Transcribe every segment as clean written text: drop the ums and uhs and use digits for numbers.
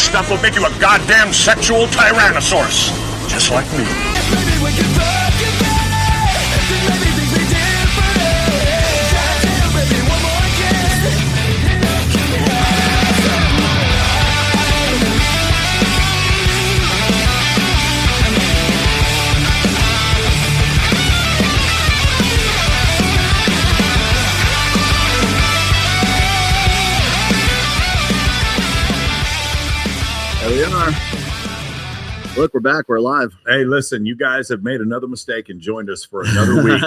stuff will make you a goddamn sexual tyrannosaurus. Just like me. There we are. Look, we're back. We're live. Hey, listen, you guys have made another mistake and joined us for another week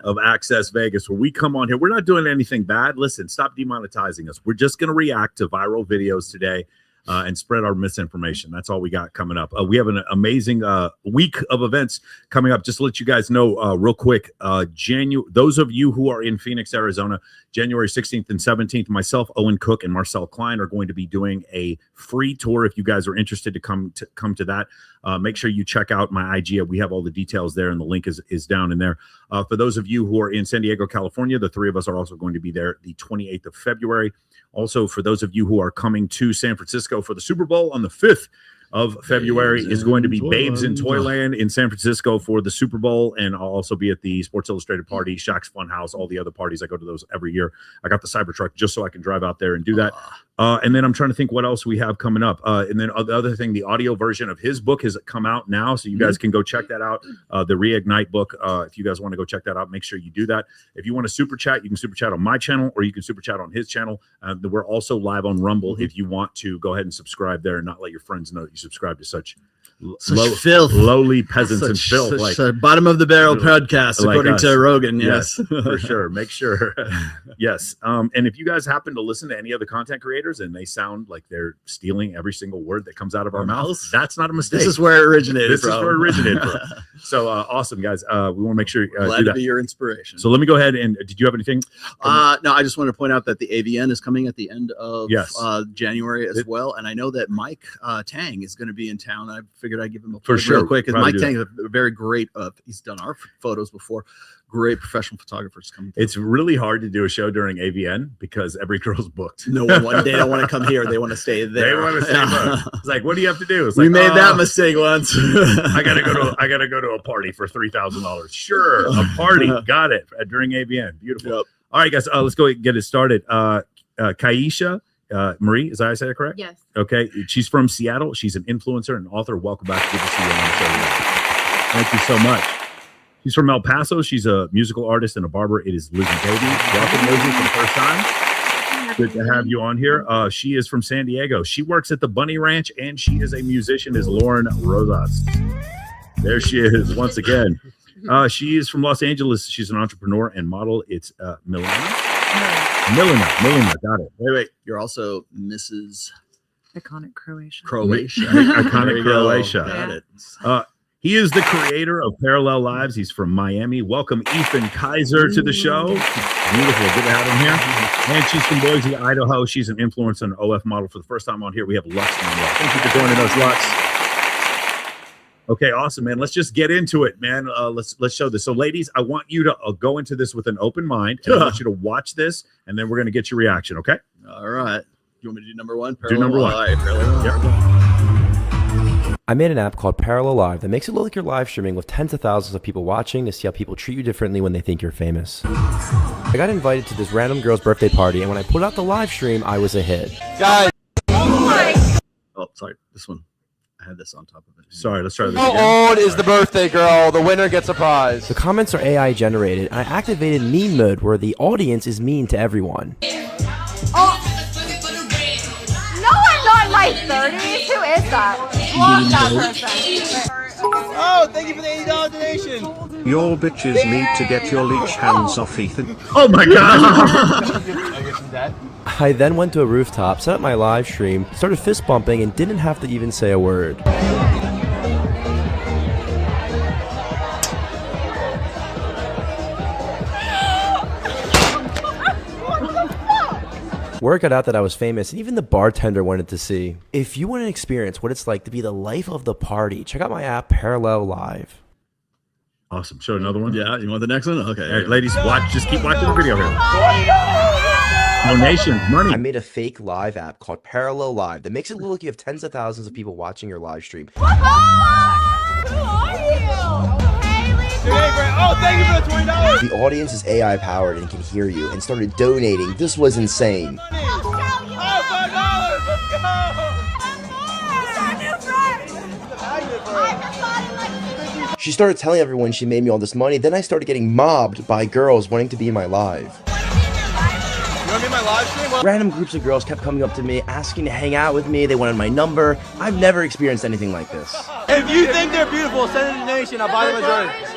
of Access Vegas, where we come on here. We're not doing anything bad. Listen, stop demonetizing us. We're just going to react to viral videos today and spread our misinformation. That's all we got coming up. We have an amazing week of events coming up. Just to let you guys know real quick, those of you who are in Phoenix, Arizona, January 16th and 17th, myself, Owen Cook, and Marcel Klein are going to be doing a free tour. If you guys are interested to come to that, make sure you check out my IG. We have all the details there, and the link is down in there. For those of you who are in San Diego, California, the three of us are also going to be there the 28th of February. Also, for those of you who are coming to San Francisco for the Super Bowl on the 5th of February, is going to be Babes in Toyland in San Francisco for the Super Bowl. And I'll also be at the Sports Illustrated party, Shaq's Funhouse, all the other parties. I go to those every year. I got the Cybertruck just so I can drive out there and do that. And then I'm trying to think what else we have coming up. And then the other thing, the audio version of his book has come out now, so you guys can go check that out. The Reignite book. If you guys want to go check that out, make sure you do that. If you want to super chat, you can super chat on my channel, or you can super chat on his channel. We're also live on Rumble. If you want to go ahead and subscribe there and not let your friends know that you subscribe to such filth, lowly peasants and filth, like bottom of the barrel podcast, like according to Rogan. Yes, for sure. Make sure. Yes. And if you guys happen to listen to any other content creators and they sound like they're stealing every single word that comes out of our mouths, that's not a mistake. This is where it originated. This is where it originated from. So awesome, guys. We want to make sure glad to be your inspiration. So let me go ahead and did you have anything? No, I just want to point out that the AVN is coming at the end of January as well, and I know that Mike Tang is going to be in town. I figured I'd give him a plug real quick, because Mike Tang is a very great. He's done our photos before. Great professional photographers coming through. It's really hard to do a show during AVN because every girl's booked. No one, they don't want to come here. They want to stay there. They want to stay. It's like, what do you have to do? It's we like, made that mistake once. I gotta go to a party for $3,000. Sure, a party. Got it. During AVN. Beautiful. Yep. All right, guys. Let's go get it started. Kaisha Marie, is that I said it correct? Yes. Okay. She's from Seattle. She's an influencer and author. Welcome back. Good to see you on the show. Thank you so much. She's from El Paso. She's a musical artist and a barber. It is Lizzie Baby. Welcome, Lizzie, for the first time. Good to have you on here. She is from San Diego. She works at the Bunny Ranch, and she is a musician, is Lauren Rosas. There she is once again. She is from Los Angeles. She's an entrepreneur and model. It's Milena. Got it. Wait. You're also Mrs. Iconic Croatia. Iconic Croatia. Got it. He is the creator of Parallel Lives. He's from Miami. Welcome, Ethan Kaiser, to the show. Beautiful. Good to have him here. And she's from Boise, Idaho. She's an influencer and OF model. For the first time on here, we have Lux. Thank you for joining us, Lux. Okay, awesome, man. Let's just get into it, man. Let's show this. So, ladies, I want you to go into this with an open mind. And I want you to watch this, and then we're going to get your reaction, okay? All right. You want me to do number one? Do number one. Yep. I made an app called Parallel Live that makes it look like you're live streaming with tens of thousands of people watching to see how people treat you differently when they think you're famous. I got invited to this random girl's birthday party, and when I put out the live stream, I was a hit. Guys! Oh, sorry. This one. I had this on top of it. Sorry, let's try this again. How old is the birthday girl? The winner gets a prize. The comments are AI generated, and I activated meme mode where the audience is mean to everyone. Oh! No, I'm not in my 30s. Who is that? Block that person. Oh, thank you for the $80 donation. Your bitches need to get your leech hands off Ethan. Oh my god! I then went to a rooftop, set up my live stream, started fist bumping, and didn't have to even say a word. Word got out that I was famous, and even the bartender wanted to see. If you want to experience what it's like to be the life of the party, check out my app, Parallel Live. Awesome. Show another one. Yeah, you want the next one? Okay. All right, ladies, watch. Just keep watching the video here. Donations, money. I made a fake live app called Parallel Live that makes it look like you have tens of thousands of people watching your live stream. Who are you? Oh, thank you for the $20. The audience is AI powered and can hear you and started donating. This was insane. She started telling everyone she made me all this money. Then I started getting mobbed by girls wanting to be in my live. You want to be in my live stream? Random groups of girls kept coming up to me, asking to hang out with me. They wanted my number. I've never experienced anything like this. If you think they're beautiful, send in a donation. I'll buy them a drink.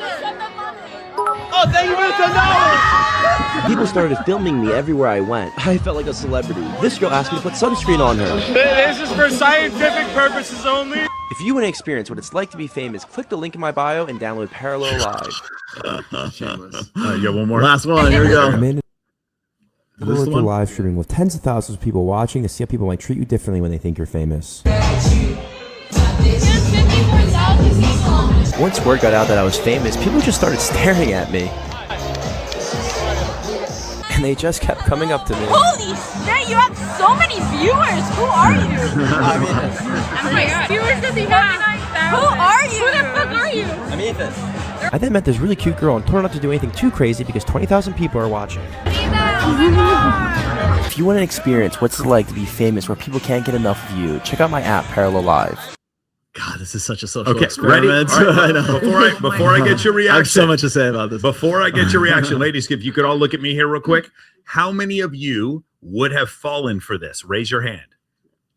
Oh, thank you for the $10. People started filming me everywhere I went. I felt like a celebrity. This girl asked me to put sunscreen on her. This is for scientific purposes only. If you want to experience what it's like to be famous, click the link in my bio and download Parallel Live. Shameless. Yeah, one more. Last one. Here we go. I'm in for live streaming with tens of thousands of people watching to see how people might treat you differently when they think you're famous. Once word got out that I was famous, people just started staring at me. And they just kept coming up to me. Holy shit, you have so many viewers. Who are you? Oh my god. Viewers does he have? Who are you? Who the fuck are you? I'm Ethan. I then met this really cute girl and told her not to do anything too crazy because 20,000 people are watching. If you want to experience what's it like to be famous where people can't get enough of you, check out my app, Parallel Live. God, this is such a social Okay, experiment. ready? All right, I know. Before I get your reaction, I have so much to say about this. Before I get your reaction, ladies, if you could all look at me here real quick. How many of you would have fallen for this? Raise your hand.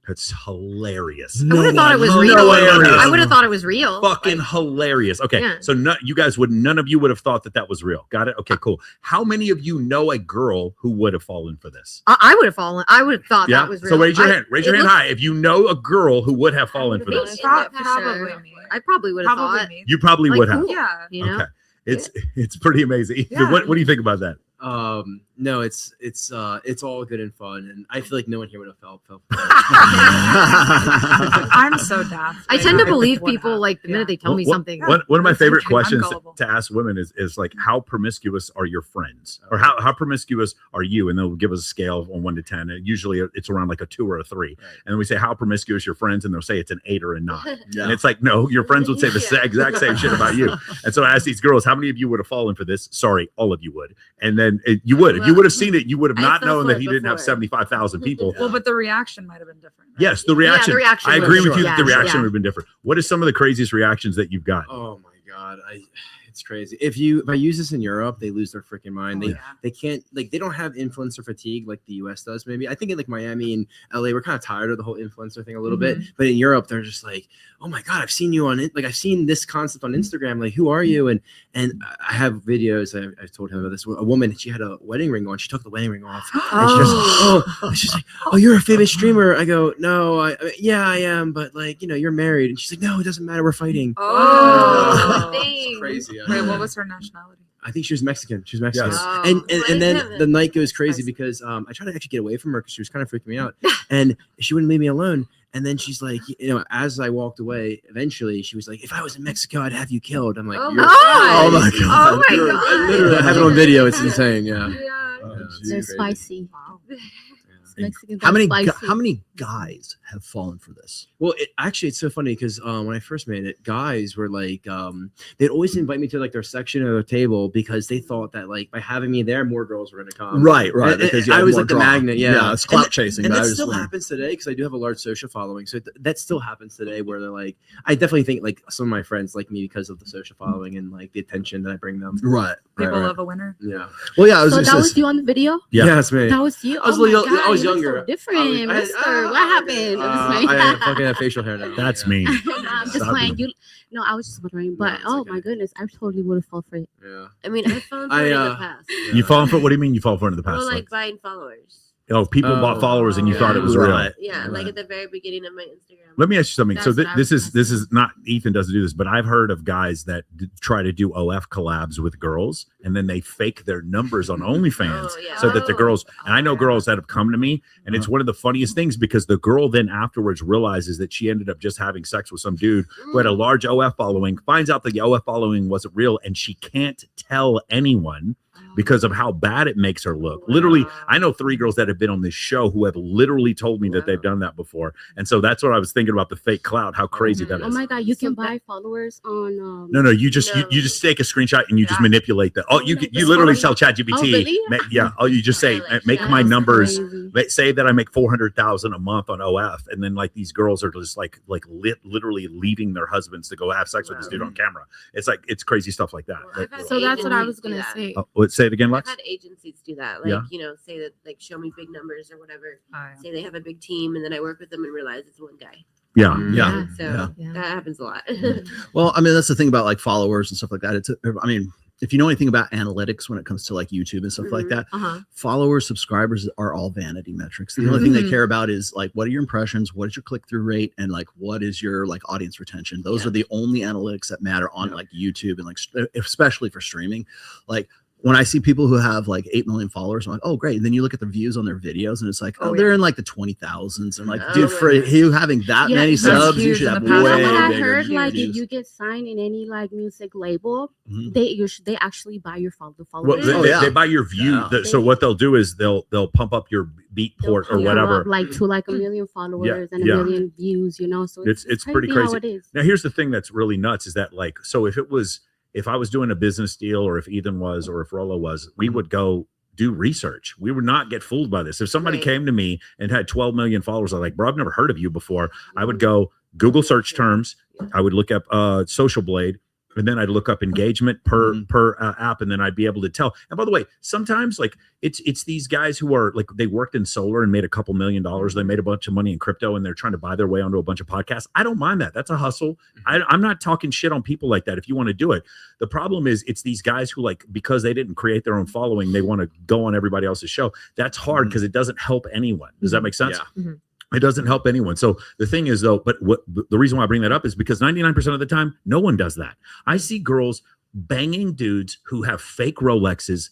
It's hilarious. I would have thought it was real. I would have thought it was real. Fucking hilarious. Okay, Yeah. so none of you would have thought that was real. Got it? Okay, cool. How many of you know a girl who would have fallen for this? I would have fallen. I would have thought Yeah. that was real. So raise your hand. Raise your hand high if you know a girl who would have fallen for this. Probably me. I probably would have thought. me. You probably Like, would have. cool, you know? Okay, it's pretty amazing. Ethan, Yeah. what do you think about that? No, it's all good and fun, and I feel like no one here would have felt. I'm so daft. I tend to believe people like the minute they tell me something. One of my favorite I'm questions gullible. to ask women is like, how promiscuous are your friends, or how promiscuous are you? And they'll give us a scale of 1 to 10. And usually it's around like a 2 or a 3. Right. And then we say, how promiscuous your friends, and they'll say it's an 8 or a 9. Yeah. And it's like, no, your friends would say the exact same shit about you. And so I asked these girls, how many of you would have fallen for this? Sorry, all of you would. And then you would. If you would have seen it, you would have not known that he didn't have 75,000 people. Well, but the reaction might have been different. Right? Yes, the reaction. reaction I was- agree with sure. you that the Yeah, reaction yeah. would have been different. What is some of the craziest reactions that you've got? Oh my god, it's crazy. If I use this in Europe, they lose their freaking mind. They can't, like, they don't have influencer fatigue like the US does. Maybe I think in like Miami and LA, we're kind of tired of the whole influencer thing a little bit. But in Europe, they're just like, oh my god, I've seen you on it. Like, I've seen this concept on Instagram. Like, who are you? And I have videos. I've told him about this. A woman, she had a wedding ring on. She took the wedding ring off. And she's like, oh, you're a famous streamer. I go, no, yeah, I am. But like, you're married. And she's like, no, it doesn't matter. We're fighting. Dang. Crazy. Wait, what was her nationality? I think she was Mexican. She was Mexican. Yes. And then the night goes crazy because I tried to actually get away from her because she was kind of freaking me out. And she wouldn't leave me alone. And then she's like, as I walked away, eventually she was like, if I was in Mexico, I'd have you killed. I'm like, Oh you're- my God. oh my god. Oh my You're- God. I literally have it on video. It's insane. Yeah. They're spicy. Mexicans How are many spicy. guys have fallen for this? Well, it's so funny because when I first made it, guys were like, they'd always invite me to like their section or their table because they thought that like by having me there, more girls were going to come. Right. Because I was like the magnet. Yeah, it's clout chasing. And but I that was still just- happens today because I do have a large social following. So that still happens today where they're like, I definitely think like some of my friends like me because of the social following and like the attention that I bring them. Right. People love a winner. Yeah. Well, yeah. So that was you on the video? Yeah, that's me. That was you? I was Oh my little- God, I was you look younger. So different, mister. What happened? I fucking have facial hair now. That's me. I'm just Stop playing. it. No, I was just wondering, but it's oh okay. my goodness, I totally would have fallen for it. Yeah. I mean, I've fallen for I, it in uh, the past. You fallen for? What do you mean you fall for it in the past? Well, Like, like buying followers. oh, people bought followers and you thought it was real. Right. Yeah, like at the very beginning of my Instagram. Let me ask you something. So That's what I this was is not Ethan doesn't do this, but I've heard of guys that try to do OF collabs with girls, and then they fake their numbers on OnlyFans Oh, yeah. so that the girls. And I know girls that have come to me, and it's one of the funniest things because the girl then afterwards realizes that she ended up just having sex with some dude who had a large OF following, finds out that the OF following wasn't real, and she can't tell anyone. because of how bad it makes her look. Literally, I know 3 girls that have been on this show who have literally told me that they've done that before. And so that's what I was thinking about, the fake clout, how crazy that is. Oh my God, you can buy followers on No, you just take a screenshot and you just manipulate that. Oh, you literally tell ChatGPT. Oh, really? You just say make my numbers, say that I make 400,000 a month on OF, and then like these girls are just like literally leaving their husbands to go have sex with this dude on camera. It's crazy stuff like that. So that's what I was gonna say. Say it again, Lex. I've had agencies do that, like say that, like, show me big numbers or whatever. Say they have a big team, and then I work with them and realize it's one guy. Yeah. So that happens a lot. Well, I mean, that's the thing about like followers and stuff like that. If you know anything about analytics when it comes to like YouTube and stuff like that, followers, subscribers are all vanity metrics. The only thing they care about is like, what are your impressions? What is your click-through rate? And like, what is your like audience retention? Those are the only analytics that matter on like YouTube and like, especially for streaming. Like, when I see people who have like 8 million followers, I'm like, oh, great. And then you look at the views on their videos and it's like, they're in like the 20,000s. And like, dude, for you having that many subs, you should have way bigger. I heard like if you get signed in any like music label, they actually buy your followers. Well, they buy your view. So what they'll do is they'll pump up your Beatport or whatever, like to like 1 million followers and 1 million views. You know, so it's pretty crazy. Now, here's the thing that's really nuts is that like, so if I was doing a business deal, or if Ethan was, or if Rollo was, we would go do research. We would not get fooled by this. If somebody came to me and had 12 million followers, I'm like, bro, I've never heard of you before. I would go Google search terms. I would look up Social Blade, and then I'd look up engagement per app, and then I'd be able to tell. And by the way, sometimes like it's these guys who are like, they worked in solar and made a couple $1 million. They made a bunch of money in crypto, and they're trying to buy their way onto a bunch of podcasts. I don't mind that. That's a hustle. I'm not talking shit on people like that if you want to do it. The problem is it's these guys who, like, because they didn't create their own following, they want to go on everybody else's show. That's hard because it doesn't help anyone. Does that make sense? Yeah. It doesn't help anyone. So the thing is, though, but the reason why I bring that up is because 99% of the time, no one does that. I see girls banging dudes who have fake Rolexes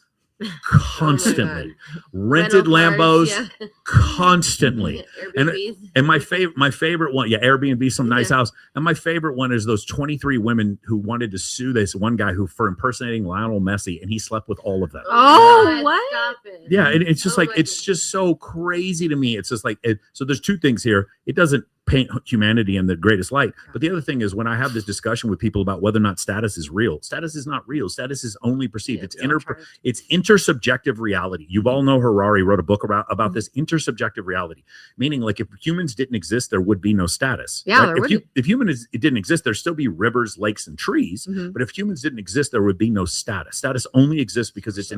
constantly, rented Lambos constantly, and my favorite one, Airbnb, some nice house, and my favorite one is those 23 women who wanted to sue this one guy who for impersonating Lionel Messi, and he slept with all of them. Oh, what? Yeah, and it's just like, it's just so crazy to me. It's just like, so there's two things here. It doesn't paint humanity in the greatest light, but the other thing is, when I have this discussion with people about whether or not status is real, status is not real. Status is only perceived. It's intersubjective reality. You all know Harari wrote a book about this intersubjective reality, meaning like if humans didn't exist, there would be no status. Yeah, right? If humans didn't exist, there'd still be rivers, lakes, and trees. But if humans didn't exist, there would be no status. Status only exists because it's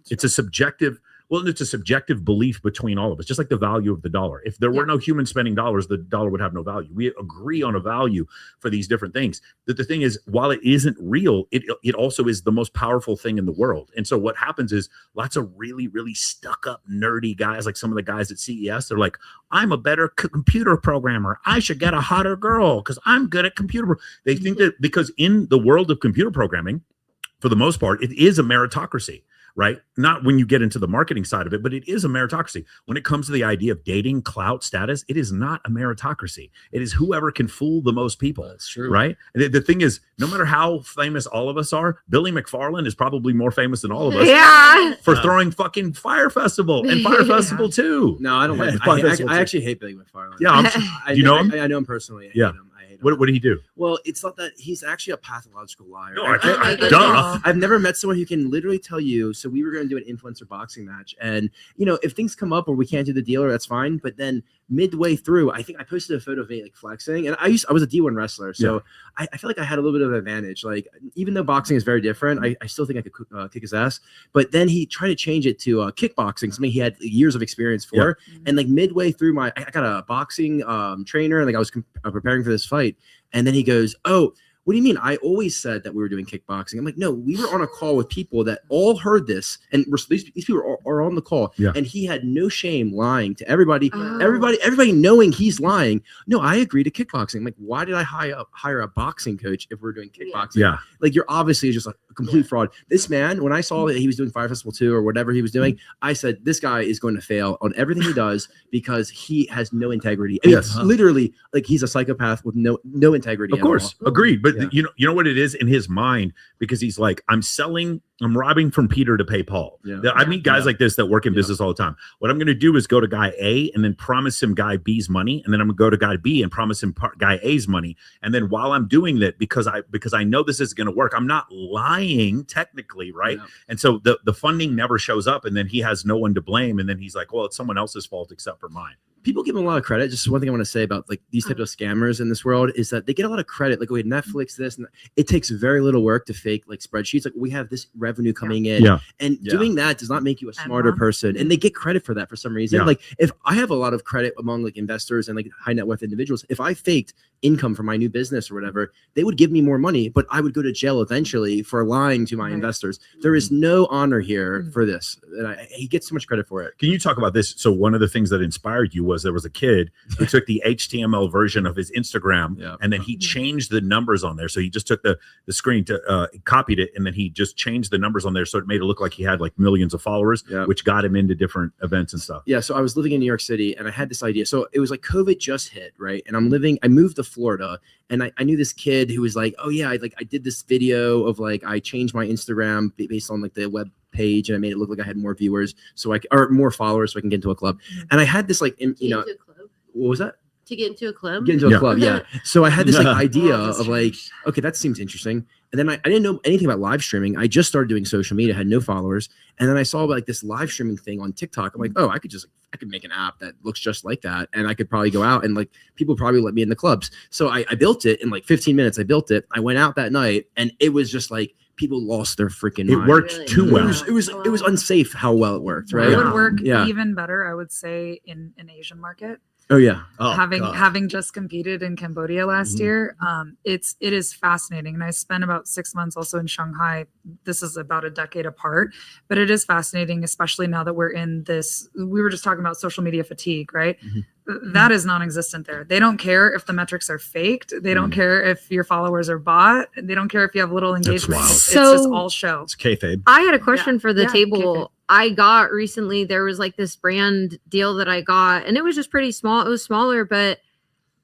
it's a subjective. Well, it's a subjective belief between all of us, just like the value of the dollar. If there were no humans spending dollars, the dollar would have no value. We agree on a value for these different things. That the thing is, while it isn't real, it also is the most powerful thing in the world. And so what happens is lots of really, really stuck up, nerdy guys, like some of the guys at CES, they're like, I'm a better computer programmer. I should get a hotter girl because I'm good at computer. They think that because in the world of computer programming, for the most part, it is a meritocracy. Right? Not when you get into the marketing side of it, but it is a meritocracy. When it comes to the idea of dating, clout, status, it is not a meritocracy. It is whoever can fool the most people. That's true. Right? And the thing is, no matter how famous all of us are, Billy McFarland is probably more famous than all of us for throwing fucking Fire Festival and Fire Festival 2. No, I don't like I actually hate Billy McFarland. Yeah. Do you know him? I know him personally. I hate him. What did he do? Well, it's not that he's actually a pathological liar. No, duh. I've never met someone who can literally tell you. So we were going to do an influencer boxing match, and if things come up or we can't do the deal, that's fine. But then midway through, I think I posted a photo of me like flexing, and I was a D1 wrestler, so I feel like I had a little bit of an advantage. Like, even though boxing is very different, I still think I could kick his ass. But then he tried to change it to kickboxing, something he had years of experience for. And like midway through I got a boxing trainer, and like I was preparing for this fight, and then he goes, "Oh, what do you mean? I always said that we were doing kickboxing." I'm like, no, we were on a call with people that all heard this, and these people are on the call, and he had no shame lying to everybody. Everybody knowing he's lying. No, I agree to kickboxing. I'm like, why did I hire a boxing coach if we're doing kickboxing? Yeah, like, you're obviously just like a complete fraud. This man, when I saw that he was doing Fire Festival 2 or whatever he was doing, I said, this guy is going to fail on everything he does because he has no integrity. I mean, literally, like, he's a psychopath with no integrity. Of course, agreed. you know what it is in his mind, because he's like, I'm robbing from Peter to pay Paul. I meet guys like this that work in business all the time. What I'm going to do is go to guy A and then promise him guy B's money, and then I'm going to go to guy B and promise him guy A's money. And then while I'm doing that, because I know this is going to work, I'm not lying technically, right? Yeah. And so the funding never shows up, and then he has no one to blame, and then he's like, well, it's someone else's fault except for mine. People give them a lot of credit. Just one thing I want to say about like these types of scammers in this world is that they get a lot of credit. Like, we had Netflix, this, and that. It takes very little work to fake like spreadsheets. Like, we have this revenue coming in, and doing that does not make you a smarter person. And they get credit for that for some reason. Like, if I have a lot of credit among like investors and like high net worth individuals, if I faked income from my new business or whatever, they would give me more money, but I would go to jail eventually for lying to my investors. There is no honor here for this. And he gets so much credit for it. Can you talk about this? So one of the things that inspired you was there was a kid who took the HTML version of his Instagram and then he changed the numbers on there. So he just took the screen to copied it, and then he just changed the numbers on there, so it made it look like he had like millions of followers, which got him into different events and stuff. Yeah. So I was living in New York City, and I had this idea. So it was like COVID just hit, right? And I moved to Florida, and I knew this kid who was like, oh yeah, I did this video of like, I changed my Instagram based on like the web page, and I made it look like I had more viewers, or more followers, so I can get into a club. And I had this like, what was that? To get into a club? Get into a club, yeah. So I had this like idea of like, okay, that seems interesting. And then I didn't know anything about live streaming. I just started doing social media, had no followers. And then I saw like this live streaming thing on TikTok. I'm like, oh, I could make an app that looks just like that. And I could probably go out and like, people probably let me in the clubs. So I built it in like 15 minutes. I built it. I went out that night, and it was just like, people lost their freaking mind. It worked too well. It was unsafe how well it worked, right? It would work even better, I would say, in an Asian market. Oh yeah. Having just competed in Cambodia last year, it is fascinating. And I spent about 6 months also in Shanghai. This is about a decade apart, but it is fascinating, especially now that we're in this. We were just talking about social media fatigue, right? That is non-existent there. They don't care if the metrics are faked. They don't care if your followers are bought. They don't care if you have little engagement. It's just all show. It's kayfabe. I had a question for the table. Kayfabe. I got recently, there was like this brand deal that I got, and it was just pretty small. It was smaller, but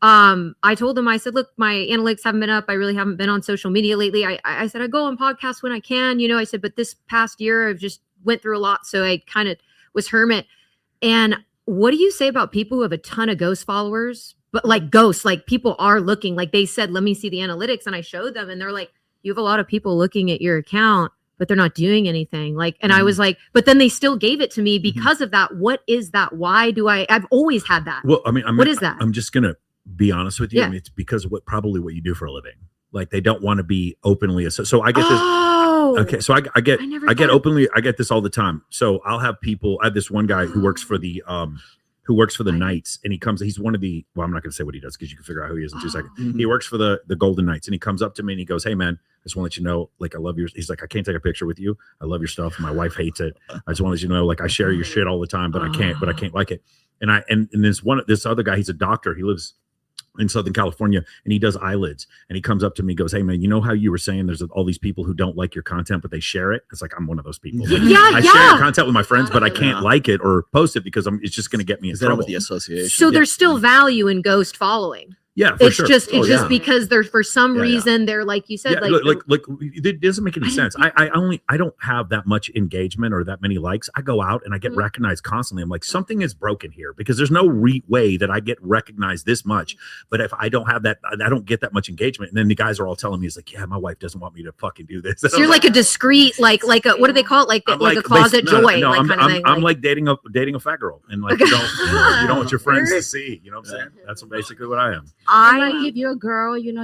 I told them, I said, look, my analytics haven't been up. I really haven't been on social media lately. I said, I go on podcasts when I can, I said, but this past year I've just went through a lot. So I kind of was hermit. And what do you say about people who have a ton of ghost followers, but like ghosts, like people are looking, like they said, let me see the analytics. And I showed them, and they're like, you have a lot of people looking at your account, but they're not doing anything. Like, and I was like, but then they still gave it to me because of that. What is that? Why do I've always had that. Well, I mean, what is that? I'm just going to be honest with you. I mean, it's because of probably what you do for a living. Like, they don't want to be openly. So I get this. Okay. So I get this all the time. So I'll have people, I have this one guy who works for the Knights, and he's one of the, well, I'm not going to say what he does because you can figure out who he is in 2 seconds. He works for the Golden Knights, and he comes up to me and he goes, hey man, I just want to let you know, like, I love your, he's like, I can't take a picture with you. I love your stuff. My wife hates it. I just want to let you know, like, I share your shit all the time, but I can't like it. And this other guy, he's a doctor. He lives in Southern California, and he does eyelids, and he comes up to me and goes, hey man, you know how you were saying there's all these people who don't like your content, but they share it? It's like, I'm one of those people. Like, I share content with my friends, but I can't like it or post it because it's just going to get me in trouble with the association. So there's still value in ghost following. Yeah, it's just because they're, for some reason they're, like you said, like it doesn't make any sense. I don't have that much engagement or that many likes. I go out and I get recognized constantly. I'm like, something is broken here, because there's no way that I get recognized this much. But if I don't have that, I don't get that much engagement. And then the guys are all telling me, it's like, yeah, my wife doesn't want me to fucking do this. So you're like a discreet, like a, what do they call it? Like a closet joy. No, I'm like dating a fat girl, and like you don't want your friends to see. You know what I'm saying? That's basically what I am. Like, if you're a girl, you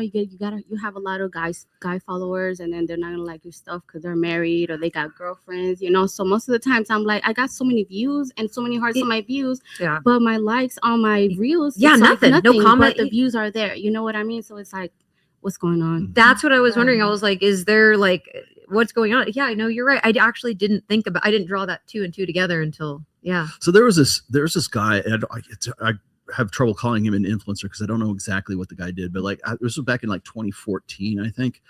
have a lot of guy followers, and then they're not gonna like your stuff because they're married or they got girlfriends, So most of the times I'm like, I got so many views and so many hearts on my views, but my likes on my reels, nothing, no comment. But the views are there. You know what I mean? So it's like, what's going on? That's what I was wondering. I was like, is there like, what's going on? Yeah, I know you're right. I actually didn't I didn't draw that 2 and 2 together until So there was this guy, and I have trouble calling him an influencer because I don't know exactly what the guy did, but like this was back in like 2014, I think.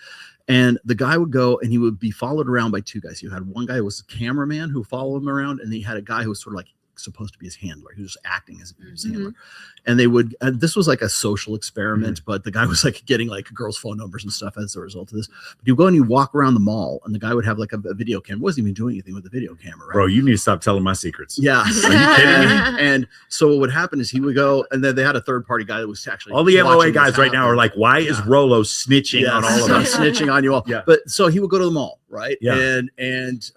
And the guy would go and he would be followed around by 2 guys. You had one guy who was a cameraman who followed him around, and he had a guy who was sort of like supposed to be his handler. He was just acting as if he was his handler. And they would, this was like a social experiment, but the guy was like getting like girls' phone numbers and stuff as a result of this. But you go and you walk around the mall, and the guy would have like a video camera. Wasn't even doing anything with the video camera, right? Bro, you need to stop telling my secrets. Yeah. Are you kidding me? And so what would happen is he would go, and then they had a third party guy that was actually all the MOA guys right now are like, why is Rolo snitching on all of us? Snitching on you all. Yeah. But so he would go to the mall, right? Yeah. And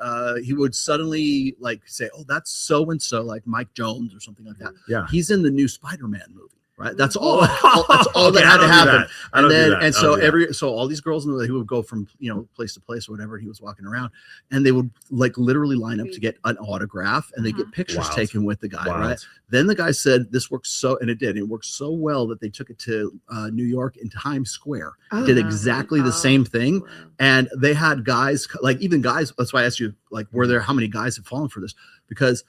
he would suddenly like say, oh, that's so and so, like Mike Jones or something like that. Yeah. He's in the new Spider-Man movie. Right. That's all. That's all that had to happen. And then, so all these girls who would go from place to place or whatever, he was walking around, and they would like literally line up to get an autograph, and they get pictures taken with the guy. Right. Then the guy said this works and it did. It worked so well that they took it to New York in Times Square. Did exactly the same thing, and they had guys like even guys. That's why I asked you like, how many guys have fallen for this? Because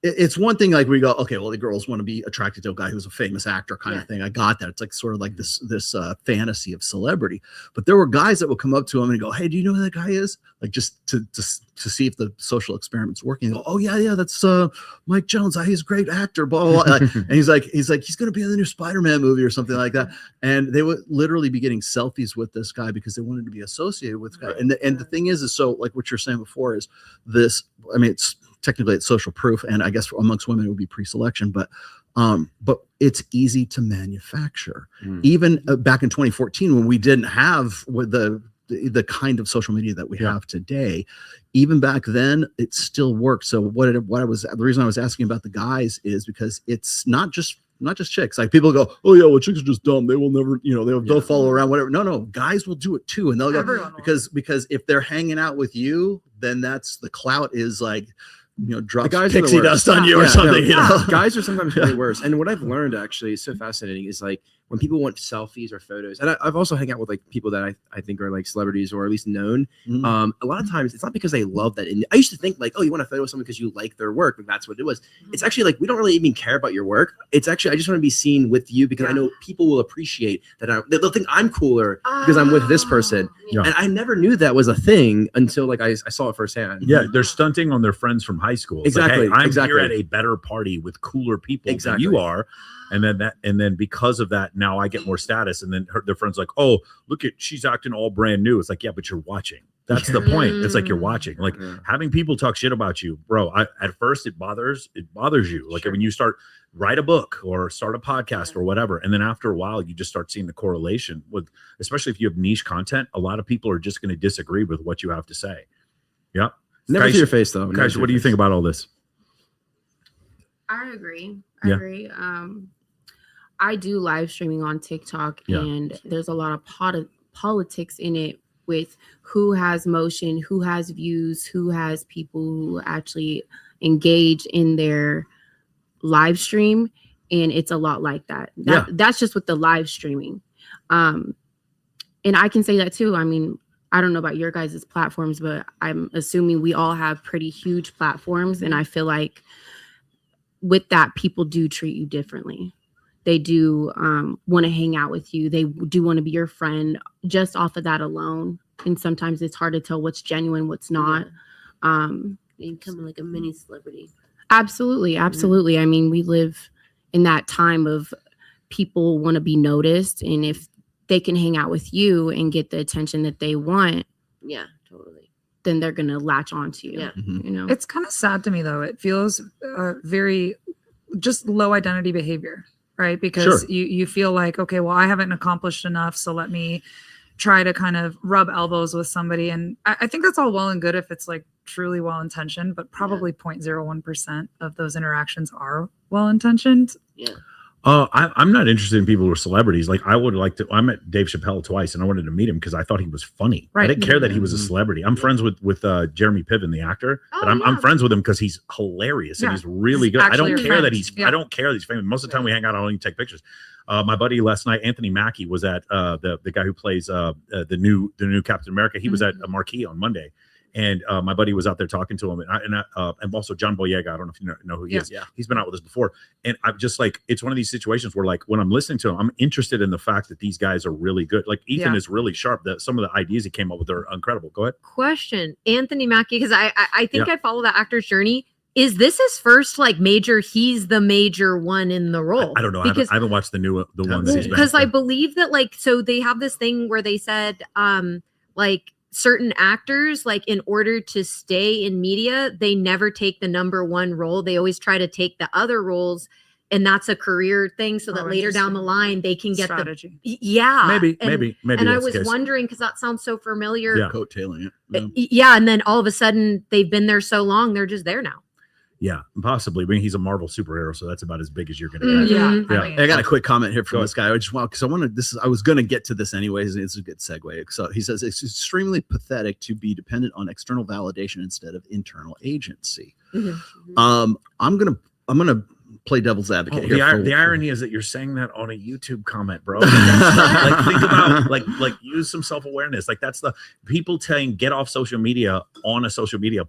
it's one thing like we go, okay, well, the girls want to be attracted to a guy who's a famous actor kind of thing. I got that. It's like sort of like this fantasy of celebrity. But there were guys that would come up to him and go, hey, do you know who that guy is? Like just to see if the social experiment's working. And go, oh yeah, that's Mike Jones. He's a great actor. Blah blah. And he's going to be in the new Spider-Man movie or something like that. And they would literally be getting selfies with this guy because they wanted to be associated with this guy. And the thing is so like what you're saying before is this. I mean, technically it's social proof, and I guess amongst women it would be pre-selection, but it's easy to manufacture. Even back in 2014, when we didn't have the kind of social media that we have today, even back then it still worked. So the reason I was asking about the guys is because it's not just chicks. Like people go, oh yeah, well, chicks are just dumb. They will never, they'll follow around, whatever. No, guys will do it too. And they'll go, because if they're hanging out with you, then that's the clout is like, drop pixie dust on you or something. Guys are sometimes way worse. And what I've learned actually is so fascinating is like when people want selfies or photos, and I've also hung out with like people that I think are like celebrities or at least known. A lot of times it's not because they love that. I used to think like, oh, you want a photo with someone because you like their work, but that's what it was. It's actually like we don't really even care about your work. It's actually I just want to be seen with you because I know people will appreciate that. They'll think I'm cooler because I'm with this person. And I never knew that was a thing until like I saw it firsthand. Yeah, they're stunting on their friends from high school. It's exactly. Like, hey, I'm here at a better party with cooler people than you are. And then because of that, now I get more status. And then their friends like, oh, look she's acting all brand new. It's like, yeah, but you're watching. That's the point. It's like you're watching. Like having people talk shit about you, bro. At first it bothers you. Like when you write a book or start a podcast or whatever, and then after a while you just start seeing the correlation with, especially if you have niche content. A lot of people are just going to disagree with what you have to say. Yeah. Never to your face though. Guys, what do you think about all this? I agree. I agree. I do live streaming on TikTok, and there's a lot of politics in it with who has motion, who has views, who has people who actually engage in their live stream, and it's a lot like that. That's just with the live streaming. And I can say that too. I mean, I don't know about your guys' platforms, but I'm assuming we all have pretty huge platforms, and I feel like with that, people do treat you differently. They do want to hang out with you. They do want to be your friend just off of that alone. And sometimes it's hard to tell what's genuine, what's not. You become like a mini celebrity. Absolutely. Absolutely. I mean, we live in that time of people want to be noticed. And if they can hang out with you and get the attention that they want. Yeah, totally. Then they're going to latch onto you. Yeah. It's kind of sad to me though. It feels very just low identity behavior. Right. Because you feel like, okay, well, I haven't accomplished enough. So let me try to kind of rub elbows with somebody. And I think that's all well and good if it's like truly well-intentioned, but probably 0.01% of those interactions are well-intentioned. Yeah. I'm not interested in people who are celebrities. Like I met Dave Chappelle twice and I wanted to meet him because I thought he was funny. Right. I didn't care that he was a celebrity. I'm friends with Jeremy Piven, the actor, but I'm friends with him because he's hilarious and he's really good. I don't care that he's famous. Most of the time we hang out, I don't even take pictures. My buddy last night, Anthony Mackie, was at the guy who plays the new Captain America. He was at a Marquee on Monday. And my buddy was out there talking to him, and also John Boyega. I don't know if you know who he is. Yeah, he's been out with us before, and I'm just like, it's one of these situations where, like, when I'm listening to him, I'm interested in the fact that these guys are really good. Like Ethan is really sharp. That some of the ideas he came up with are incredible. Go ahead. Question, Anthony Mackie, because I think I follow that actor's journey. is this his first like major? He's the major one in the role. I don't know. Because I haven't watched the one that he's been because I believe that like so they have this thing where they said like certain actors like in order to stay in media they never take the number one role. They always try to take the other roles. And that's a career thing, so that later down the line they can get strategy. Maybe. And I was wondering because that sounds so familiar. Yeah, coattailing it. Yeah, and then all of a sudden they've been there so long, they're just there now. Yeah, possibly. I mean, he's a Marvel superhero, so that's about as big as you're going to get. Yeah. I got a quick comment here from this guy. I just want because I was going to get to this anyways. And it's a good segue. So he says it's extremely pathetic to be dependent on external validation instead of internal agency. I'm gonna play devil's advocate here. The irony is that you're saying that on a YouTube comment, bro. Like think about like use some self-awareness. Like that's the people saying get off social media on a social media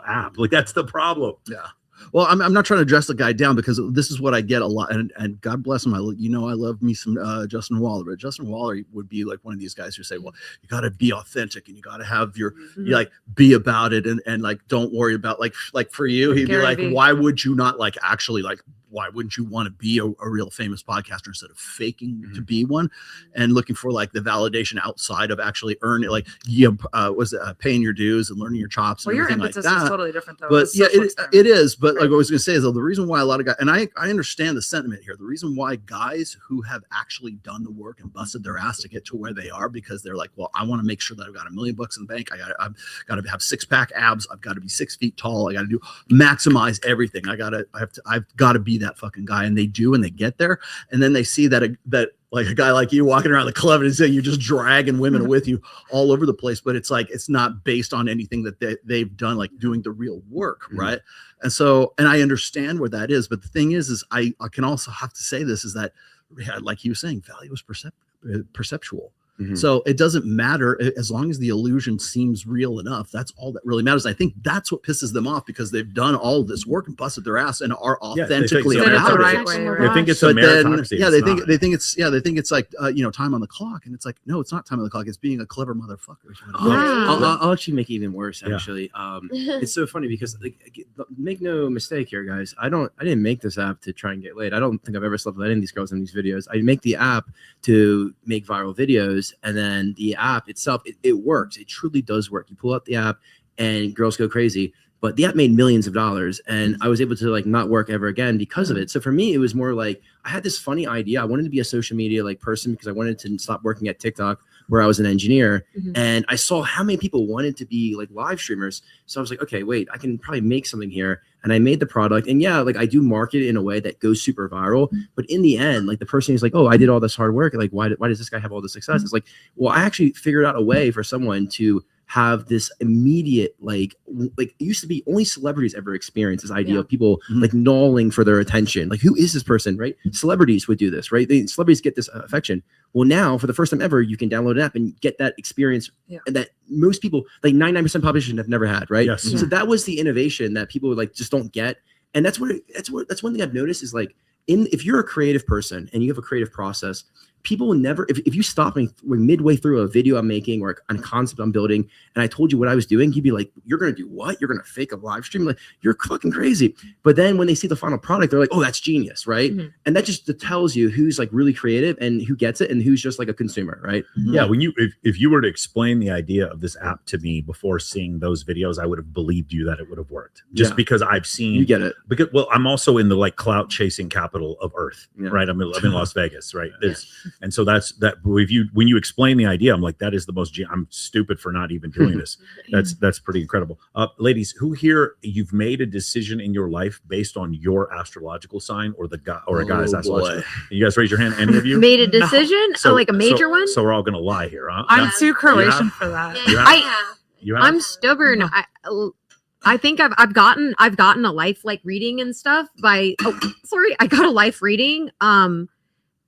app. Like that's the problem. Yeah. Well, I'm not trying to dress the guy down because this is what I get a lot, and God bless him. I love me some Justin Waller, but Justin Waller would be like one of these guys who say, well, you got to be authentic and you got to have your you like be about it and like don't worry about like for you. He'd be like, why would you not like actually like why wouldn't you want to be a real famous podcaster instead of faking to be one and looking for like the validation outside of actually earning like paying your dues and learning your chops and everything like that. Is totally different though. But yeah, it is. But like I was going to say is though, the reason why a lot of guys, and I understand the sentiment here, the reason why guys who have actually done the work and busted their ass to get to where they are because they're like, well, I want to make sure that I've got $1 million in the bank. I've got to have 6-pack abs. I've got to be 6 feet tall. I got to maximize everything. I've got to be that fucking guy, and they do, and they get there, and then they see that like a guy like you walking around the club and saying you're just dragging women with you all over the place, but it's like it's not based on anything that they've done, like doing the real work, right? And so, and I understand where that is, but the thing is I can also have to say this is that, like he was saying, value is perceptual. So it doesn't matter as long as the illusion seems real enough. That's all that really matters. I think that's what pisses them off because they've done all this work and busted their ass and are authentically about it. They think it's a meritocracy. They think it's like time on the clock, and it's like no, it's not time on the clock. It's being a clever motherfucker. I'll actually make it even worse. Actually, it's so funny because like, make no mistake here, guys. I didn't make this app to try and get laid. I don't think I've ever slept with any of these girls in these videos. I make the app to make viral videos. And then the app itself, it works. It truly does work. You pull out the app and girls go crazy. But the app made millions of dollars, and I was able to like not work ever again because of it. So for me, it was more like I had this funny idea. I wanted to be a social media like person because I wanted to stop working at TikTok where I was an engineer, and I saw how many people wanted to be like live streamers. So I was like, okay, wait, I can probably make something here. And I made the product, and yeah, like I do market it in a way that goes super viral. But in the end, like the person is like, oh, I did all this hard work. Like, why does this guy have all this success? It's like, well, I actually figured out a way for someone to have this immediate like it used to be only celebrities ever experience this idea of people like gnawing for their attention. Like, who is this person, right? Celebrities would do this, right? Celebrities get this affection. Well, now for the first time ever, you can download an app and get that experience and that most people, like 99% population, have never had, right? Yes. So that was the innovation that people like just don't get. And that's one thing I've noticed is like if you're a creative person and you have a creative process, people will never, if you stop me midway through a video I'm making or a concept I'm building, and I told you what I was doing, you'd be like, you're going to do what? You're going to fake a live stream? Like, you're fucking crazy. But then when they see the final product, they're like, oh, that's genius, right? And that just tells you who's like really creative and who gets it and who's just like a consumer, right? Yeah, when if you were to explain the idea of this app to me before seeing those videos, I would have believed you that it would have worked. Just because I've seen you get it. Because I'm also in the like clout chasing capital of Earth, right? I'm in Las Vegas, right? And so that's that. When you explain the idea, I'm like, that is the most. I'm stupid for not even doing this. That's pretty incredible. Ladies, who here you've made a decision in your life based on your astrological sign or a guy's astrological? You guys raise your hand. Any of you made a decision? Like a major one? So we're all gonna lie here, huh? I'm too Croatian for that. I'm stubborn. I think I've gotten a life like reading and stuff by. I got a life reading.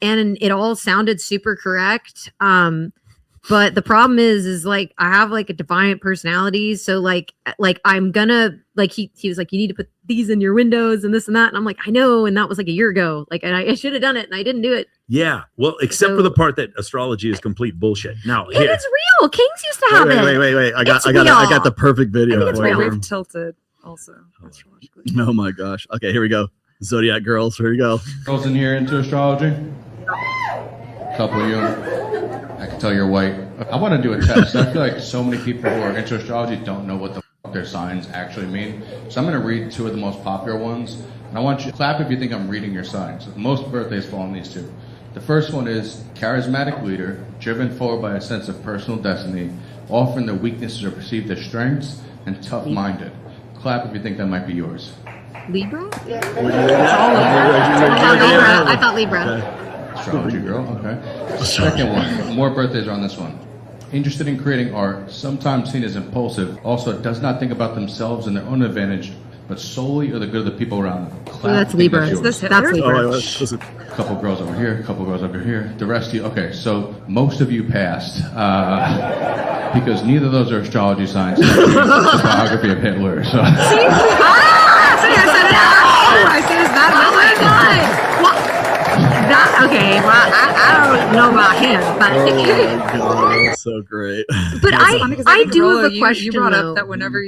And it all sounded super correct. But the problem is like I have like a defiant personality. So like I'm gonna like he was like, you need to put these in your windows and this and that. And I'm like, I know. And that was like a year ago. Like, and I should have done it and I didn't do it. Yeah. Well, except for the part that astrology is complete bullshit. Now it's real. Kings used to have it. Wait. I got the perfect video. We've tilted. also astrologically. Oh my gosh. Okay, here we go. Zodiac girls. Here we go. Girls in here into astrology? Couple of you. I can tell you're white. I want to do a test. I feel like so many people who are into astrology don't know what the fuck their signs actually mean. So I'm going to read two of the most popular ones. And I want you to clap if you think I'm reading your signs. Most birthdays fall on these two. The first one is charismatic leader, driven forward by a sense of personal destiny, often their weaknesses are perceived as strengths, and tough-minded. Clap if you think that might be yours. Libra? Yeah. I thought Libra. Astrology girl, okay. Second one, more birthdays are on this one. Interested in creating art, sometimes seen as impulsive, also does not think about themselves and their own advantage, but solely or the good of the people around them. Clap, that's Libra. That's Libra. A couple girls over here, a couple girls over here. The rest of you, okay, so most of you passed because neither of those are astrology signs. It's the biography of Hitler. So. I said that. Oh my God. Well, that okay. Well, I don't know about him, but oh my God, that's so great. But I do have a question. You brought though. up that whenever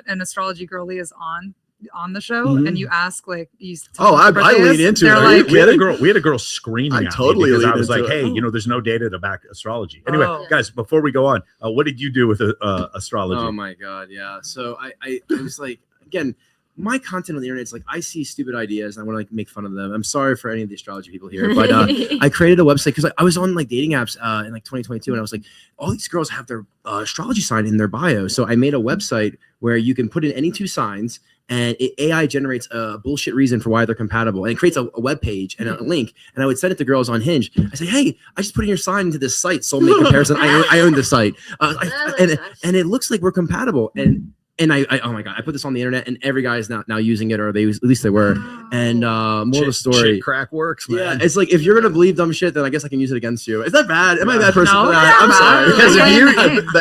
an astrology girly is on the show and you ask I lean into it. Like, we had a girl screaming at me because I was like, hey, there's no data to back astrology. Anyway, guys, before we go on, what did you do with astrology? Oh my God, yeah. So I was like, again, my content on the internet is like, I see stupid ideas and I want to like make fun of them. I'm sorry for any of the astrology people here, but I created a website because I was on like dating apps in like 2022, and I was like, all these girls have their astrology sign in their bio. So I made a website where you can put in any two signs, and AI generates a bullshit reason for why they're compatible, and it creates a web page and a link. And I would send it to girls on Hinge. I say, hey, I just put in your sign into this site, Soulmate Comparison. I own this site, and it looks like we're compatible. And I oh my God, I put this on the internet, and every guy is now using it, or at least they were. And more of the story. Shit crack works, man. Yeah, it's like, if you're gonna believe dumb shit, then I guess I can use it against you. Is that bad? Am I a bad person? No, I'm sorry.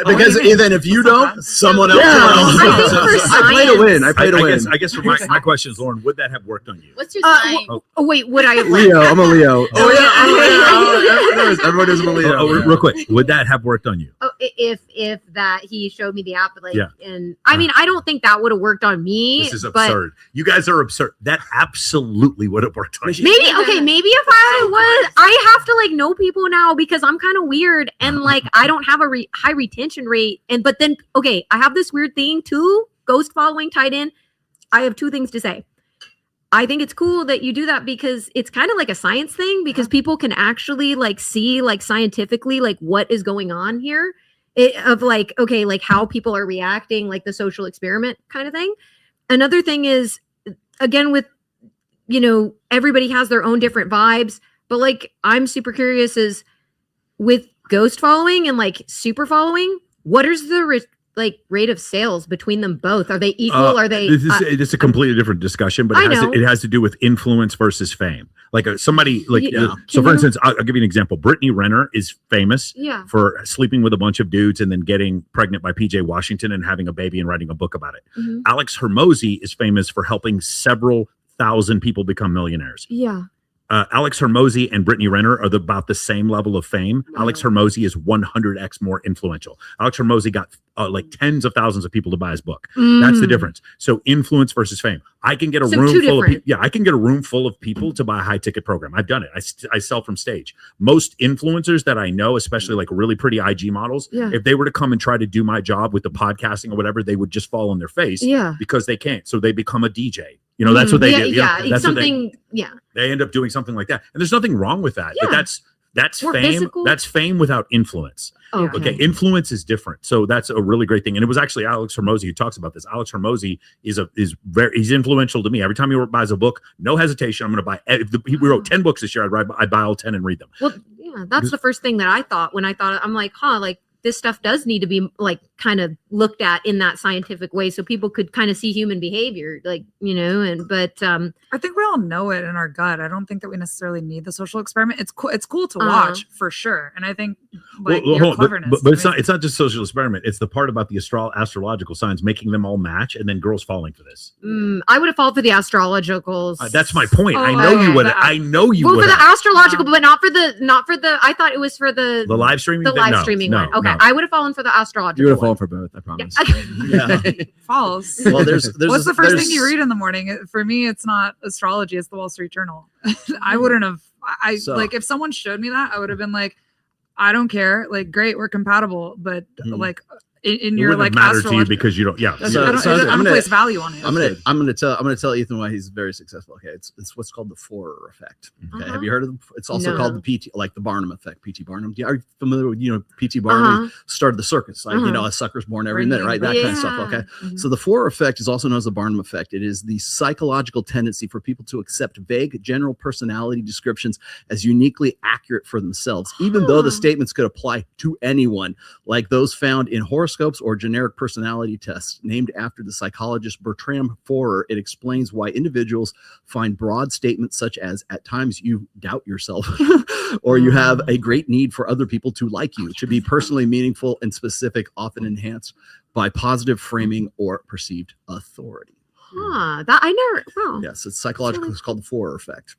Because if you don't, someone else will. I play to win. I win. I guess for my question is, Lauren, would that have worked on you? What's your sign? Wait, would I? Leo. I'm a Leo. Oh yeah. Everyone is a Leo. Real quick, would that have worked on you? Oh, if that he showed me the app, and I mean, I don't think that would have worked on me. This is absurd. You guys are absurd. That absolutely would have worked on you. Maybe if I have to know people now because I'm kind of weird and I don't have a high retention rate. But then I have this weird thing too. Ghost following tied in. I have two things to say. I think it's cool that you do that because it's kind of like a science thing, because people can actually see scientifically what is going on here. How people are reacting, the social experiment kind of thing. Another thing is, again, with, everybody has their own different vibes, but I'm super curious is with ghost following and super following, what is the rate of sales between them both? Are they equal? Are they? This is a completely different discussion, but it has to do with influence versus fame. So for instance, I'll give you an example. Brittany Renner is famous for sleeping with a bunch of dudes and then getting pregnant by PJ Washington and having a baby and writing a book about it. Mm-hmm. Alex Hormozi is famous for helping several thousand people become millionaires. Yeah. Alex Hormozi and Brittany Renner are about the same level of fame. Wow. Alex Hormozi is 100x more influential. Alex Hormozi got tens of thousands of people to buy his book. That's the difference. So influence versus fame. I can get a room full of people. Yeah, I can get a room full of people to buy a high ticket program. I've done it. I sell from stage. Most influencers that I know, especially really pretty IG models, if they were to come and try to do my job with the podcasting or whatever, they would just fall on their face because they can't. So they become a DJ. That's what they do. That's something. They end up doing something like that, and there's nothing wrong with that. But that's more fame. physical. That's fame without influence. Okay, influence is different. So that's a really great thing. And it was actually Alex Hormozi who talks about this. Alex Hormozi he's influential to me. Every time he buys a book, no hesitation, I'm going to buy. If we wrote 10 books this year, I'd buy all 10 and read them. Well, yeah, that's the first thing that I thought when I thought, I'm like, this stuff does need to be kind of looked at in that scientific way so people could kind of see human behavior, but I think we all know it in our gut. I don't think that we necessarily need the social experiment. It's cool to watch for sure. And I think like well, your cleverness. But it's not just social experiment. It's the part about the astrological signs making them all match, and then girls falling for this. I would have fallen for the astrologicals. That's my point. I know you would. I know you would. For the astrological, but not for the. I thought it was for the live streaming. The live streaming one. Okay, I would have fallen for the astrological. You would have fallen for both. I promise. Yeah. False. Well, there's what's the first thing you read in the morning? For me, it's not astrology. It's the Wall Street Journal. I wouldn't have. Like if someone showed me that, I would have been like, I don't care. Like, great, we're compatible, but like in your like matter to you because you don't. Yeah, I don't place value on it. I'm gonna tell Ethan why he's very successful. Okay, it's what's called the Forer effect. Okay, have you heard of them? It's also called the PT, like the Barnum effect. P.T. Barnum. Are you familiar with P.T. Barnum? He started the circus, like a sucker's born every minute, right? That kind of stuff. Okay, so the Forer effect is also known as the Barnum effect. It is the psychological tendency for people to accept vague general personality descriptions as uniquely accurate for themselves, even though the statements could apply to anyone, like those found in horoscopes or generic personality tests. Named after the psychologist Bertram Forer, it explains why individuals find broad statements such as, at times you doubt yourself, or you have a great need for other people to like you, to be personally meaningful and specific, often enhanced by positive framing or perceived authority. That I never. Oh. Yes, it's psychological. It's called the Forer effect.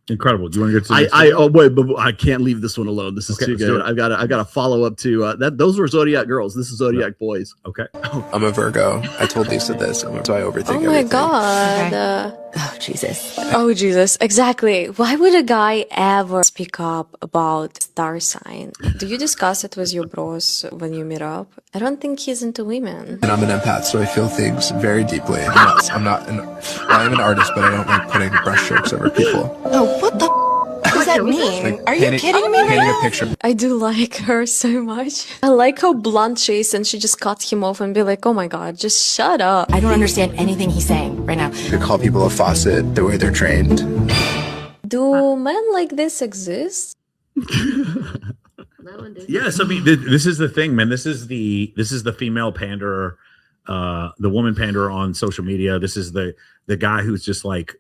Incredible. Do you want to get to but I can't leave this one alone. This is too good. I've got a follow up to that. Those were Zodiac girls. This is Zodiac boys. Okay. I'm a Virgo. I told Lisa this, so I overthink everything. Oh my god. Oh Jesus. Oh Jesus. Exactly. Why would a guy ever speak up about star sign? Do you discuss it with your bros when you meet up? I don't think he's into women. And I'm an empath, so I feel things very deeply. I'm an artist, but I don't like putting brushstrokes over people. Oh, what the does that mean? Like Are you kidding me? Painting a picture. I do like her so much. I like how blunt she is, and she just cuts him off and be like, oh my god, just shut up. I don't understand anything he's saying right now. You could call people a faucet the way they're trained. Do men like this exist? Yes, I mean this is the thing, man. This is the female panderer, the woman panderer on social media. This is the guy who's just like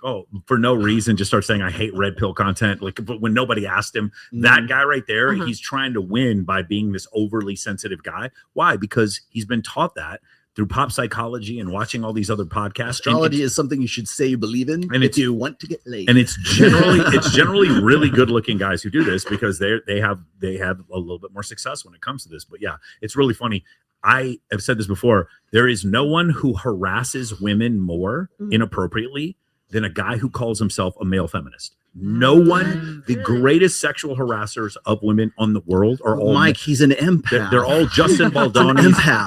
oh, for no reason just starts saying I hate red pill content, like, but when nobody asked him. That guy right there, he's trying to win by being this overly sensitive guy. Why? Because he's been taught that through pop psychology and watching all these other podcasts. Astrology is something you should say you believe in, and if you want to get laid. And it's generally really good looking guys who do this because they have a little bit more success when it comes to this. But yeah, it's really funny. I have said this before. There is no one who harasses women more inappropriately than a guy who calls himself a male feminist. No one, the greatest sexual harassers of women on the world are all Mike. He's an empath. They're all Justin Baldoni.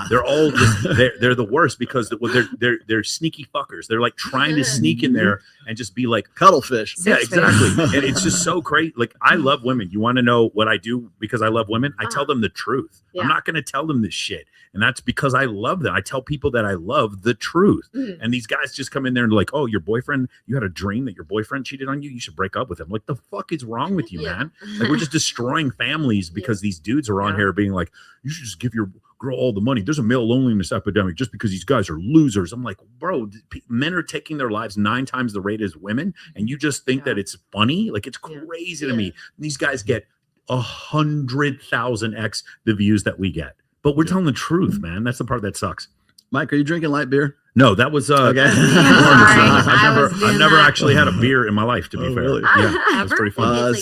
They're all they're the worst because they're sneaky fuckers. They're like trying to sneak in there and just be like cuttlefish. Yeah, exactly. And it's just so great. Like, I love women. You want to know what I do because I love women? I tell them the truth. I'm not going to tell them this shit. And that's because I love them. I tell people that I love the truth. And these guys just come in there and like, oh, your boyfriend, you had a dream that your boyfriend cheated on you. You should break up with him. Like, the fuck is wrong with you, man? Like, we're just destroying families because these dudes are on here being like, you should just give your girl all the money. There's a male loneliness epidemic just because these guys are losers. I'm like, bro, men are taking their lives 9 times the rate as women. And you just think that it's funny? Like, it's crazy to me. These guys get 100,000x the views that we get. But we're telling the truth, man. That's the part that sucks. Mike, are you drinking light beer? No, that was okay. I've never actually had a beer in my life, to be fair. Really? Yeah, that's pretty fun.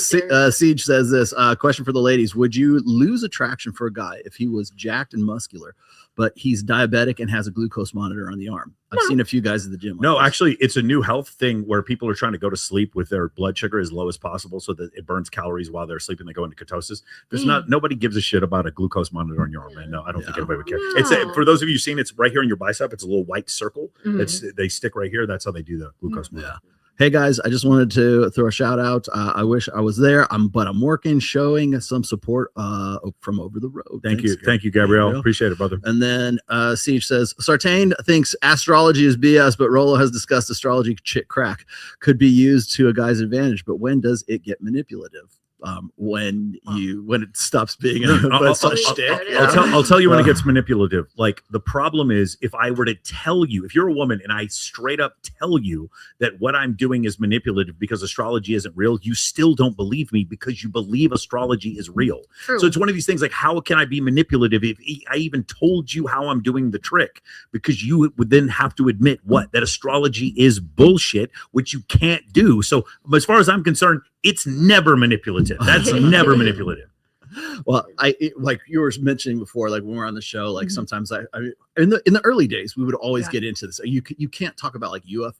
Siege says this question for the ladies: would you lose attraction for a guy if he was jacked and muscular, but he's diabetic and has a glucose monitor on the arm? I've seen a few guys at the gym. No, actually, it's a new health thing where people are trying to go to sleep with their blood sugar as low as possible so that it burns calories while they're sleeping. They go into ketosis. There's nobody gives a shit about a glucose monitor on your arm, man. No, I don't think anybody would care. It's for those of you who've seen, it's right here in your bicep. It's a little white circle. They stick right here. That's how they do the glucose monitor. Hey guys, I just wanted to throw a shout out. I wish I was there. But I'm working, showing some support from over the road. Thank you, Gabrielle. Appreciate it, brother. And then Siege says Sartain thinks astrology is BS, but Rolo has discussed astrology crack could be used to a guy's advantage. But when does it get manipulative? when it stops being a shtick. I'll tell you when it gets manipulative. Like the problem is if I were to tell you, if you're a woman and I straight up tell you that what I'm doing is manipulative because astrology isn't real, you still don't believe me because you believe astrology is real. True. So it's one of these things like, how can I be manipulative if I even told you how I'm doing the trick? Because you would then have to admit that astrology is bullshit, which you can't do. So as far as I'm concerned, it's never manipulative. That's never manipulative. Well, like you were mentioning before, like when we're on the show, like sometimes I in the early days, we would always get into this. You can't talk about like UFOs.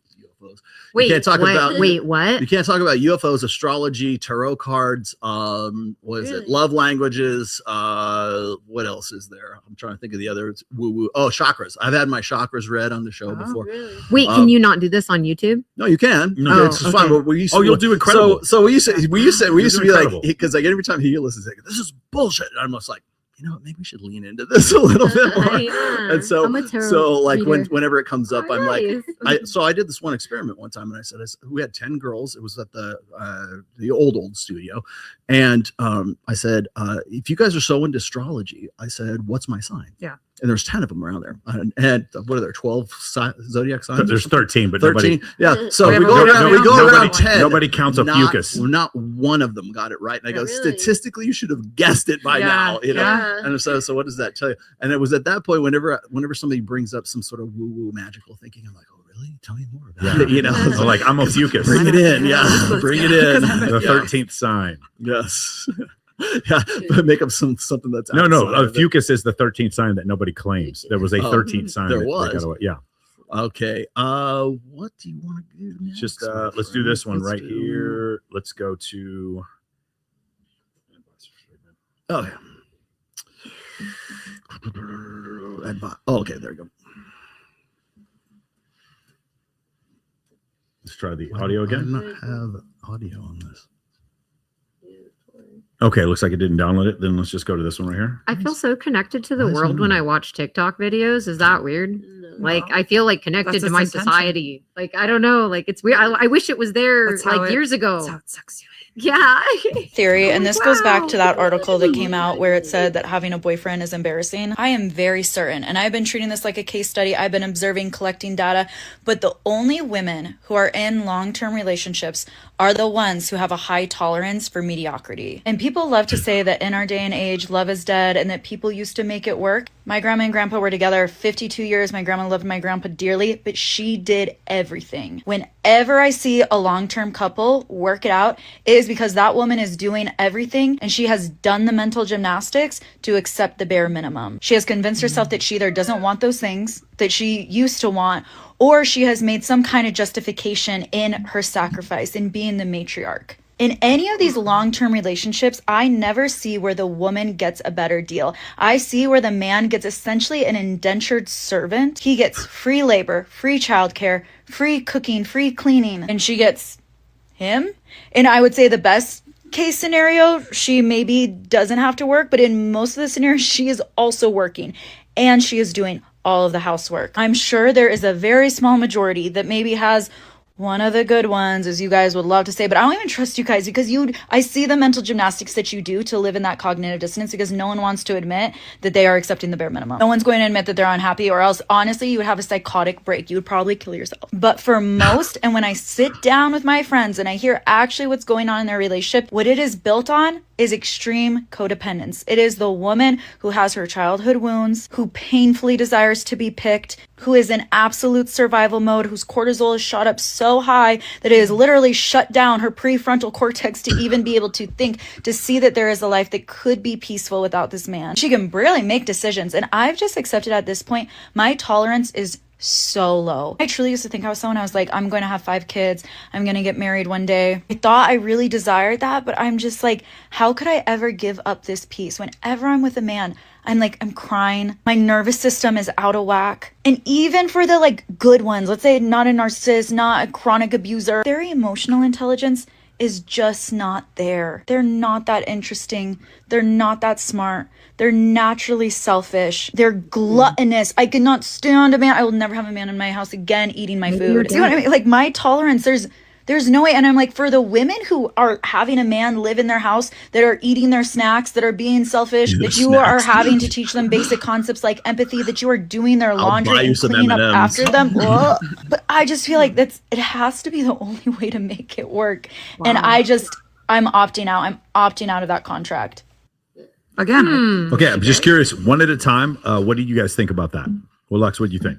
Wait, you can't talk about what? You can't talk about UFOs, astrology, tarot cards, what is it? Love languages. What else is there? I'm trying to think of the others. Woo. Oh, chakras. I've had my chakras read on the show before. Really? Wait, can you not do this on YouTube? No, you can. No, it's fun. But we used to you'll do incredible. So we used to be incredible. like, because like every time he listens, like, this is bullshit. And I'm just like, you know what, maybe we should lean into this a little bit more. And so like whenever it comes up, I'm like, I did this one experiment one time, and I said, we had 10 girls. It was at the old studio, and I said, if you guys are so into astrology, I said, what's my sign? Yeah. And there's 10 of them around there, and what are there? 12 zodiac signs? There's 13, but 13. Nobody, yeah. So we go around 10. Nobody counts a fucus. Not one of them got it right. And I go, statistically, you should have guessed it by now. You know. Yeah. And so what does that tell you? And it was at that point, whenever somebody brings up some sort of woo-woo magical thinking, I'm like, oh, really? Tell me more about it. You know, so like I'm a fucus. Bring it in. Yeah. Bring it in. The 13th sign. Yes. Yeah, but make up something that's a fucus is the 13th sign that nobody claims. There was a 13th sign. There was. Yeah. Okay. What do you want to do next? Just let's do this one right here. Let's go to. Oh yeah. Oh, okay, there you go. Let's try the audio again. I do not have audio on this. Okay, looks like it didn't download it. Then let's just go to this one right here. I feel so connected to the world when I watch TikTok videos. Is that weird? Like I feel like connected to my society. Like I don't know. Like it's weird. I wish it was there years ago. That's how it sucks you in. Yeah. Theory, and this goes back to that article that came out where it said that having a boyfriend is embarrassing. I am very certain, and I've been treating this like a case study. I've been observing, collecting data, but the only women who are in long-term relationships are the ones who have a high tolerance for mediocrity. And people love to say that in our day and age, love is dead and that people used to make it work. My grandma and grandpa were together 52 years. My grandma loved my grandpa dearly, but she did everything. Whenever I see a long-term couple work it out, it is because that woman is doing everything and she has done the mental gymnastics to accept the bare minimum. She has convinced herself that she either doesn't want those things that she used to want, or she has made some kind of justification in her sacrifice, in being the matriarch. In any of these long-term relationships, I never see where the woman gets a better deal. I see where the man gets essentially an indentured servant. He gets free labor, free childcare, free cooking, free cleaning, and she gets him. And I would say the best case scenario, she maybe doesn't have to work, but in most of the scenarios, she is also working and she is doing all of the housework. I'm sure there is a very small majority that maybe has one of the good ones, as you guys would love to say, but I don't even trust you guys because I see the mental gymnastics that you do to live in that cognitive dissonance because no one wants to admit that they are accepting the bare minimum. No one's going to admit that they're unhappy, or else honestly you would have a psychotic break. You would probably kill yourself. But for most, and when I sit down with my friends and I hear actually what's going on in their relationship, what it is built on is extreme codependence. It is the woman who has her childhood wounds, who painfully desires to be picked, who is in absolute survival mode, whose cortisol is shot up so high that it has literally shut down her prefrontal cortex to even be able to think, to see that there is a life that could be peaceful without this man. She can barely make decisions. And I've just accepted at this point, my tolerance is so low. I truly used to think I was someone, I was like, I'm going to have 5 kids. I'm going to get married one day. I thought I really desired that, but I'm just like, how could I ever give up this peace? Whenever I'm with a man, I'm crying. My nervous system is out of whack. And even for the good ones, let's say not a narcissist, not a chronic abuser, their emotional intelligence is just not there. They're not that interesting. They're not that smart. They're naturally selfish. They're gluttonous. I cannot stand a man. I will never have a man in my house again eating my food. See what I mean? My tolerance, There's no way. And I'm like, for the women who are having a man live in their house, that are eating their snacks, that are being selfish, that you are having to teach them basic concepts like empathy, that you are doing their laundry and cleaning up after them. But I just feel like it has to be the only way to make it work. Wow. And I'm opting out. I'm opting out of that contract. Again. Okay, I'm just curious, one at a time. What do you guys think about that? Well, Lux, what do you think?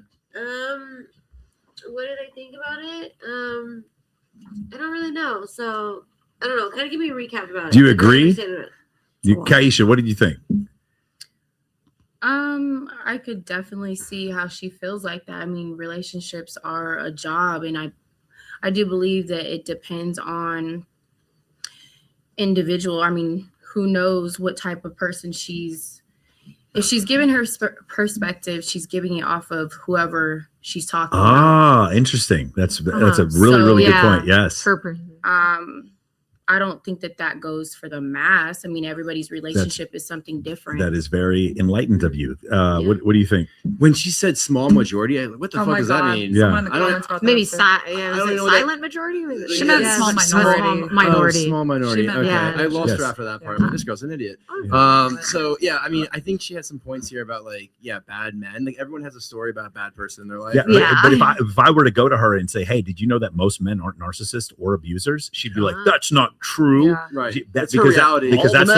What did I think about it? I don't really know. So I don't know. Kind of give me a recap about it. Do you agree? Kaisha, what did you think? I could definitely see how she feels like that. I mean, relationships are a job, and I do believe that it depends on individual. I mean, who knows what type of person if she's giving her perspective, she's giving it off of whoever she's talking about. Interesting. That's a really good point. Yes. I don't think that goes for the mass. I mean, everybody's relationship is something different. That is very enlightened of you. What do you think? When she said small majority, what the fuck does that mean? Yeah. I don't maybe silent majority. She meant small minority. Small minority. Okay, I lost her after that part. But this girl's an idiot. So yeah, I mean, I think she had some points here about bad men. Like everyone has a story about a bad person in their life. Yeah. But if I were to go to her and say, hey, did you know that most men aren't narcissists or abusers? She'd be like, that's not true. Yeah. Right. That's her reality. Because that's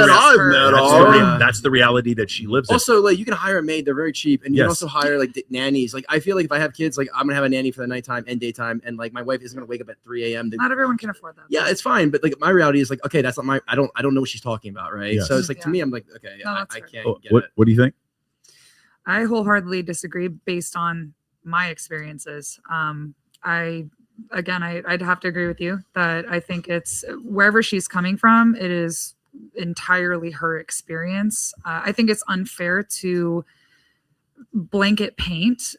the reality that she lives in. Also, you can hire a maid; they're very cheap, and you can also hire nannies. I feel like if I have kids, I'm gonna have a nanny for the nighttime and daytime, and my wife isn't gonna wake up at 3 a.m. Not everyone can afford that. Yeah, it's fine, but my reality is okay, that's not I don't know what she's talking about, right? Yes. So it's to me, I'm like, okay, no, I can't get it. What do you think? I wholeheartedly disagree based on my experiences. I'd have to agree with you that I think it's wherever she's coming from, it is entirely her experience. I think it's unfair to blanket paint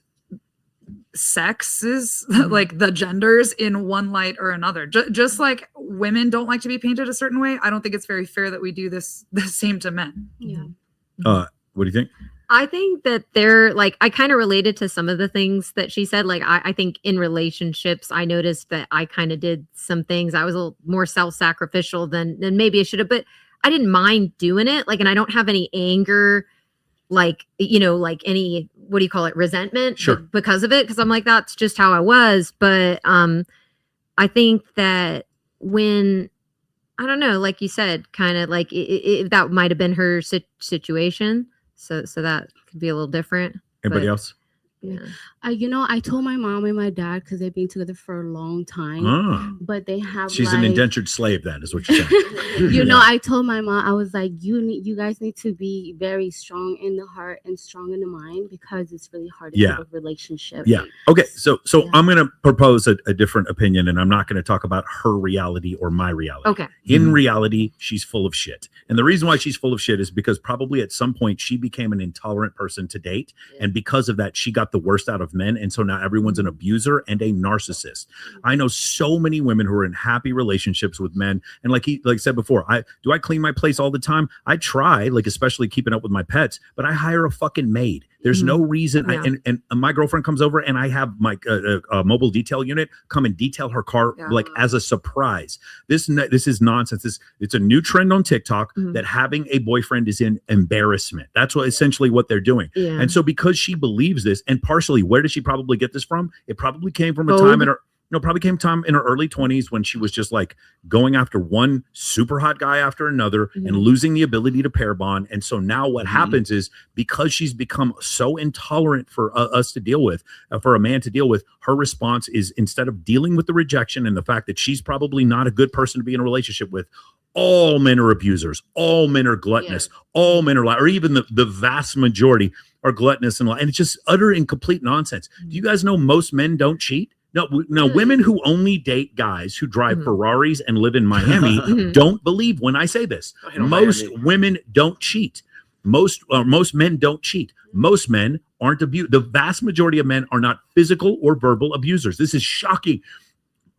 sexes, like the genders, in one light or another. Just like women don't like to be painted a certain way, I don't think it's very fair that we do the same to men. Yeah. What do you think? I think that they're I kind of related to some of the things that she said. I think in relationships, I noticed that I kind of did some things. I was a little more self-sacrificial than maybe I should have, but I didn't mind doing it. And I don't have any anger, any, what do you call it? Resentment because of it. Cause I'm that's just how I was. But, I think that when, I don't know, like you said, kind of that might've been her situation. So that could be a little different. Anybody else? Yeah. I told my mom and my dad because they've been together for a long time, but they have. She's an indentured slave. Then is what you're saying. I told my mom, I was like, you guys need to be very strong in the heart and strong in the mind because it's really hard to have a relationship. Yeah. Okay. So I'm going to propose a different opinion, and I'm not going to talk about her reality or my reality. Okay. In reality, she's full of shit, and the reason why she's full of shit is because probably at some point she became an intolerant person to date, and because of that, she got the worst out of men, and so now everyone's an abuser and a narcissist. I know so many women who are in happy relationships with men, and like I said before, I clean my place all the time. I try, especially keeping up with my pets, but I hire a fucking maid. There's no reason. And my girlfriend comes over, and I have my mobile detail unit come and detail her car as a surprise. This is nonsense. It's a new trend on TikTok that having a boyfriend is an embarrassment. That's essentially what they're doing. Yeah. And so because she believes this, and partially, where did she probably get this from? It probably came from a time in her. Time in her early 20s when she was just going after one super hot guy after another and losing the ability to pair bond. And so now what happens is, because she's become so intolerant for us to deal with, for a man to deal with, her response is, instead of dealing with the rejection and the fact that she's probably not a good person to be in a relationship with, all men are abusers, all men are gluttonous, all men are liars, or even the vast majority are gluttonous and it's just utter and complete nonsense. Do you guys know most men don't cheat? No, women who only date guys who drive Ferraris and live in Miami don't believe when I say this. Most women don't cheat. Most men don't cheat. Most men aren't abused. The vast majority of men are not physical or verbal abusers. This is shocking.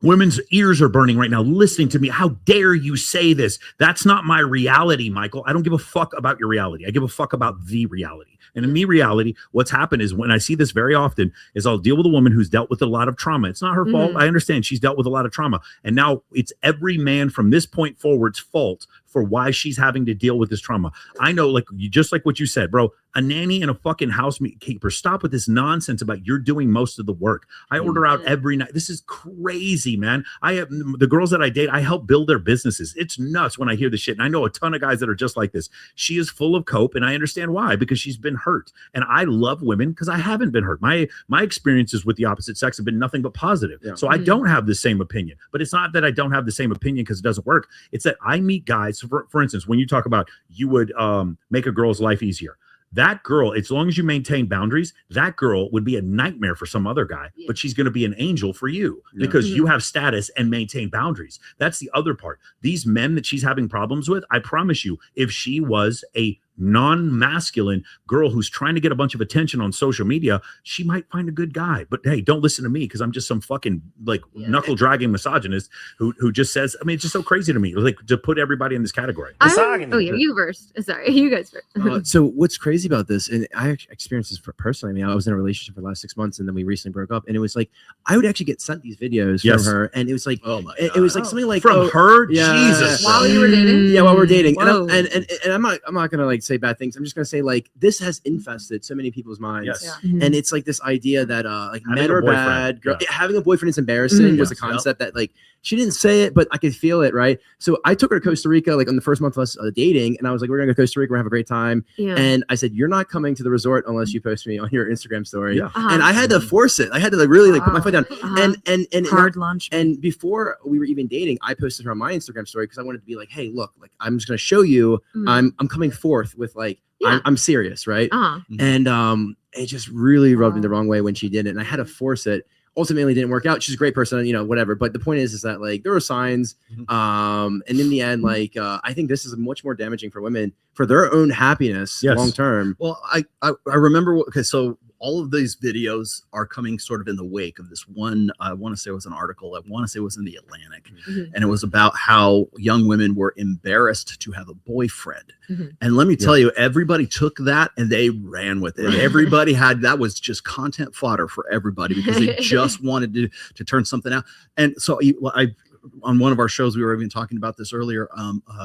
Women's ears are burning right now listening to me. How dare you say this? That's not my reality, Michael. I don't give a fuck about your reality. I give a fuck about the reality. And in the reality, what's happened is when I see this very often is I'll deal with a woman who's dealt with a lot of trauma. It's not her fault. I understand she's dealt with a lot of trauma. And now it's every man from this point forward's fault for why she's having to deal with this trauma. I know, like just like what you said, bro, a nanny and a fucking housekeeper. Stop with this nonsense about you're doing most of the work. I order out every night. This is crazy, man. I have the girls that I date, I help build their businesses. It's nuts when I hear this shit. And I know a ton of guys that are just like this. She is full of cope, and I understand why, because she's been hurt. And I love women because I haven't been hurt. My experiences with the opposite sex have been nothing but positive. Yeah. So I don't have the same opinion. But it's not that I don't have the same opinion because it doesn't work. It's that I meet guys. So for instance, when you talk about you would make a girl's life easier. That girl, as long as you maintain boundaries, that girl would be a nightmare for some other guy, but she's going to be an angel for you because you have status and maintain boundaries. That's the other part. These men that she's having problems with, I promise you, if she was a non-masculine girl who's trying to get a bunch of attention on social media, she might find a good guy. But hey, don't listen to me because I'm just some fucking like knuckle dragging misogynist who just says, I mean, it's just so crazy to me, like to put everybody in this category. You first. Sorry, you guys first. So what's crazy about this, and I experienced this personally. I mean, I was in a relationship for the last 6 months, and then we recently broke up. And it was like I would actually get sent these videos from her, and it was like, oh my, it was like something like from her, Jesus, while you were dating, while we're dating, and I'm not gonna like say bad things. I'm just gonna say like this has infested so many people's minds, and it's like this idea that like men are bad. Having a boyfriend is embarrassing was a concept that like she didn't say it, but I could feel it, right? So I took her to Costa Rica like on the first month of us dating, and I was like, we're gonna go to Costa Rica, we're gonna have a great time. And I said, you're not coming to the resort unless you post me on your Instagram story. And I had to force it. I had to like really like put my foot down. And hard launch. And before we were even dating, I posted her on my Instagram story because I wanted to be like, hey, look, like I'm just gonna show you I'm coming forth with like I'm serious, right? And it just really rubbed me the wrong way when she did it, and I had to force it. Ultimately, it didn't work out. She's a great person, you know, whatever. But the point is that like there were signs, and in the end, like I think this is much more damaging for women for their own happiness long term. Well, I remember. Okay, so all of these videos are coming sort of in the wake of this one. I want to say it was an article. I want to say it was in the Atlantic, and it was about how young women were embarrassed to have a boyfriend. And let me tell you, everybody took that and they ran with it. Everybody had that was just content fodder for everybody because they just wanted to turn something out. And so on one of our shows, we were even talking about this earlier.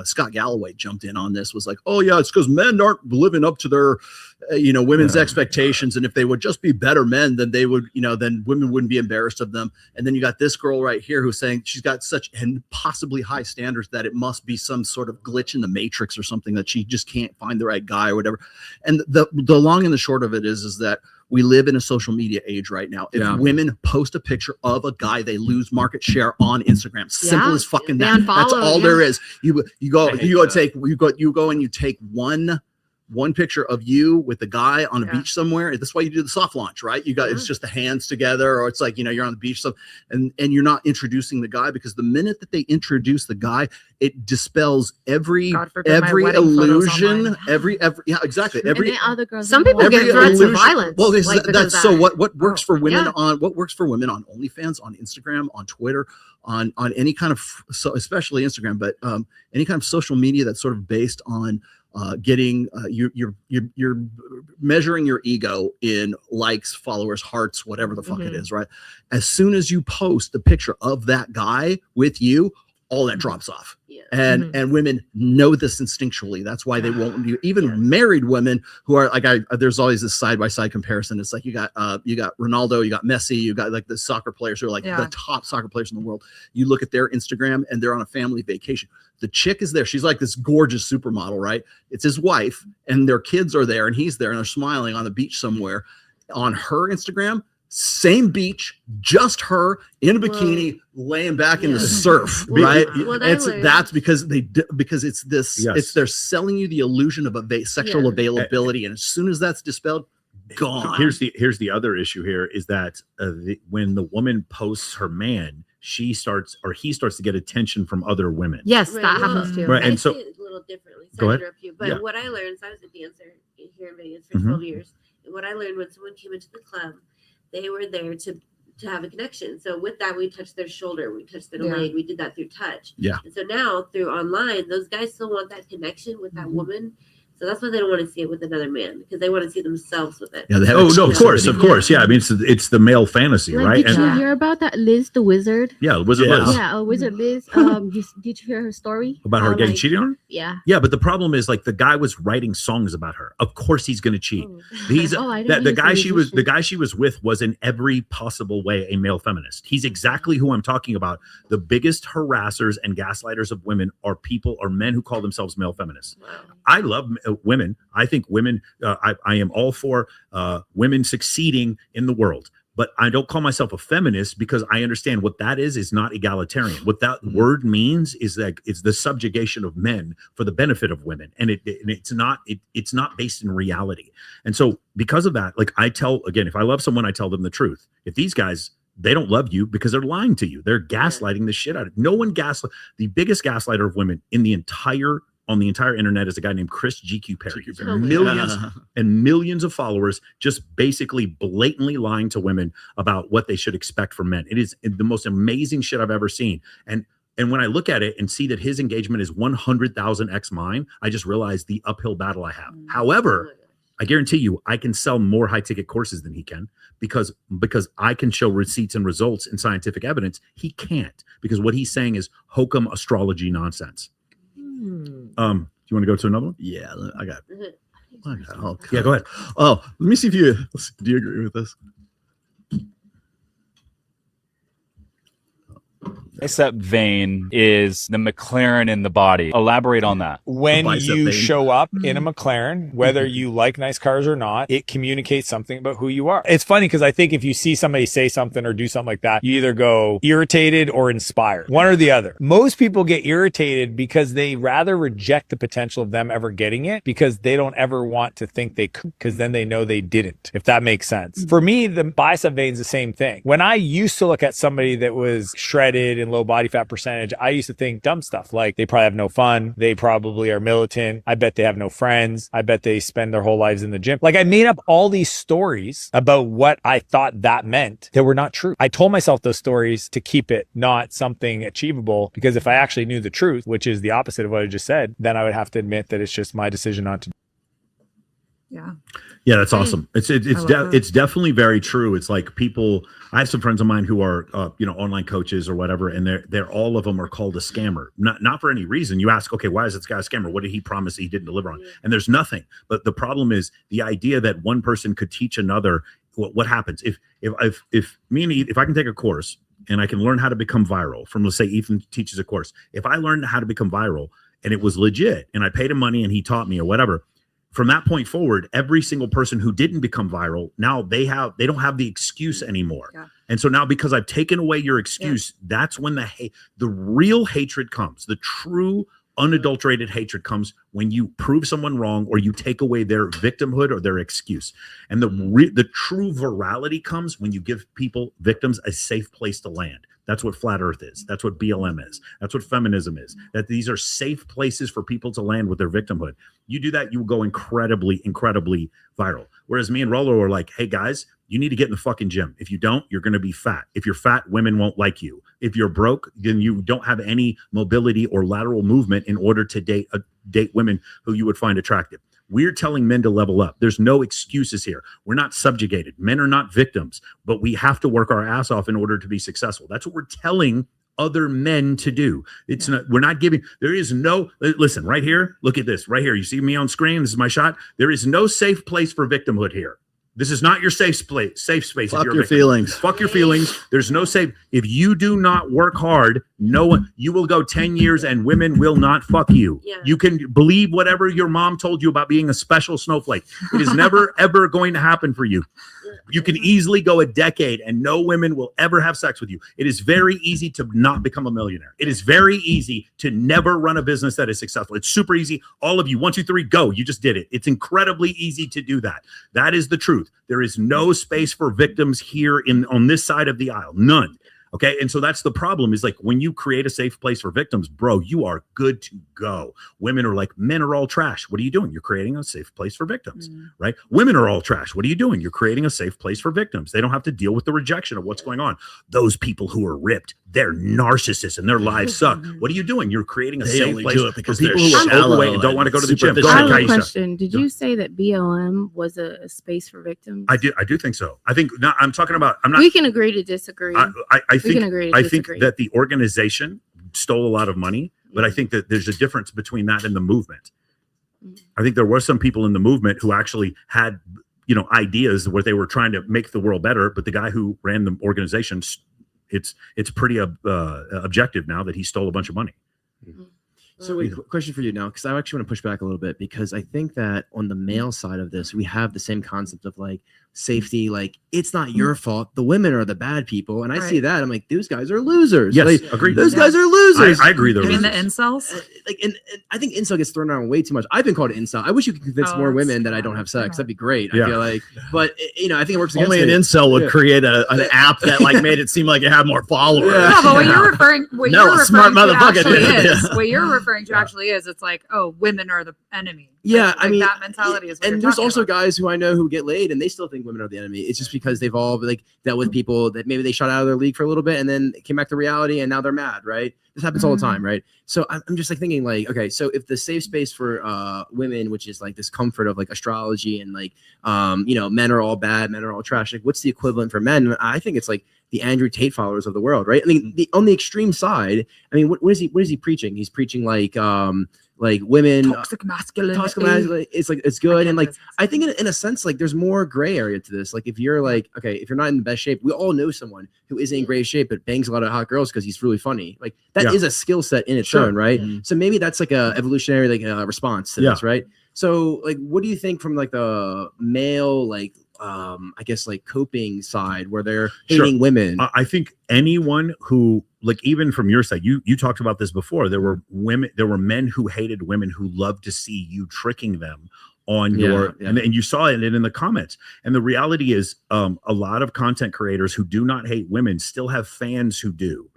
Scott Galloway jumped in on this, was like, oh yeah, it's because men aren't living up to their, women's expectations. And if they would just be better men, then they would, then women wouldn't be embarrassed of them. And then you got this girl right here who's saying she's got such impossibly high standards that it must be some sort of glitch in the matrix or something that she just can't find the right guy or whatever. And the long and the short of it is that we live in a social media age right now. If women post a picture of a guy, they lose market share on Instagram. Simple as fucking that. That's all there is. You go and you take one picture of you with the guy on a beach somewhere. That's why you do the soft launch, right? You got it's just the hands together, or it's like you're on the beach, and you're not introducing the guy, because the minute that they introduce the guy, it dispels every illusion, every exactly. Some people get threats of violence. Well, that's so what works for women on OnlyFans, on Instagram, on Twitter, on any kind of especially Instagram, but any kind of social media that's sort of based on getting you're measuring your ego in likes, followers, hearts, whatever the fuck it is, right? As soon as you post the picture of that guy with you, all that drops off. And women know this instinctually. That's why they won't do. Even married women who are like, there's always this side-by-side comparison. It's like you got Ronaldo, you got Messi, you got like the soccer players who are like the top soccer players in the world. You look at their Instagram and they're on a family vacation. The chick is there. She's like this gorgeous supermodel, right? It's his wife and their kids are there and he's there and they're smiling on the beach somewhere. On her Instagram, same beach, just her in a bikini laying back in the surf, right? That's because it's this. It's they're selling you the illusion of sexual availability, and as soon as that's dispelled, gone. Here's the other issue here is that when the woman posts her man, he starts to get attention from other women. Yes, that happens too. Right, and so it a little differently. Sorry to interrupt you, but what I learned, so I was a dancer here in Vegas for 12 years, and what I learned when someone came into the club, they were there to to have a connection. So with that, we touched their shoulder, we touched their leg, we did that through touch. Yeah. And so now through online, those guys still want that connection with that woman. So that's why they don't want to see it with another man, because they want to see themselves with it. Yeah, they have of course. Yeah, I mean, it's the male fantasy, Like, right? did you hear about that Liz the Wizard? Yeah, Wizard Liz. Yeah, Wizard Liz. Did you hear her story About her getting cheated on? Yeah. Yeah, but the problem is, like, the guy was writing songs about her. Of course he's going to cheat. He's the guy she was with was in every possible way a male feminist. He's exactly who I'm talking about. The biggest harassers and gaslighters of women are men who call themselves male feminists. Wow. I love women. I think women, I am all for women succeeding in the world. But I don't call myself a feminist because I understand what that is not egalitarian. What that word means is that it's the subjugation of men for the benefit of women, and it's not based in reality. And so because of that, like, I tell, again, if I love someone, I tell them the truth. If these guys, they don't love you because they're lying to you, they're gaslighting the shit out of. No one the biggest gaslighter of women on the entire internet is a guy named Chris GQ Perry. Millions and millions of followers, just basically blatantly lying to women about what they should expect from men. It is the most amazing shit I've ever seen. And when I look at it and see that his engagement is 100,000x mine, I just realize the uphill battle I have. However, I guarantee you, I can sell more high ticket courses than he can because I can show receipts and results and scientific evidence. He can't, because what he's saying is hokum astrology nonsense. Do you want to go to another one? Yeah, I got. Yeah, go ahead. Oh, let me see if do you agree with this? Bicep vein is the McLaren in the body. Elaborate on that. When you show up in a McLaren, whether you like nice cars or not, it communicates something about who you are. It's funny because I think if you see somebody say something or do something like that, you either go irritated or inspired, one or the other. Most people get irritated because they rather reject the potential of them ever getting it, because they don't ever want to think they could, because then they know they didn't, if that makes sense. For me, the bicep vein is the same thing. When I used to look at somebody that was shredded and low body fat percentage, I used to think dumb stuff like they probably have no fun, they probably are militant, I bet they have no friends, I bet they spend their whole lives in the gym. Like, I made up all these stories about what I thought that meant that were not true. I told myself those stories to keep it not something achievable, because if I actually knew the truth, which is the opposite of what I just said, then I would have to admit that it's just my decision not to. Yeah, that's awesome. It's definitely very true. It's like people, I have some friends of mine who are online coaches or whatever, and they're all of them are called a scammer. Not for any reason. You ask, okay, why is this guy a scammer? What did he promise he didn't deliver on? And there's nothing. But the problem is the idea that one person could teach another. What happens if I can take a course and I can learn how to become viral from, let's say Ethan teaches a course. If I learned how to become viral and it was legit and I paid him money and he taught me or whatever, from that point forward, every single person who didn't become viral, now they don't have the excuse anymore. Yeah. And so now, because I've taken away your excuse, that's when the real hatred comes. The true unadulterated hatred comes when you prove someone wrong or you take away their victimhood or their excuse. And the true virality comes when you give victims a safe place to land. That's what flat earth is. That's what BLM is. That's what feminism is. That these are safe places for people to land with their victimhood. You do that, you will go incredibly, incredibly viral. Whereas me and Rollo are like, hey guys, you need to get in the fucking gym. If you don't, you're going to be fat. If you're fat, women won't like you. If you're broke, then you don't have any mobility or lateral movement in order to date women who you would find attractive. We're telling men to level up. There's no excuses here. We're not subjugated. Men are not victims, but we have to work our ass off in order to be successful. That's what we're telling other men to do. We're not giving, there is no, listen, right here, look at this, right here. You see me on screen? This is my shot. There is no safe place for victimhood here. This is not your safe space. Fuck your feelings. Fuck your feelings. There's no safe. If you do not work hard, you will go 10 years and women will not fuck you. Yeah. You can believe whatever your mom told you about being a special snowflake. It is never, ever going to happen for you. You can easily go a decade and no women will ever have sex with you. It is very easy to not become a millionaire. It is very easy to never run a business that is successful. It's super easy. All of you, 1, 2, 3, go. You just did it. It's incredibly easy to do that. That is the truth. There is no space for victims here on this side of the aisle. None. Okay. And so that's the problem is like when you create a safe place for victims, bro, you are good to go. Women are like, men are all trash. What are you doing? You're creating a safe place for victims, right? Women are all trash. What are you doing? You're creating a safe place for victims. They don't have to deal with the rejection of what's going on. Those people who are ripped, they're narcissists and their lives suck. What are you doing? You're creating a safe place for people who are overweight and don't want to go to the gym. I have a question. Did you say that BLM was a space for victims? I do think so. I think not, I'm talking about, I'm not. We can agree to disagree. I think that the organization stole a lot of money, but I think that there's a difference between that and the movement. I think there were some people in the movement who actually had, ideas where they were trying to make the world better, but the guy who ran the organization, it's pretty objective now that he stole a bunch of money. So wait, question for you now, because I actually want to push back a little bit, because I think that on the male side of this, we have the same concept of like safety, like it's not your fault. The women are the bad people. And I see that. I'm like, those guys are losers. Yes, like, agreed. Those guys are losers. I agree. They're I mean, losers. the incels? And I think incel gets thrown around way too much. I've been called an incel. I wish you could convince more women that I don't have sex. That'd be great. I feel like, but I think it works against only an me. incel would create an app that like made it seem like it had more followers. No, but what you're referring, What you're referring to actually is, it's like, oh, women are the enemy. Yeah, I mean, that mentality is. And there's also guys who I know who get laid and they still think women are the enemy. It's just because they've all like dealt with people that maybe they shot out of their league for a little bit and then came back to reality and now they're mad, right? This happens all the time, right? So I'm just like thinking like, okay, so if the safe space for women, which is like this comfort of like astrology and like men are all bad, men are all trash, like what's the equivalent for men? I think it's like the Andrew Tate followers of the world, right? I mean, on the extreme side, I mean, what is he preaching? He's preaching like women toxic masculinity. It's like it's good, and like I think in a sense like there's more gray area to this. Like if you're like, okay, if you're not in the best shape, we all know someone who isn't in great shape but bangs a lot of hot girls because he's really funny. Like that is a skill set in its own, right? So maybe that's like a evolutionary like response to this, right? So like, what do you think from like the male like I guess like coping side where they're hating women? I think anyone who like, even from your side, you talked about this before. There were men who hated women who loved to see you tricking them on and you saw it in the comments. And the reality is a lot of content creators who do not hate women still have fans who do.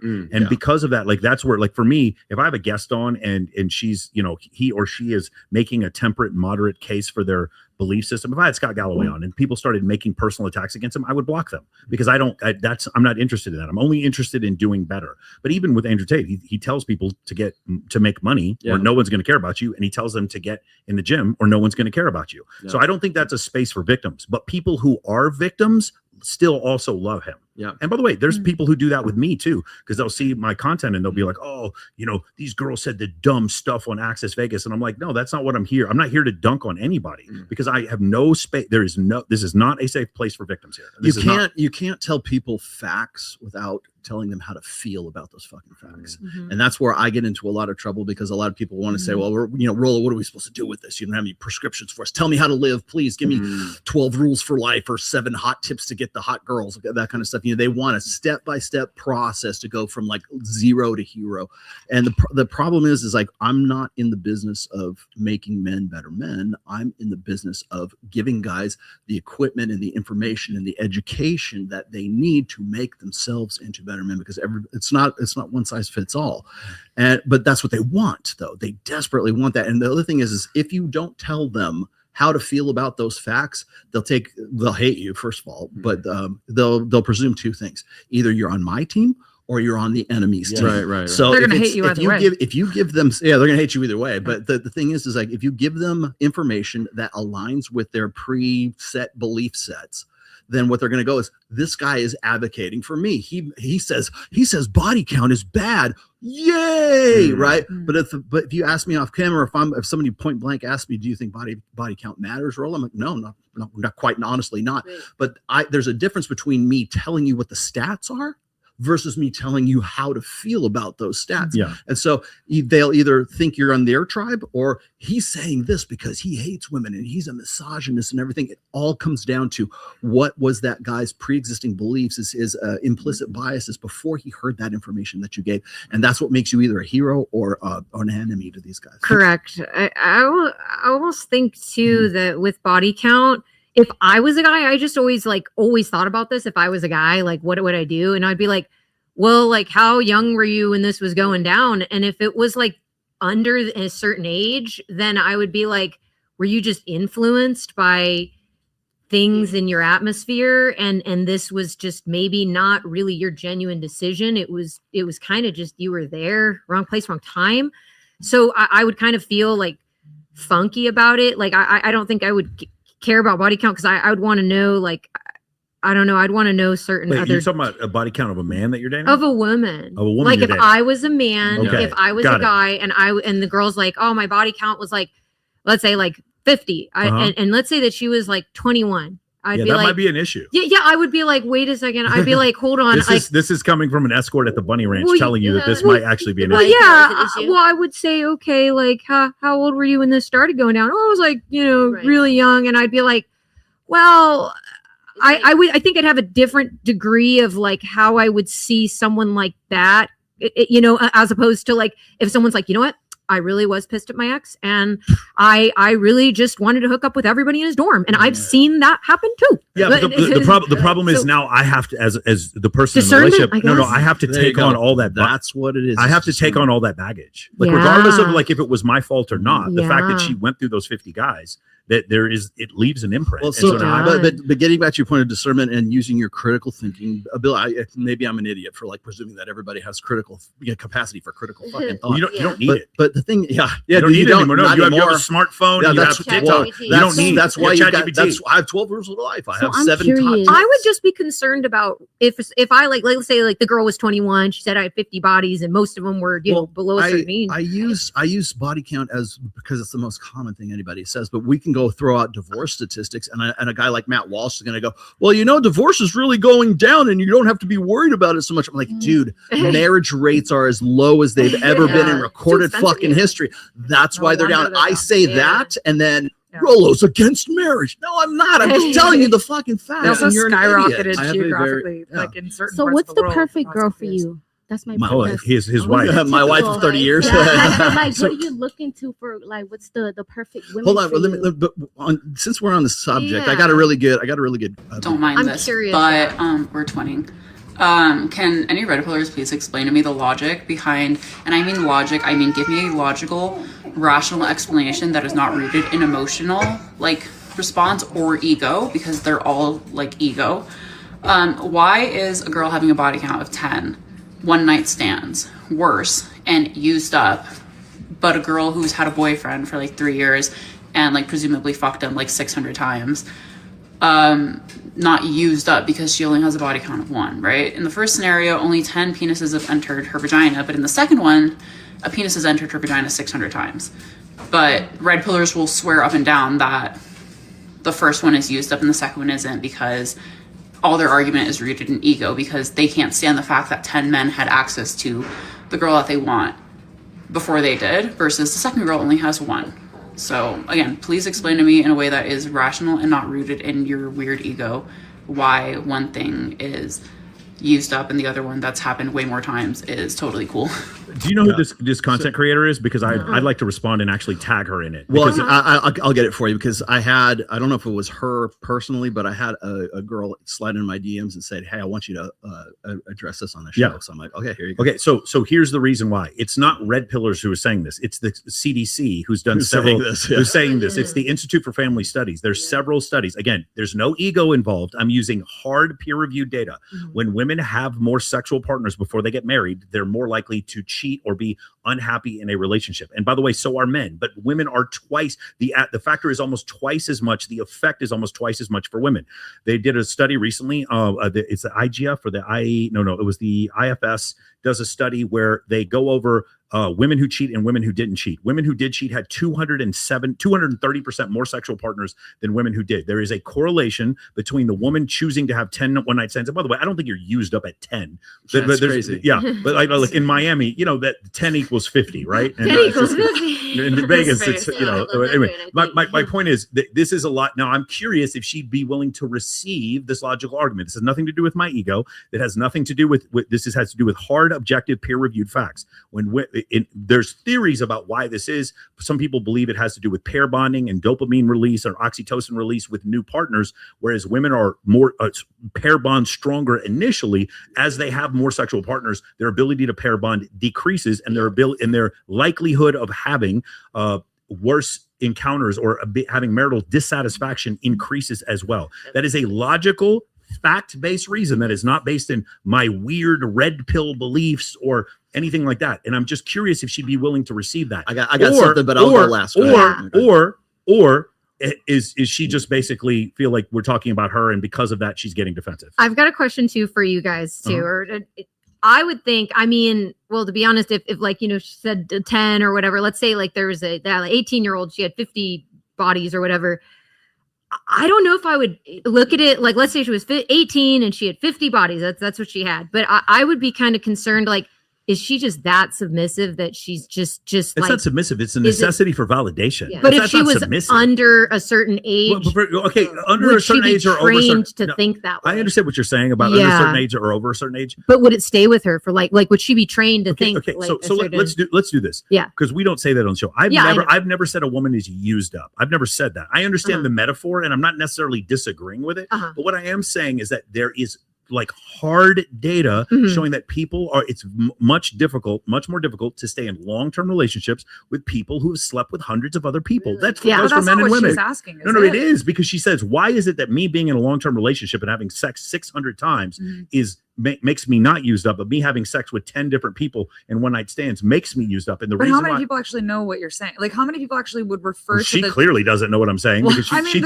Because of that, like that's where, like for me, if I have a guest on and she's, he or she is making a temperate, moderate case for their belief system. If I had Scott Galloway on and people started making personal attacks against him, I would block them because I'm not interested in that. I'm only interested in doing better. But even with Andrew Tate, he tells people to make money or no one's going to care about you. And he tells them to get in the gym or no one's going to care about you. So I don't think that's a space for victims, but people who are victims still also love him. And by the way, there's people who do that with me too, because they'll see my content and they'll be like, oh, these girls said the dumb stuff on Access Vegas. And I'm like, no, that's not what I'm here. I'm not here to dunk on anybody because I have no space. This is not a safe place for victims here. You can't tell people facts without telling them how to feel about those fucking facts. And that's where I get into a lot of trouble because a lot of people want to say, well, Rolla, what are we supposed to do with this? You don't have any prescriptions for us. Tell me how to live, please. Give me 12 rules for life or 7 hot tips to get the hot girls, that kind of stuff. They want a step-by-step process to go from like 0 to hero. And the problem is like, I'm not in the business of making men better men. I'm in the business of giving guys the equipment and the information and the education that they need to make themselves into better men, because it's not one size fits all. But that's what they want, though. They desperately want that. And the other thing is if you don't tell them how to feel about those facts, they'll hate you, first of all, but they'll presume 2 things. Either you're on my team or you're on the enemy's team. Right. So they're going to hate you either way. If you give them, they're going to hate you either way. But the thing is like, if you give them information that aligns with their preset belief sets, then what they're going to go is, this guy is advocating for me. He says body count is bad. Yay. Right. But if you ask me off camera, if somebody point blank asks me, do you think body count matters, Roll? I'm like, no, not quite. Honestly, not. But there's a difference between me telling you what the stats are versus me telling you how to feel about those stats. And so they'll either think you're on their tribe or he's saying this because he hates women and he's a misogynist and everything. It all comes down to what was that guy's pre-existing beliefs, his implicit biases before he heard that information that you gave. And that's what makes you either a hero or an enemy to these guys. Correct. I almost think too that with body count, if I was a guy, I just always thought about this. If I was a guy, like, what would I do? And I'd be like, well, like, how young were you when this was going down? And if it was like under a certain age, then I would be like, were you just influenced by things in your atmosphere? And this was just maybe not really your genuine decision. It was kind of just, you were there, wrong place, wrong time. So I would kind of feel like funky about it. Like, I don't think I would care about body count, because I would want to know, like, I don't know. I'd want to know certain other. You're talking about a body count of a man that you're dating? Of a woman. Of a woman. Like, if I was a man, Okay. if I was a guy, and the girl's like, oh, my body count was like, let's say like 50. And let's say that she was like 21. I'd be that like, might be an issue. Yeah, I would be like, wait a second. I'd be like, hold on. This is coming from an escort at the Bunny Ranch telling you that this might actually be an well, issue. yeah. Well, I would say, okay, like, how old were you when this started going down? Oh, I was like, really young. And I'd be like, well, I think I'd have a different degree of like how I would see someone like that, as opposed to like, if someone's like, you know what? I really was pissed at my ex, and I really just wanted to hook up with everybody in his dorm, and I've seen that happen too. Yeah, but the problem is now I have to, as the person in the relationship, I have to take on all that. That's what it is. I have to take on all that baggage, like regardless of like if it was my fault or not. The fact that she went through those 50 guys, that it leaves an imprint. Well, so, but getting back to your point of discernment and using your critical thinking ability, maybe I'm an idiot for like presuming that everybody has critical capacity for critical fucking thought. You don't need it. But the thing, you don't need it anymore. No, you have a smartphone. Yeah, you have TikTok. You don't need. That's why I have 12 rules of life. I have 7 top. I would just be concerned about if I like, let's say like the girl was 21, she said I had 50 bodies, and most of them were below a certain age. I use body count because it's the most common thing anybody says, but we can go throw out divorce statistics, and a guy like Matt Walsh is going to go, well, divorce is really going down, and you don't have to be worried about it so much. I'm like, dude, marriage rates are as low as they've ever been in recorded fucking history. That's why they're down. I say that, and then Rolo's against marriage. No, I'm not. I'm just telling you the fucking facts. They also skyrocketed geographically, like in certain. So, parts what's of the the world, perfect girl for you? That's my wife. His wife. My wife of 30 years. Like, what are you looking to for? Like, what's the perfect women? Hold on. Since we're on the subject, I got a really good. Don't mind this, curious. But we're twinning. Can any red pillars please explain to me the logic behind, and I mean logic, I mean give me a logical, rational explanation that is not rooted in emotional, like, response or ego, because they're all like ego. Why is a girl having a body count of 10 one-night stands worse and used up, but a girl who's had a boyfriend for like 3 years and like presumably fucked him like 600 times, not used up because she only has a body count of 1, right? In the first scenario, only 10 penises have entered her vagina, but in the second one, a penis has entered her vagina 600 times. But red pillars will swear up and down that the first one is used up and the second one isn't, because all their argument is rooted in ego, because they can't stand the fact that 10 men had access to the girl that they want before they did, versus the second girl only has 1. So again, please explain to me in a way that is rational and not rooted in your weird ego why one thing is used up and the other one that's happened way more times is totally cool. Do you know who this content creator is? Because I'd like to respond and actually tag her in it. Well, I'll get it for you, because I don't know if it was her personally, but I had a girl slide in my DMs and said, hey, I want you to address this on the show. So I'm like, okay, here you go. Okay, so here's the reason why. It's not red pillars who are saying this. It's the CDC who's done several. Who's saying this. It's the Institute for Family Studies. There's several studies. Again, there's no ego involved. I'm using hard peer-reviewed data. When women have more sexual partners before they get married, they're more likely to cheat or be unhappy in a relationship. And by the way, so are men, but women are twice. The factor is almost twice as much. The effect is almost twice as much for women. They did a study recently. It's the IGF or the IE. No, it was the IFS does a study where they go over women who cheat and women who didn't cheat. Women who did cheat had 230% more sexual partners than women who did. There is a correlation between the woman choosing to have 10 one-night stands. And by the way, I don't think you're used up at 10. That's crazy. Yeah, but like in Miami, that 10 equals equals 50, right? And 10 equals 50. in Vegas, Space. it's, Yeah, anyway, I my point is that this is a lot. Now, I'm curious if she'd be willing to receive this logical argument. This has nothing to do with my ego. It has nothing to do with has to do with hard, objective, peer-reviewed facts. There's theories about why this is. Some people believe it has to do with pair bonding and dopamine release or oxytocin release with new partners, whereas women are more pair bond stronger initially. As they have more sexual partners, their ability to pair bond decreases, and their likelihood of having worse encounters or having marital dissatisfaction increases as well. That is a logical, fact-based reason that is not based in my weird red pill beliefs or anything like that. And I'm just curious if she'd be willing to receive that. I got something, but I'll go last. Or is she just basically feel like we're talking about her, and because of that she's getting defensive? I've got a question too for you guys too. Or I would think, I mean, well, to be honest, if like, you know, she said 10 or whatever, let's say like there was a 18-year-old, she had 50 bodies or whatever. I don't know if I would look at it like, let's say she was 18 and she had 50 bodies. That's what she had. But I would be kind of concerned, like, is she just that submissive that she's just it's like, not submissive. It's a necessity for validation. Yeah. But if she was under a certain age, under a certain age or over a certain, to think that way. I understand what you're saying about under a certain age or over a certain age. But would it stay with her for like would she be trained to think? Okay, like so let's do this. Yeah, because we don't say that on the show. I've never said a woman is used up. I've never said that. I understand the metaphor, and I'm not necessarily disagreeing with it. But what I am saying is that there is like hard data showing that people are, it's much more difficult to stay in long-term relationships with people who have slept with hundreds of other people. That's goes for men and women. She's asking, no, it is, because she says, why is it that me being in a long-term relationship and having sex 600 times makes me not used up, but me having sex with 10 different people and one night stands makes me used up? And the but reason how many people actually know what you're saying? Like, how many people actually would refer to she clearly doesn't know what I'm saying, because she thinks she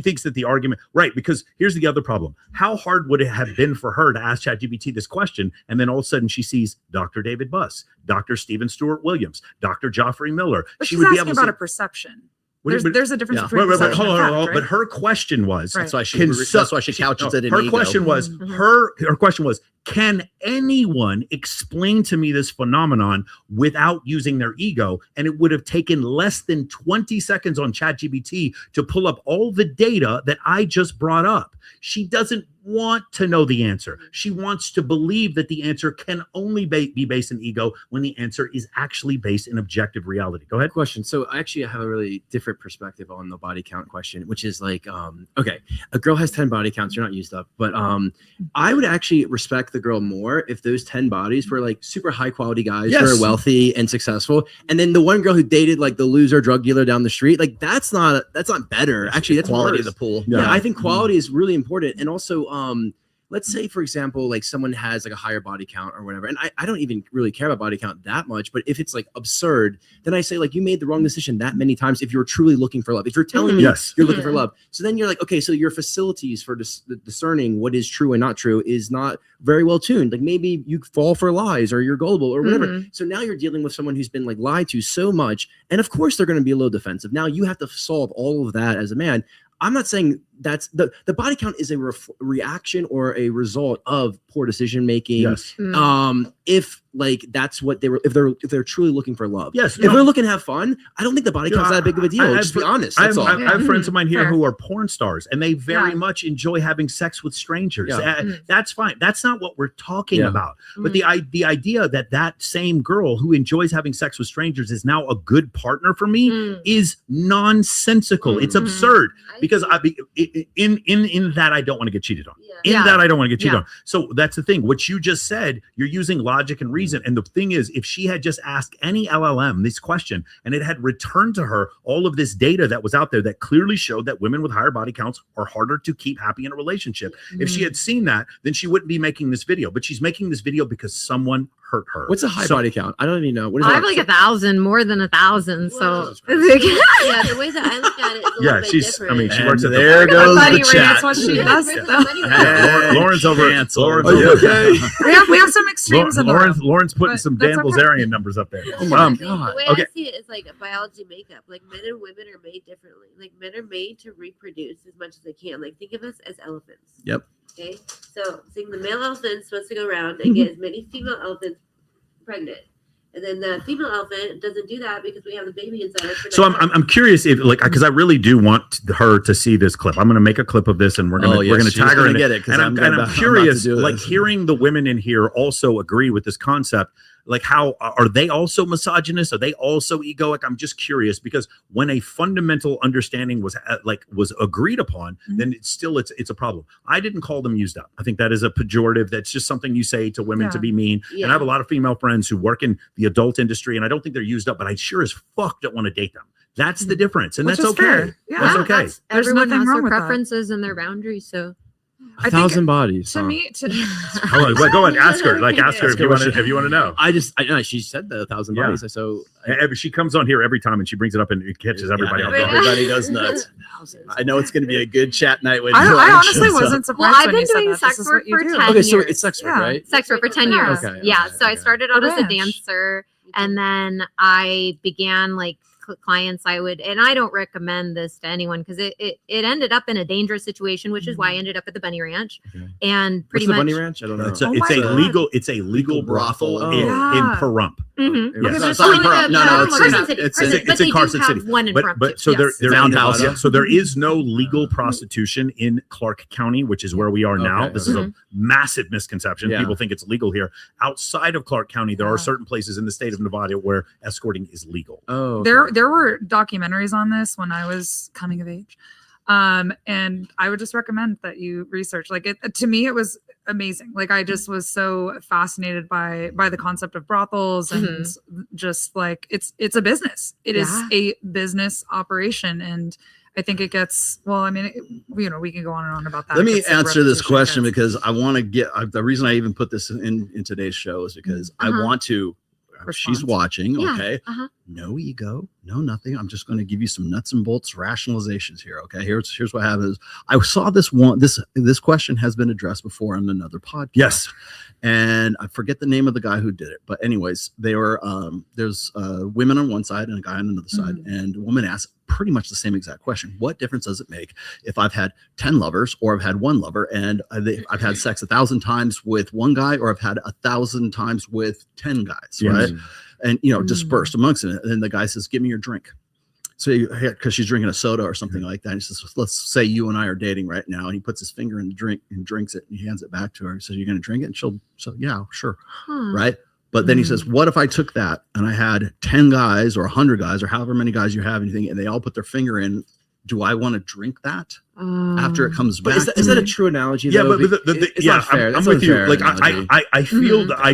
thinks that the argument, right? Because here's the other problem. How hard would it have been for her to ask ChatGPT this question, and then all of a sudden she sees Dr. David Buss, Dr. Stephen Stewart Williams, Dr. Joffrey Miller? But she she's would be asking able to about a perception. There's a difference between perception and fact, right? But her question was, that's why she couches it in her ego. question was her question was, can anyone explain to me this phenomenon without using their ego? And it would have taken less than 20 seconds on ChatGPT to pull up all the data that I just brought up. She doesn't want to know the answer. She wants to believe that the answer can only be based in ego, when the answer is actually based in objective reality. Go ahead. Question. So actually I have a really different perspective on the body count question, which is like, okay, a girl has 10 body counts, you're not used up, but I would actually respect the girl more if those 10 bodies were like super high quality guys who are wealthy and successful, and then the one girl who dated like the loser drug dealer down the street, like that's not better. Actually, that's quality worse. of the pool. Yeah, I think quality is really important. And also let's say, for example, like someone has like a higher body count or whatever, and I don't even really care about body count that much, but if it's like absurd, then I say like, you made the wrong decision that many times if you're truly looking for love. If you're telling me you're looking for love, so then you're like, okay, so your facilities for discerning what is true and not true is not very well tuned. Like maybe you fall for lies or you're gullible or whatever. So now you're dealing with someone who's been like lied to so much, and of course they're going to be a little defensive. Now you have to solve all of that as a man. I'm not saying that's the body count is a reaction or a result of poor decision making. Yes. If like that's what they were, if they're truly looking for love. Yes. If they're looking to have fun, I don't think the body count's that big of a deal. Just be honest. That's all. I have friends of mine here who are porn stars, and they very much enjoy having sex with strangers. That's fine. That's not what we're talking about. But the idea that same girl who enjoys having sex with strangers is now a good partner for me is nonsensical. It's absurd, because in that I don't want to get cheated on. That I don't want to get cheated on. So that's the thing. What you just said, you're using logic and reason. And the thing is, if she had just asked any LLM this question and it had returned to her all of this data that was out there that clearly showed that women with higher body counts are harder to keep happy in a relationship. If she had seen that, then she wouldn't be making this video. But she's making this video because someone hurt her. What's a high body count? I don't even know. What is I have like 1,000, more than 1,000. So yeah, the way that I look at it is a little bit she's. different. I mean, she works at there goes the chat. That's what she does. Lauren's over. Lauren's okay. We have some extremes of Lauren's putting some Dan Bilzerian numbers up there. The way I see it is like a biology makeup. Like men and women are made differently. Like men are made to reproduce as much as they can. Like think of us as elephants. Yep. Okay. So seeing the male elephant supposed to go around and get as many female elephants pregnant. And then the female elephant doesn't do that because we have the baby inside her. So I'm curious if because I really do want her to see this clip. I'm going to make a clip of this and we're going to tag her in it. And I'm curious, like hearing the women in here also agree with this concept. Like, how are they also misogynist? Are they also egoic? I'm just curious, because when a fundamental understanding was agreed upon, then it's a problem. I didn't call them used up. I think that is a pejorative. That's just something you say to women to be mean. And I have a lot of female friends who work in the adult industry, and I don't think they're used up, but I sure as fuck don't want to date them. That's the difference, and that's okay. That's okay. Everyone has their preferences and their boundaries, so. 1,000 bodies. To me, hold on, go ahead. Ask her if you want to know. I know she said the 1,000 bodies. So she comes on here every time and she brings it up and it catches everybody. Everybody goes nuts. I know it's going to be a good chat night with I honestly wasn't surprised. Well, I've been doing sex work for 10 years. Okay, so it's sex work, right? Sex work for 10 years. Okay, yeah. So I started out as a dancer, and then I began like clients and I don't recommend this to anyone because it ended up in a dangerous situation, which is why I ended up at the Bunny Ranch. And pretty much the Bunny Ranch? I don't know. It's a legal brothel in Pahrump. It's in Carson City. But so there is no legal prostitution in Clark County, which is where we are now. This is a massive misconception. People think it's legal here. Outside of Clark County, there are certain places in the state of Nevada where escorting is legal. There were documentaries on this when I was coming of age. And I would just recommend that you research. Like to me, it was amazing. Like I just was so fascinated by the concept of brothels and just like it's a business. It is a business operation, and I think it gets we can go on and on about that. Let me answer this question because I want to get the reason I even put this in today's show is because I want to. She's watching, okay? No ego, no nothing. I'm just going to give you some nuts and bolts rationalizations here, okay? Here's what happens. I saw this question has been addressed before on another podcast. Yes. And I forget the name of the guy who did it, but anyways, they were there's women on one side and a guy on another side, and the woman asked pretty much the same exact question. What difference does it make if I've had 10 lovers or I've had one lover and I've had sex 1,000 times with one guy or I've had 1,000 times with 10 guys, right? And dispersed amongst it. And then the guy says, "Give me your drink." So because she's drinking a soda or something like that, and he says, "Let's say you and I are dating right now," and he puts his finger in the drink and drinks it, and he hands it back to her. He says, "You're going to drink it?" And she'll, "Yeah, sure," right? But then he says, "What if I took that and I had 10 guys or 100 guys or however many guys you have, anything, and they all put their finger in? Do I want to drink that after it comes back?" Is that a true analogy? Yeah, though? but it's not fair. I'm with you. Like I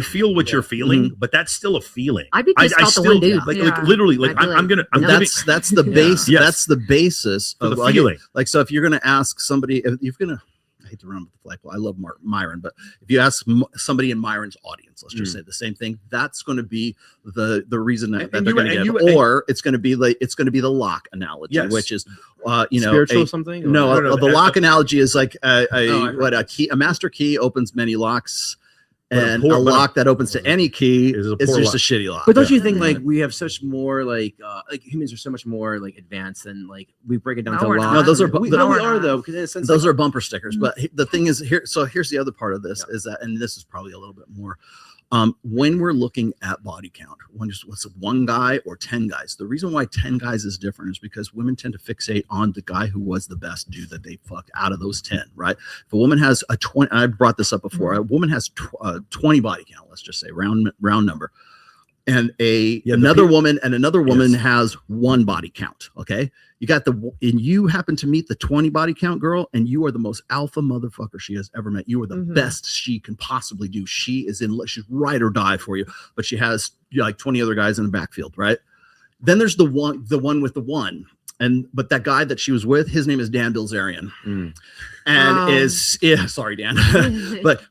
feel what you're feeling, but that's still a feeling. I'd be pissed off the one dude. Like literally, like I'm gonna. That's the base. That's the basis of the feeling. Like so, if you're gonna ask somebody, if you're gonna. I hate to run with the flagpole. I love Myron, but if you ask somebody in Myron's audience, let's just say the same thing, that's going to be the reason that they're going to give, or it's going to be the lock analogy, which is spiritual something. No, the lock analogy is like a master key opens many locks. And a lock that opens to any key is just a shitty lock. But don't you think like we have such more like humans are so much more like advanced than like we break it down to locks? No, those are we are though, because in a sense those are bumper stickers. But the thing is here. So here's the other part of this is that, and this is probably a little bit more. When we're looking at body count, what's one guy or 10 guys? The reason why 10 guys is different is because women tend to fixate on the guy who was the best dude that they fucked out of those 10, right? If a woman has a 20, I brought this up before, a woman has 20 body count, let's just say round number, and another woman has one body count, okay? You got and you happen to meet the 20 body count girl, and you are the most alpha motherfucker she has ever met. You are the best she can possibly do. She's ride or die for you, but she has like 20 other guys in the backfield, right? Then there's the one with the one. But that guy that she was with, his name is Dan Bilzerian, and sorry, Dan,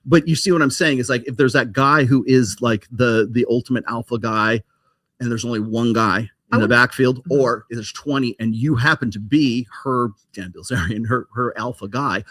but you see what I'm saying is like if there's that guy who is like the ultimate alpha guy, and there's only one guy in the backfield, or there's 20, and you happen to be her Dan Bilzerian, her alpha guy,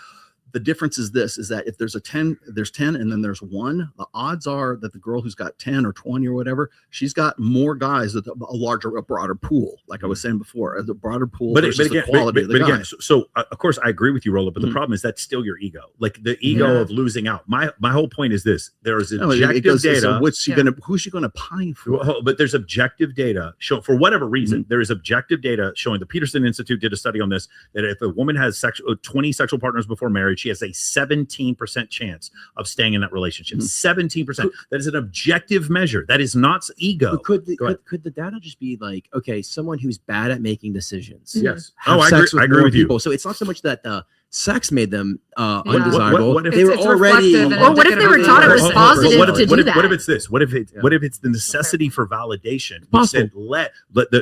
the difference is this, is that if there's 10 and then there's 1, the odds are that the girl who's got 10 or 20 or whatever, she's got more guys with a broader pool. Like I was saying before, the broader pool. But again, so of course I agree with you, Rolla, but the problem is that's still your ego. Like the ego of losing out. My whole point is this: there is objective data. So who's she gonna pine for? Well, but there's objective data show for whatever reason. There is objective data showing. The Peterson Institute did a study on this, that if a woman has 20 sexual partners before marriage, she has a 17% chance of staying in that relationship. 17%. That is an objective measure. That is not ego. Could the data just be like, okay, someone who's bad at making decisions? Yes. I agree with you. So it's not so much that the sex made them undesirable. What if they were already? Or what if they were taught it was positive to do that? What if it's this? What if it's the necessity for validation?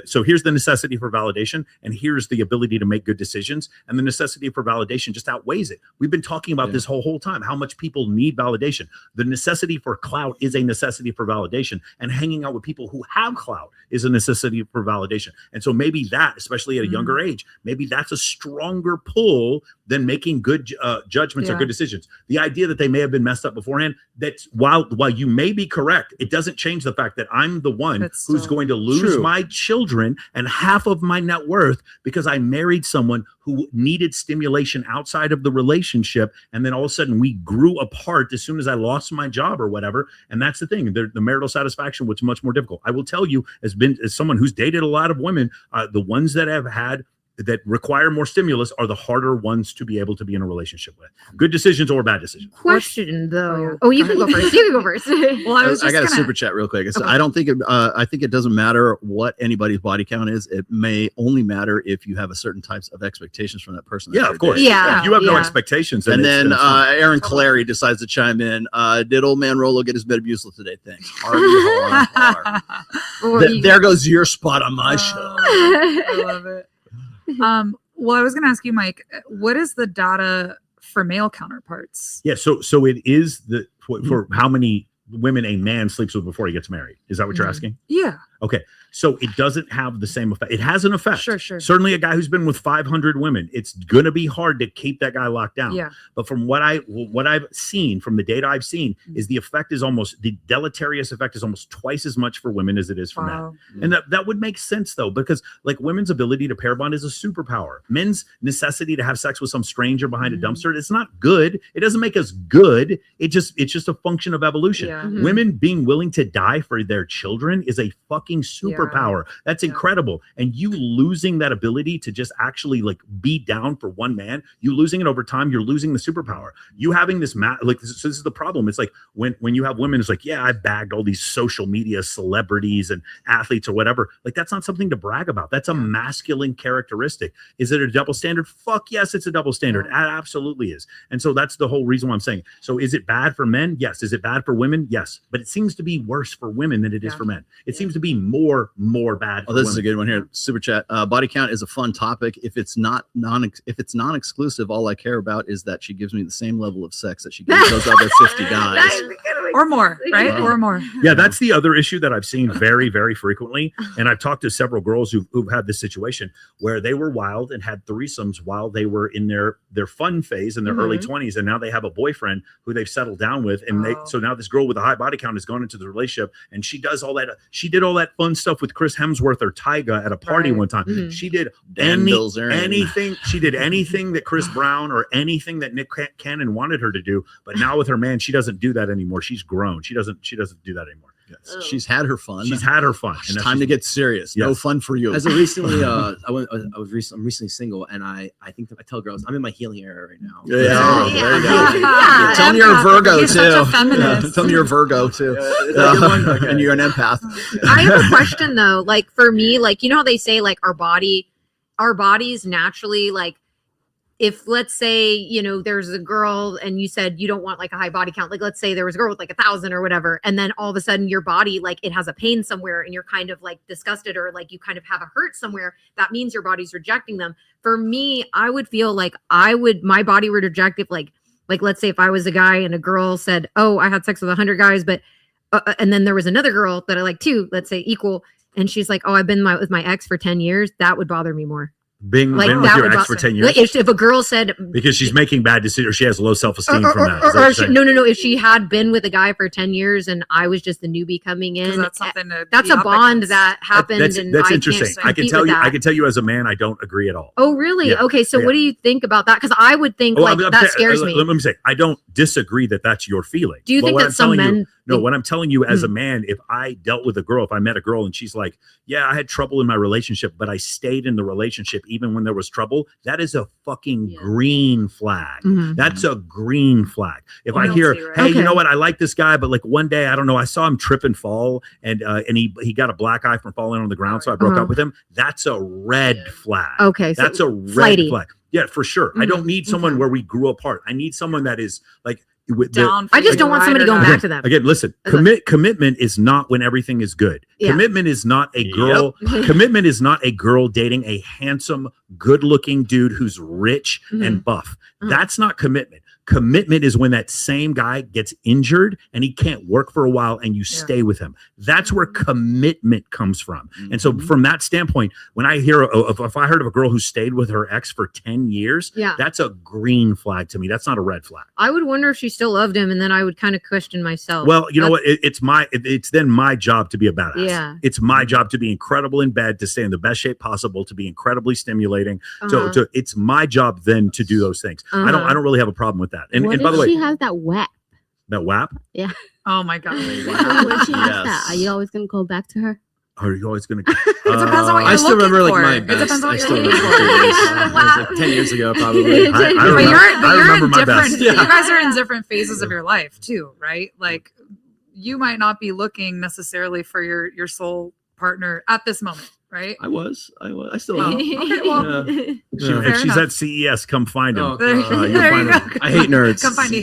So here's the necessity for validation, and here's the ability to make good decisions, and the necessity for validation just outweighs it. We've been talking about this whole time, how much people need validation. The necessity for clout is a necessity for validation, and hanging out with people who have clout is a necessity for validation. And so maybe that, especially at a younger age, maybe that's a stronger pull than making good judgments or good decisions. The idea that they may have been messed up beforehand, that's while you may be correct, it doesn't change the fact that I'm the one who's going to lose my children and half of my net worth because I married someone who needed stimulation outside of the relationship, and then all of a sudden we grew apart as soon as I lost my job or whatever. And that's the thing, the marital satisfaction was much more difficult. I will tell you, as someone who's dated a lot of women, the ones that have had that require more stimulus are the harder ones to be able to be in a relationship with. Good decisions or bad decisions. Question though. Oh, you can go first. You can go first. Well, I got a super chat real quick. Okay. I don't think I think it doesn't matter what anybody's body count is. It may only matter if you have a certain types of expectations from that person. Yeah, of course. Yeah. If you have no expectations. And then Aaron Clary decides to chime in. Did old man Rollo get his Metamucil today? Thanks. There goes your spot on my show. I love it. Well, I was going to ask you, Mike, what is the data for male counterparts? Yeah, so it is for how many women a man sleeps with before he gets married. Is that what you're asking? Yeah. Okay. So it doesn't have the same effect. It has an effect. Sure. Certainly a guy who's been with 500 women, it's going to be hard to keep that guy locked down. Yeah. But from what I've seen, from the data I've seen, is the deleterious effect is almost twice as much for women as it is for men. And that would make sense though, because like women's ability to pair bond is a superpower. Men's necessity to have sex with some stranger behind a dumpster, it's not good. It doesn't make us good. It's just a function of evolution. Yeah. Women being willing to die for their children is a fucking superpower. That's incredible. And you losing that ability to just actually like be down for one man, you losing it over time, you're losing the superpower. You having this so this is the problem. It's like when you have women, it's like, yeah, I bagged all these social media celebrities and athletes or whatever. Like that's not something to brag about. That's a masculine characteristic. Is it a double standard? Fuck yes, it's a double standard. It absolutely is. And so that's the whole reason why I'm saying. So is it bad for men? Yes. Is it bad for women? Yes. But it seems to be worse for women than it is for men. It seems to be more bad. Oh, this is a good one here. Super chat. Body count is a fun topic. If it's non-exclusive, all I care about is that she gives me the same level of sex that she gives those other 50 guys. Or more, right? Wow. Or more. Yeah, that's the other issue that I've seen very, very frequently. And I've talked to several girls who've had this situation where they were wild and had threesomes while they were in their fun phase in their early 20s. And now they have a boyfriend who they've settled down with. And so now this girl with a high body count has gone into the relationship, and she does all that. She did all that fun stuff with Chris Hemsworth or Tyga at a party one time. She did anything. She did anything that Chris Brown or anything that Nick Cannon wanted her to do. But now with her man, she doesn't do that anymore. She's grown. She doesn't do that anymore. Yes. She's had her fun. She's had her fun. It's time to get serious. No fun for you. As of recently, I'm recently single, and I think that I tell girls I'm in my healing era right now. Tell me you're a Virgo too. Tell me you're a Virgo too. And you're an empath. I have a question though. Like for me, like you know how they say like our bodies naturally like. If let's say, you know, there's a girl and you said you don't want like a high body count, like let's say there was a girl with like 1,000 or whatever. And then all of a sudden your body, like it has a pain somewhere and you're kind of like disgusted or like you kind of have a hurt somewhere. That means your body's rejecting them. For me, I would feel like my body would reject if like let's say if I was a guy and a girl said, oh, I had sex with 100 guys, but, and then there was another girl that I like too, let's say equal. And she's like, oh, I've been with my ex for 10 years. That would bother me more. Been with your ex for 10 years? Like if a girl said because she's making bad decisions, or she has low self-esteem from that. No. If she had been with a guy for 10 years and I was just the newbie coming in, that's something that's a bond that happened. That's interesting. I can tell you as a man, I don't agree at all. Oh, really? Yeah. Okay. So what do you think about that? Because I would think that scares me. Let me say, I don't disagree that that's your feeling. Do you think that some men... No, what I'm telling you as a man, if I dealt with a girl, if I met a girl and she's like, yeah, I had trouble in my relationship, but I stayed in the relationship even when there was trouble, that is a fucking green flag. That's a green flag. If I hear, hey, you know what, I like this guy, but like one day, I don't know, I saw him trip and fall and he got a black eye from falling on the ground, so I broke up with him. That's a red flag. Okay. That's a red flag. Yeah, for sure. I don't need someone where we grew apart. I need someone that is like, I just don't want somebody going back to them. Again, listen, commitment is not when everything is good. Yeah. Commitment is not a girl. Commitment is not a girl dating a handsome, good-looking dude who's rich and buff. That's not commitment. Commitment is when that same guy gets injured and he can't work for a while and you stay with him. That's where commitment comes from. And so from that standpoint, when I hear if I heard of a girl who stayed with her ex for 10 years, that's a green flag to me. That's not a red flag. I would wonder if she still loved him, and then I would kind of question myself. Well, you know what? It's then my job to be a badass. Yeah. It's my job to be incredible in bed, to stay in the best shape possible, to be incredibly stimulating. So it's my job then to do those things. I don't really have a problem with that. And by the way, she has that WAP. That WAP? Yeah. Oh my God. When she has that, are you always gonna go back to her? Are you always gonna? It depends on what you're I still remember looking for. like my best. It depends on I what still you're remember looking for. like 10 years ago, probably. I remember my different. best. You guys are in different phases of your life too, right? Like you might not be looking necessarily for your soul partner at this moment. Right? I still am. Okay, well, if she's at CES, come find him. Oh, there you go. I hate nerds. Come find me.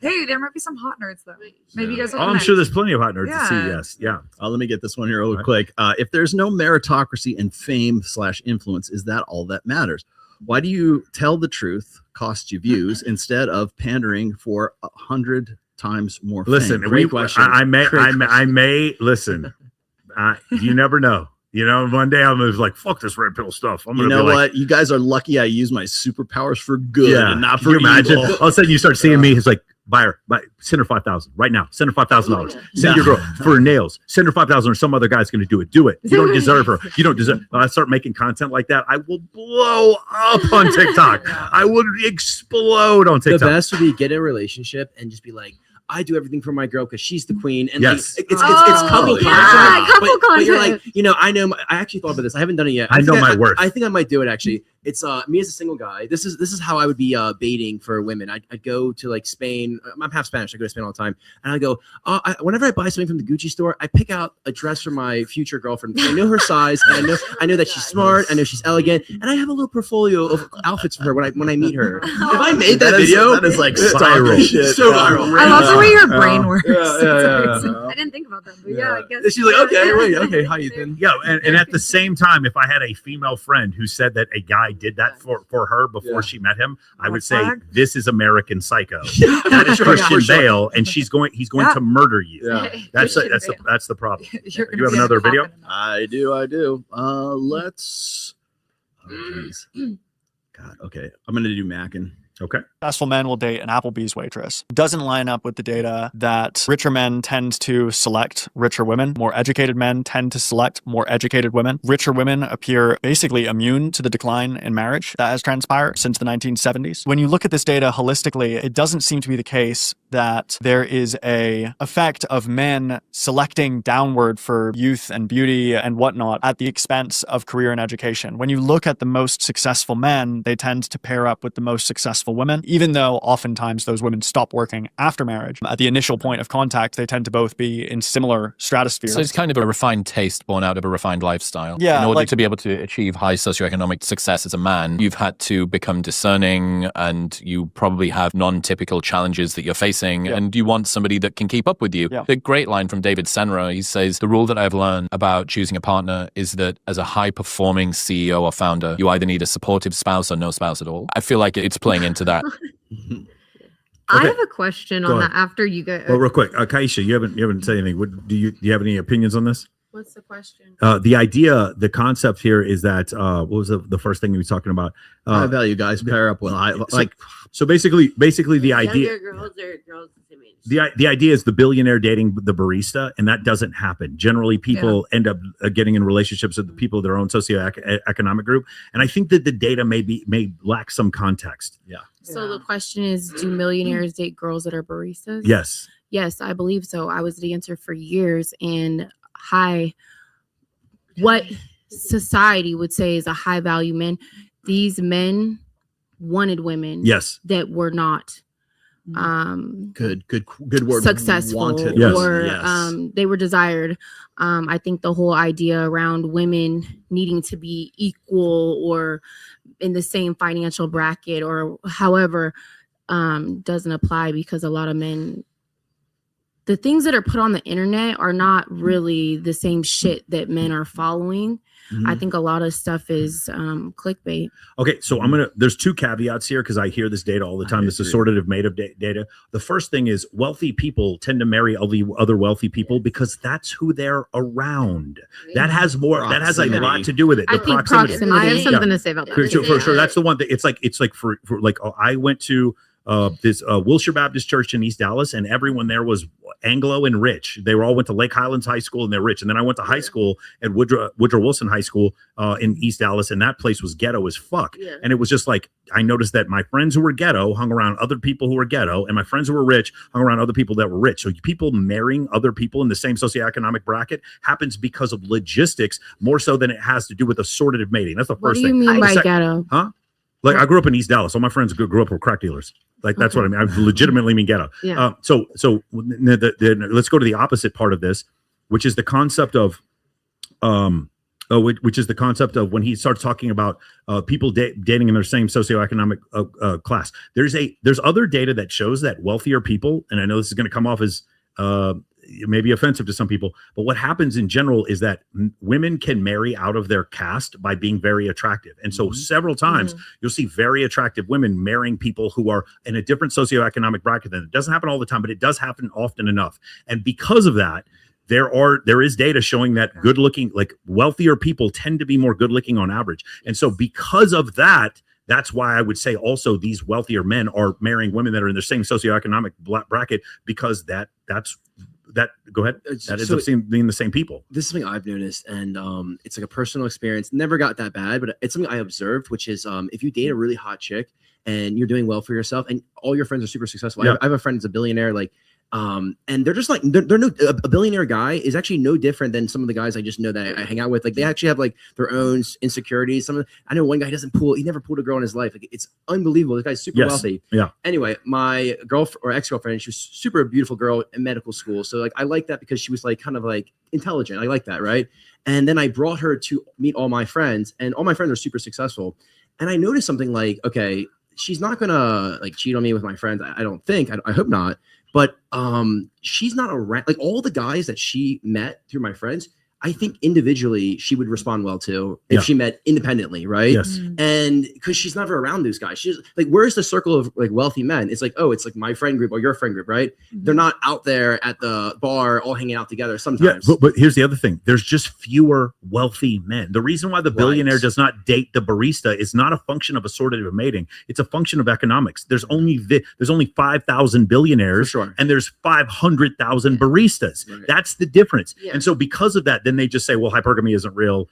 Hey, there might be some hot nerds though. Maybe you guys will I'm connect. sure there's plenty of hot nerds at CES. Yeah. Let me get this one here real quick. If there's no meritocracy in fame/influence, is that all that matters? Why do you tell the truth, cost you views, instead of pandering for 100 times more fame? Listen, Great question. I may listen. You never know. You know, one day I'm like, fuck this red pill stuff. I'm gonna you know be what? You guys are lucky I use my superpowers for good and not for Can you imagine? evil. All of a sudden you start seeing me. It's like, buy her, send her $5,000 right now. Send her $5,000. Send your girl for her nails. Send her $5,000 or some other guy's going to do it. Do it. You don't deserve her. You don't deserve. When I start making content like that, I will blow up on TikTok. I would explode on TikTok. The best would be get in a relationship and just be like, I do everything for my girl because she's the queen. And like, it's couple content. But you're like, you know, I actually thought about this. I haven't done it yet. I know my worth. I think I might do it actually. It's me as a single guy. This is how I would be baiting for women. I'd go to like Spain. I'm half Spanish. I go to Spain all the time. And I go, whenever I buy something from the Gucci store, I pick out a dress for my future girlfriend. I know her size. And I know that she's smart. I know she's elegant. And I have a little portfolio of outfits for her when I meet her. If I made that video, that is like viral. So viral. I love the way your brain works. I didn't think about that, but I guess. She's like, okay, hi Ethan. Yeah, and at the same time, if I had a female friend who said that a guy did that for her before she met him, I would say this is American Psycho. That is Christian Bale, and he's going to murder you. Yeah. That's the problem. You have another video? I do. Let's. Oh, geez. God. Okay, I'm gonna do Mackin. Okay. Successful men will date an Applebee's waitress. Doesn't line up with the data that richer men tend to select richer women. More educated men tend to select more educated women. Richer women appear basically immune to the decline in marriage that has transpired since the 1970s. When you look at this data holistically, it doesn't seem to be the case that there is a effect of men selecting downward for youth and beauty and whatnot at the expense of career and education. When you look at the most successful men, they tend to pair up with the most successful women, even though oftentimes those women stop working after marriage. At the initial point of contact, they tend to both be in similar stratospheres. So it's kind of a refined taste born out of a refined lifestyle. Yeah, in order to be able to achieve high socioeconomic success as a man, you've had to become discerning, and you probably have non-typical challenges that you're facing, and you want somebody that can keep up with you. The great line from David Senra, he says, the rule that I've learned about choosing a partner is that as a high-performing CEO or founder, you either need a supportive spouse or no spouse at all. I feel like it's playing into that. I have a question on that after you go. Well, real quick, Kaisha, you haven't said anything. Do you have any opinions on this? What's the question? The concept here is that what was the first thing we were talking about? High value guys pair up with so basically the idea. Girls or girls the same age. The idea is the billionaire dating the barista, and that doesn't happen. Generally, people end up getting in relationships with the people of their own socioeconomic group, and I think that the data may lack some context. Yeah. So the question is, do millionaires date girls that are baristas? Yes. Yes, I believe so. I was the answer for years, and what society would say is a high value man. These men wanted women that were not good word, successful wanted. Or they were desired. I think the whole idea around women needing to be equal or in the same financial bracket or however doesn't apply, because a lot of men, the things that are put on the internet are not really the same shit that men are following. I think a lot of stuff is clickbait. Okay, so there's two caveats here because I hear this data all the time. This assortative made of data. The first thing is wealthy people tend to marry other wealthy people because that's who they're around. That has a lot to do with it. I think proximity. I have something to say about that. For sure. That's the one that it's like for I went to this Wilshire Baptist Church in East Dallas, and everyone there was Anglo and rich. They all went to Lake Highlands High School, and they're rich. And then I went to high school at Woodrow Wilson High School in East Dallas, and that place was ghetto as fuck. Yeah. And it was just like I noticed that my friends who were ghetto hung around other people who were ghetto, and my friends who were rich hung around other people that were rich. So people marrying other people in the same socioeconomic bracket happens because of logistics more so than it has to do with assortative mating. That's the first thing. What do you mean by ghetto? Huh? Like I grew up in East Dallas. All my friends grew up with crack dealers. Like that's what I mean. I legitimately mean ghetto. Yeah. So let's go to the opposite part of this, which is the concept of, which is the concept of when he starts talking about people dating in their same socioeconomic class. There's other data that shows that wealthier people, and I know this is going to come off as maybe offensive to some people, but what happens in general is that women can marry out of their caste by being very attractive. And so several times you'll see very attractive women marrying people who are in a different socioeconomic bracket. Than it doesn't happen all the time, but it does happen often enough. And because of that, there is data showing that good looking, like wealthier people tend to be more good looking on average. And so because of that, that's why I would say also these wealthier men are marrying women that are in the same socioeconomic bracket, because that's go ahead. That ends up being the same people. This is something I've noticed, and it's like a personal experience. Never got that bad, but it's something I observed, which is if you date a really hot chick and you're doing well for yourself, and all your friends are super successful. I have a friend who's a billionaire, and they're just like a billionaire guy is actually no different than some of the guys I just know that I hang out with. Like they actually have like their own insecurities. I know one guy he never pulled a girl in his life. Like it's unbelievable. This guy's super wealthy. Yeah. Anyway, my girlfriend or ex-girlfriend, she was super beautiful girl in medical school. So like I like that because she was like kind of like intelligent. I like that, right? And then I brought her to meet all my friends, and all my friends are super successful. And I noticed something like, okay, she's not gonna like cheat on me with my friends. I don't think. I hope not. But she's not around. Like all the guys that she met through my friends, I think individually she would respond well to if she met independently, right? Yes. And because she's never around those guys. She's like, where's the circle of like wealthy men? It's like, oh, it's like my friend group or your friend group, right? They're not out there at the bar all hanging out together sometimes. Yeah, but here's the other thing. There's just fewer wealthy men. The reason why the billionaire does not date the barista is not a function of assortative mating. It's a function of economics. There's only 5,000 billionaires and there's 500,000 baristas. Right. That's the difference. Yeah. And so because of that, then they just say, well, hypergamy isn't real.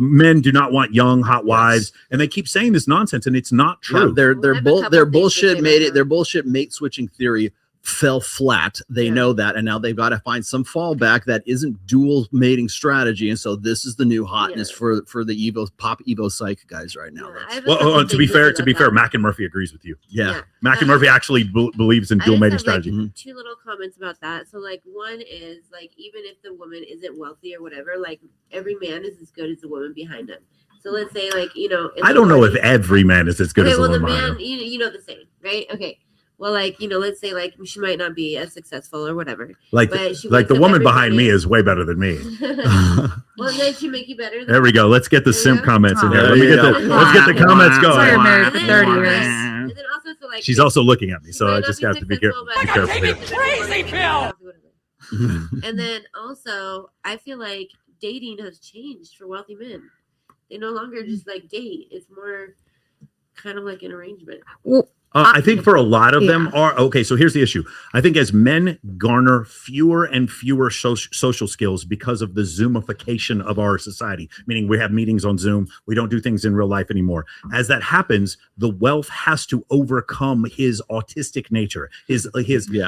Men do not want young, hot wives. And they keep saying this nonsense, and it's not true. Their bullshit made it. Their bullshit mate switching theory fell flat. They know that, and now they've got to find some fallback that isn't dual mating strategy. And so this is the new hotness for the pop Evo psych guys right now. Well, to be fair, Mac and Murphy agrees with you. Yeah. Mac and Murphy actually believes in dual mating strategy. Two little comments about that. So like one is like, even if the woman isn't wealthy or whatever, like every man is as good as the woman behind him. So let's say like, I don't know if every man is as good as the woman behind him. You know the saying, right? Okay. Well, like, let's say like she might not be as successful or whatever. Like the woman behind me is way better than me. Well, then she make you better. There we go. Let's get the simp comments in here. Let's get the comments going. So you're married for 30 years. And then also, so like, she's also looking at me, so I just have to be careful. Crazy pill. And then also, I feel like dating has changed for wealthy men. They no longer just like date. It's more kind of like an arrangement. Well, I think for a lot of them are okay. So here's the issue. I think as men garner fewer and fewer social skills because of the Zoomification of our society, meaning we have meetings on Zoom, we don't do things in real life anymore. As that happens, the wealth has to overcome his autistic nature, his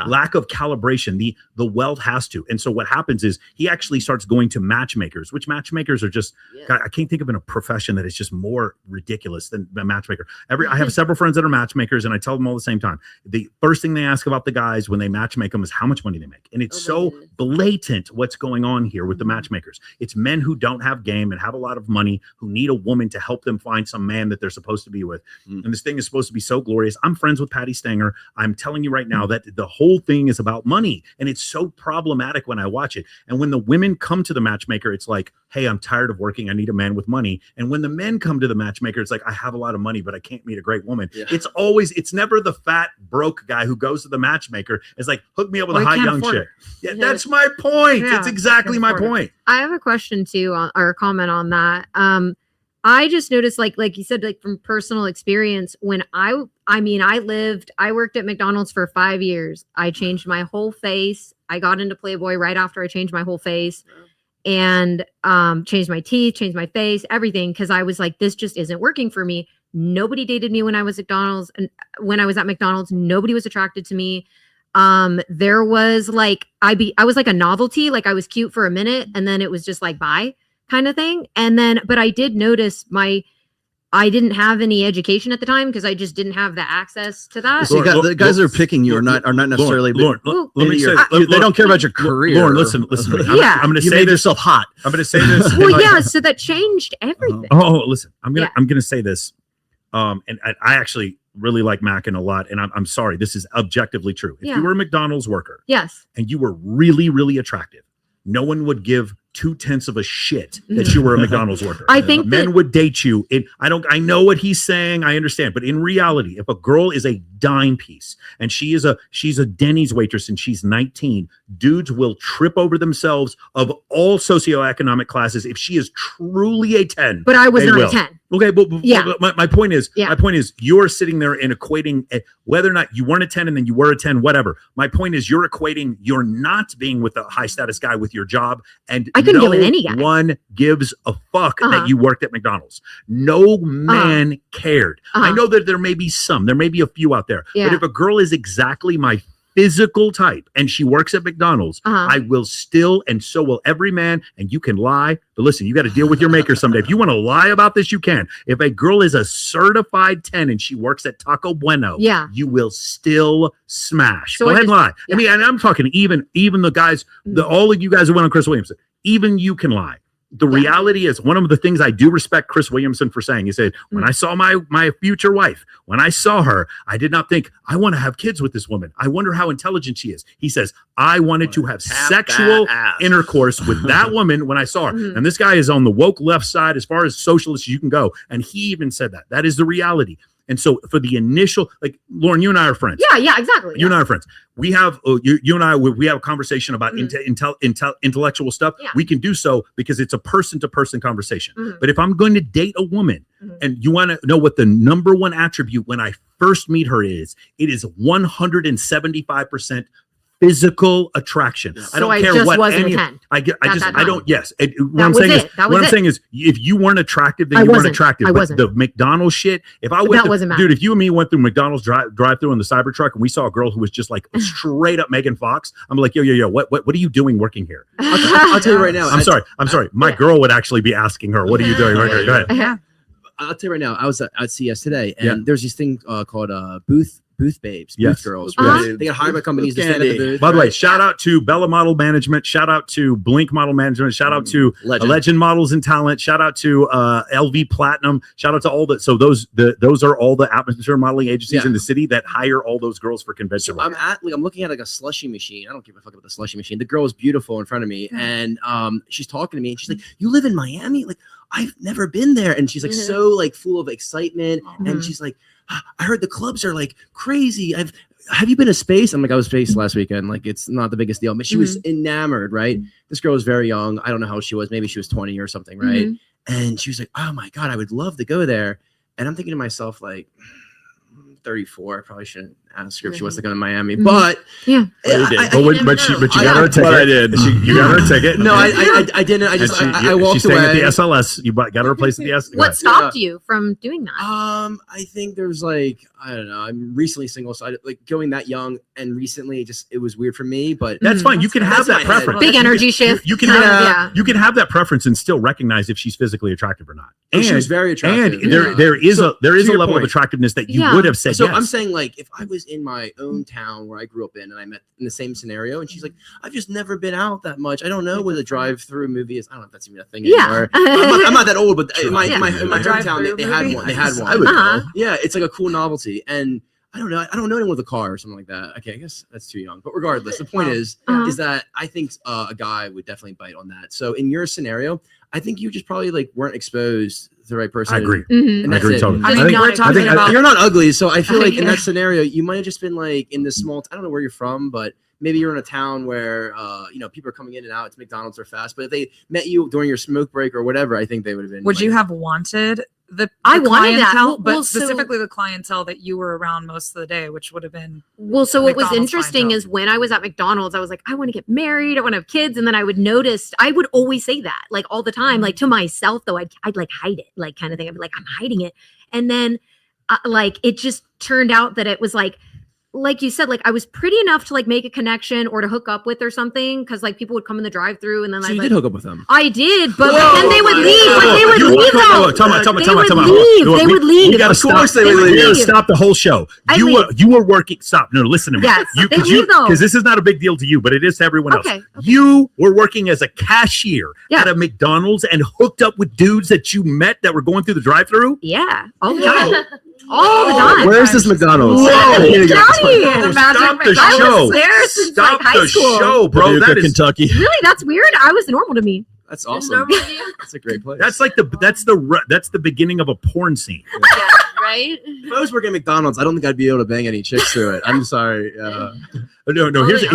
lack of calibration. The wealth has to. And so what happens is he actually starts going to matchmakers, which matchmakers are just, God, I can't think of a profession that is just more ridiculous than a matchmaker. I have several friends that are matchmakers, and I tell them all the same time, the first thing they ask about the guys when they matchmake them is how much money they make. And it's so blatant what's going on here with the matchmakers. It's men who don't have game and have a lot of money who need a woman to help them find some man that they're supposed to be with. And this thing is supposed to be so glorious. I'm friends with Patty Stanger. I'm telling you right now that the whole thing is about money, and it's so problematic when I watch it. And when the women come to the matchmaker, it's like, hey, I'm tired of working. I need a man with money. And when the men come to the matchmaker, it's like, I have a lot of money, but I can't meet a great woman. It's never the fat broke guy who goes to the matchmaker. It's like, hook me up with a hot young chick. Yeah, that's my point. It's exactly my point. I have a question too, or a comment on that. I just noticed, like you said, like from personal experience, when I worked at McDonald's for 5 years. I changed my whole face. I got into Playboy right after I changed my whole face. And changed my teeth, changed my face, everything, because I was like, this just isn't working for me. Nobody dated me when I was at McDonald's, and when I was at McDonald's, nobody was attracted to me. There was like I was like a novelty, like I was cute for a minute, and then it was just like bye kind of thing. And then, but I did notice I didn't have any education at the time because I just didn't have the access to that. So the guys that are picking you are not necessarily. Lauren, let me say, they don't care about your career. Lauren, listen. I'm going to say made yourself hot. I'm going to say this. Well, yeah. So that changed everything. Listen. I'm going to say this. And I actually really like Mackin a lot, and I'm sorry. This is objectively true. If you were a McDonald's worker, and you were really, really attractive, no one would give 2/10 of a shit that you were a McDonald's worker. I think men would date you. I know what he's saying. I understand. But in reality, if a girl is a dime piece and she's a Denny's waitress and she's 19, dudes will trip over themselves of all socioeconomic classes if she is truly a 10. But I was not a 10. Okay, but my point is, you're sitting there and equating whether or not you weren't a 10 and then you were a 10, whatever. My point is, you're equating you're not being with a high status guy with your job, and I couldn't get with any guy. One gives a fuck that you worked at McDonald's. No man cared. I know that there may be a few out there, but if a girl is exactly my physical type and she works at McDonald's, I will still, and so will every man. And you can lie, but listen, you got to deal with your maker someday. If you want to lie about this, you can. If a girl is a certified 10 and she works at Taco Bueno, you will still smash. So go ahead and lie. I mean, and I'm talking even the guys, all of you guys who went on Chris Williamson, even you can lie. The reality is, one of the things I do respect Chris Williamson for saying, he said, when I saw my future wife, when I saw her, I did not think, I want to have kids with this woman. I wonder how intelligent she is. He says, I wanted to have sexual intercourse with that woman when I saw her. And this guy is on the woke left side as far as socialist as you can go. And he even said that. That is the reality. And so for the initial, like, Lauren, you and I are friends. Yeah, exactly. You and I are friends. We have, you and I, we have a conversation about intellectual stuff. Yeah. We can do so because it's a person-to-person conversation. But if I'm going to date a woman, and you want to know what the number one attribute when I first meet her is, it is 175% physical attraction. So I don't care what any. I don't. Yes. What I'm saying is, if you weren't attractive, then you weren't attractive. I wasn't. The McDonald's shit. If I went, dude, if you and me went through McDonald's drive-through on the Cybertruck and we saw a girl who was just like straight up Megan Fox, I'm like, yo, what are you doing working here? I'll tell you right now. I'm sorry. My girl would actually be asking her, what are you doing working here? Go ahead. I'll tell you right now. I was at CES today, and there's this thing called booth babes, booth girls. They get hired by companies to stand at the booth. By the way, shout out to Bella Model Management. Shout out to Blink Model Management. Shout out to Legend Models and Talent. Shout out to LV Platinum. Shout out to all the. So those are all the atmosphere modeling agencies in the city that hire all those girls for convention. So I'm looking at like a slushy machine. I don't give a fuck about the slushy machine. The girl is beautiful in front of me, and she's talking to me, and she's like, "You live in Miami? Like, I've never been there." And she's like so like full of excitement, and she's like, I heard the clubs are like crazy. have you been to space? I'm like, I was space last weekend. Like, it's not the biggest deal. But she was enamored, right? This girl was very young. I don't know how old she was. Maybe she was 20 or something, right? And she was like, oh my God, I would love to go there. And I'm thinking to myself, like, 34. I probably shouldn't ask her if she wants to go to Miami, but but you got her a ticket. I did. You got her a ticket. No, I didn't. I just I walked she's away. Staying at the SLS. You got her a place at the SLS. What stopped you from doing that? I think there's like, I don't know. I'm recently single, so like going that young and recently, it was weird for me. But that's fine. You can have that preference. Big energy shift. You can have that preference and still recognize if she's physically attractive or not. And she was very attractive. And there is a level of attractiveness that you would have said. So yes. I'm saying, like, if I was in my own town where I grew up in and I met in the same scenario, and she's like, I've just never been out that much. I don't know what a drive-through movie is. I don't know if that's even a thing anymore. I'm not that old, but in my hometown, they had one. They had one. I would go. Yeah, it's like a cool novelty. And I don't know anyone with a car or something like that. Okay, I guess that's too young. But regardless, the point is that I think a guy would definitely bite on that. So in your scenario, I think you just probably like weren't exposed to the right person. I agree. And I agree totally. I mean, we're talking about you're not ugly, so I feel like in that scenario, you might have just been like in this small. I don't know where you're from, but maybe you're in a town where people are coming in and out. It's McDonald's or fast. But if they met you during your smoke break or whatever, I think they would have been. Would you have wanted the I wanted that. clientele, but Well, so- specifically the clientele that you were around most of the day, which would have been Well, so what was McDonald's interesting clientele. is when I was at McDonald's, I was like, I want to get married, I want to have kids, and then I would notice, I would always say that, like all the time, like to myself though, I'd like hide it, like kind of thing. I'd be like, I'm hiding it, and then like it just turned out that it was like you said, like I was pretty enough to like make a connection or to hook up with or something, because like people would come in the drive-through and then So I you did hook up with them. I did, but then they would leave. But they would leave though. Time out. They would leave. You got to stop. They would You got to leave. stop the whole show. I You were working. Stop. No, listen to me. Yes, You they leave though. because this is not a big deal to you, but it is to everyone else. Okay. You were working as a cashier at a McDonald's and hooked up with dudes that you met that were going through the drive-through. Yeah, all the time. All the time. Where's this McDonald's? Whoa. Stop the show. I was there since Stop like high the school. show, bro. That is Kentucky. Really, that's weird. I was normal to me. That's awesome. That's a great place. That's like the beginning of a porn scene. Right? If I was working at McDonald's, I don't think I'd be able to bang any chicks through it. I'm sorry. No. Here's a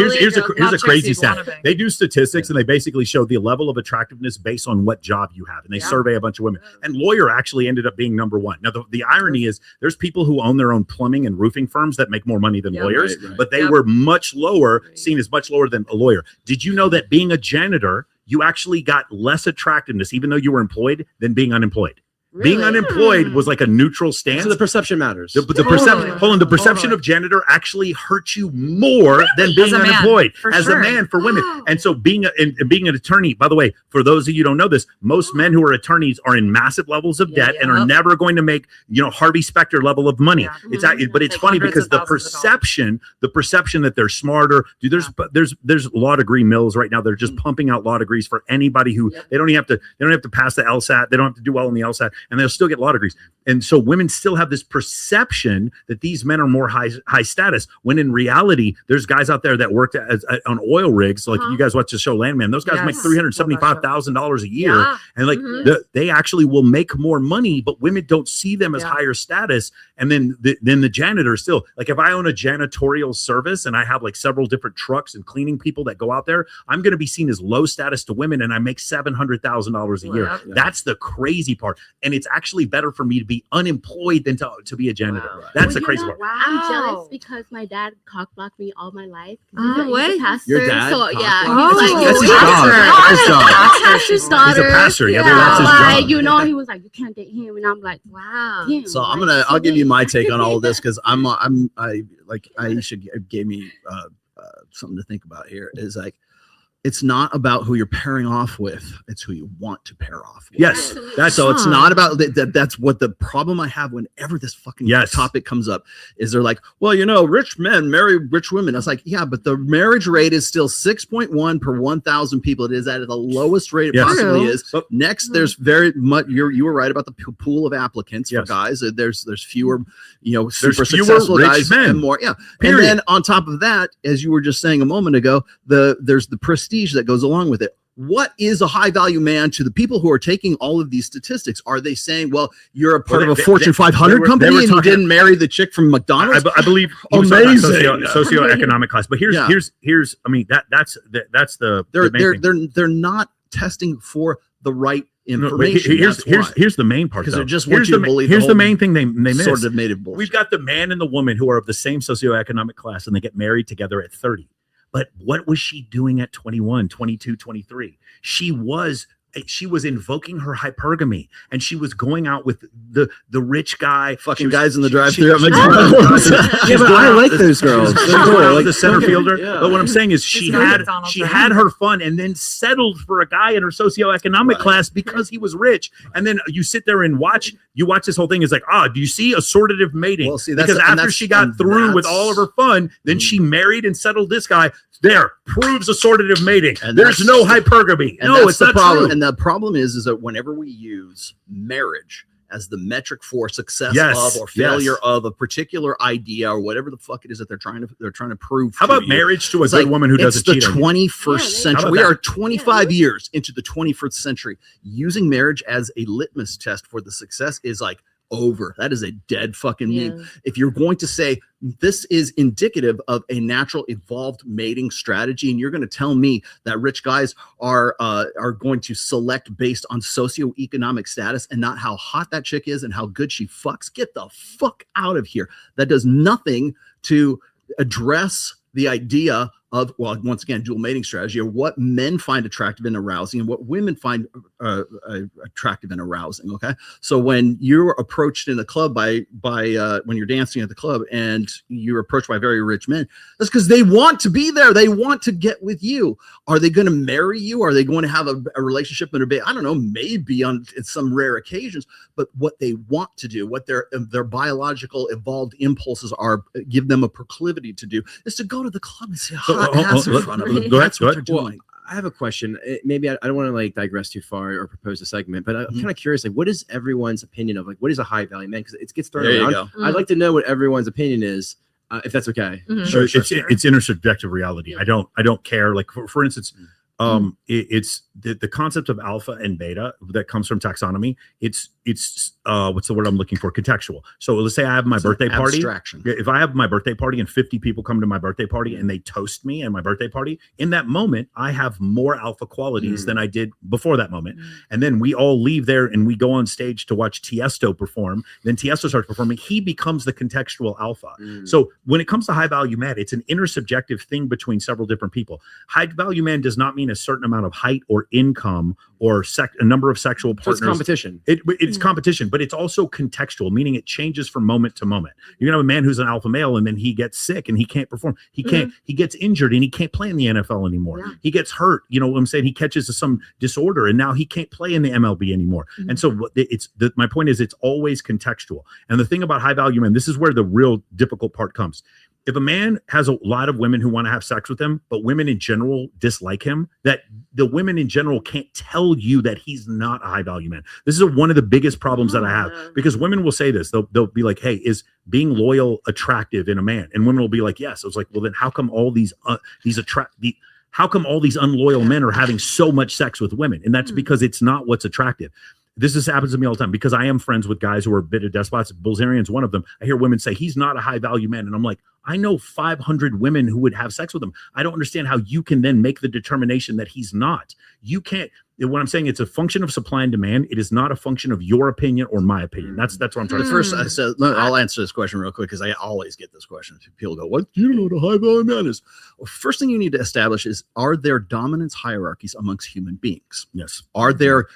not crazy chicks you'd wanna stat. bang. They do statistics and they basically show the level of attractiveness based on what job you have, and they survey a bunch of women. And lawyer actually ended up being number one. Now the irony is there's people who own their own plumbing and roofing firms that make more money than lawyers, but they were much lower, seen as much lower than a lawyer. Did you know that being a janitor, you actually got less attractiveness, even though you were employed, than being unemployed? Being unemployed was like a neutral stance. So the perception matters. The perception of janitor actually hurts you more than being As a man, unemployed for as sure. a man for women. And so being an attorney, by the way, for those of you who don't know this, most men who are attorneys are in massive levels of debt and are never going to make, Harvey Specter level of money. It's but it's Like funny hundreds because of the thousands of perception that they're smarter. Dude, there's law degree mills right now. They're just pumping out law degrees for anybody who they don't have to pass the LSAT. They don't have to do well in the LSAT, and they'll still get law degrees. And so women still have this perception that these men are more high status, when in reality, there's guys out there that worked on oil rigs. Like you guys watch the show Landman, those guys make $375,000 a year. Yeah. And like they actually will make more money, but women don't see them as higher status. And then the janitor still, like if I own a janitorial service and I have like several different trucks and cleaning people that go out there, I'm going to be seen as low status to women, and I make $700,000 a year. That's the crazy part. And it's actually better for me to be unemployed than to be a janitor. That's the crazy part. I'm jealous because my dad cock blocked me all my life. What? He's a pastor. Your dad So yeah, cock-blocked? he was like, That's his "You're job. That's his job. pastor's daughter. He's a pastor. Yeah, Yeah, that's his like, job. he was like, you can't date him, and I'm like, wow. Damn, So like, I'll give you my take on all of this, because Aisha gave me something to think about here. Is like, it's not about who you're pairing off with; it's who you want to pair off with. Yes, So it's not about that. That's what the problem I have whenever this fucking topic comes up is they're like, well, rich men marry rich women. I was like, yeah, but the marriage rate is still 6.1 per 1,000 people. It is at the lowest rate it possibly is. Next, there's very much. You were right about the pool of applicants for guys. There's fewer, super successful rich guys men. and more. Yeah, Period. and then on top of that, as you were just saying a moment ago, there's the prestige that goes along with it. what is a high value man to the people who are taking all of these statistics? Are they saying, well, you're a part of a Fortune 500 company and you didn't marry the chick from McDonald's? I believe amazing socioeconomic class. But here's I mean, that's the main thing. They're not testing for the right information. Here's the main part, because they just want you to believe. Here's the main thing they miss. Sort of native bullshit. We've got the man and the woman who are of the same socioeconomic class, and they get married together at 30. But what was she doing at 21, 22, 23? She was invoking her hypergamy, and she was going out with the rich guy, fucking guys in the drive-thru at McDonald's. Yeah, but I like those girls. Like the center fielder. Yeah. But what I'm saying is she had her fun and then settled for a guy in her socioeconomic class because he was rich. And then you sit there and watch this whole thing. It's like, do you see assortative mating? Well, see, because after she got through with all of her fun, then she married and settled this guy. There proves assortative mating. And there's no hypergamy. No, it's the not problem. True. And the problem is that whenever we use marriage as the metric for success of or failure of a particular idea or whatever the fuck it is that they're trying to prove. How about marriage to a good woman who doesn't cheat on you? It's the 21st century. We are 25 years into the 21st century. Using marriage as a litmus test for the success is like over. That is a dead fucking meme. If you're going to say this is indicative of a natural evolved mating strategy, and you're going to tell me that rich guys are going to select based on socioeconomic status and not how hot that chick is and how good she fucks, get the fuck out of here. That does nothing to address the idea of, well, once again, dual mating strategy, or what men find attractive and arousing and what women find attractive and arousing. Okay. So when you're approached in the club by when you're dancing at the club and you're approached by very rich men, that's because they want to be there. They want to get with you. Are they going to marry you? Are they going to have a relationship in I don't know, maybe on some rare occasions, but what they want to do, what their biological evolved impulses are, give them a proclivity to do, is to go to the club and say hot ass in front of them. That's what they're doing. I have a question. Maybe I don't want to like digress too far or propose a segment, but I'm kind of curious. Like, what is everyone's opinion of like what is a high value man? Because it gets thrown around. I'd like to know what everyone's opinion is, if that's okay. Sure. It's intersubjective reality. I don't care. Like for instance, it's the concept of alpha and beta that comes from taxonomy. It's what's the word I'm looking for? Contextual. So let's say I have my birthday party. Abstraction. If I have my birthday party and 50 people come to my birthday party and they toast me and my birthday party, in that moment, I have more alpha qualities than I did before that moment. And then we all leave there and we go on stage to watch Tiesto perform. Then Tiesto starts performing. He becomes the contextual alpha. So when it comes to high value man, it's an intersubjective thing between several different people. High value man does not mean a certain amount of height or income or a number of sexual partners. So it's competition. It's competition, but it's also contextual, meaning it changes from moment to moment. You're gonna have a man who's an alpha male and then he gets sick and he can't perform. He gets injured and he can't play in the NFL anymore. He gets hurt. You know what I'm saying? He catches some disorder and now he can't play in the MLB anymore. And so my point is it's always contextual. And the thing about high value men, this is where the real difficult part comes. If a man has a lot of women who want to have sex with him, but women in general dislike him, that the women in general can't tell you that he's not a high value man. This is one of the biggest problems that I have, because women will say this. They'll be like, hey, is being loyal attractive in a man? And women will be like, yes. I was like, well, then how come all these unloyal men are having so much sex with women? And that's because it's not what's attractive. This happens to me all the time because I am friends with guys who are bitter despots. Bilzerian's one of them. I hear women say he's not a high value man. And I'm like, I know 500 women who would have sex with him. I don't understand how you can then make the determination that he's not. You can't. What I'm saying, it's a function of supply and demand. It is not a function of your opinion or my opinion. That's what I'm trying to say. First, I said, I'll answer this question real quick because I always get this question. People go, what do you know what a high value man is? Well, first thing you need to establish is, are there dominance hierarchies amongst human beings? Yes. Are there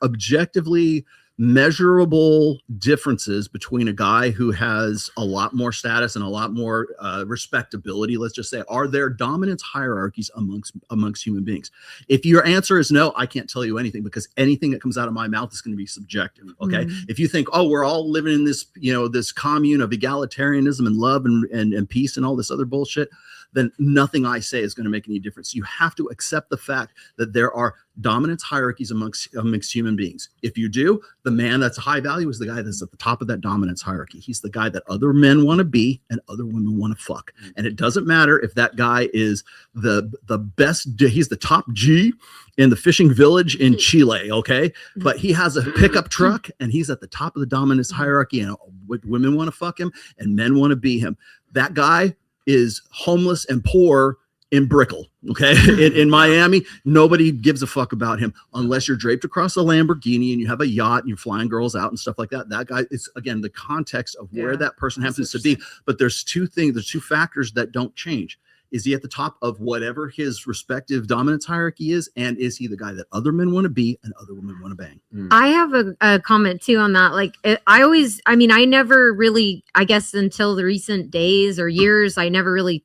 objectively measurable differences between a guy who has a lot more status and a lot more respectability? Let's just say, are there dominance hierarchies amongst human beings? If your answer is no, I can't tell you anything, because anything that comes out of my mouth is going to be subjective. Okay. If you think, oh, we're all living in this, this commune of egalitarianism and love and peace and all this other bullshit, then nothing I say is going to make any difference. You have to accept the fact that there are dominance hierarchies amongst human beings. If you do, the man that's high value is the guy that's at the top of that dominance hierarchy. He's the guy that other men want to be and other women want to fuck. And it doesn't matter if that guy is the best, he's the top G in the fishing village in Chile, okay? But he has a pickup truck and he's at the top of the dominance hierarchy, and women want to fuck him and men want to be him. That guy is homeless and poor in Brickell, okay? in Miami, nobody gives a fuck about him unless you're draped across a Lamborghini and you have a yacht and you're flying girls out and stuff like that. That guy is, again, the context of where that person happens to be. But there's two factors that don't change. Is he at the top of whatever his respective dominance hierarchy is? And is he the guy that other men want to be and other women want to bang? I have a comment too on that. Like, I never really, I guess until the recent days or years, I never really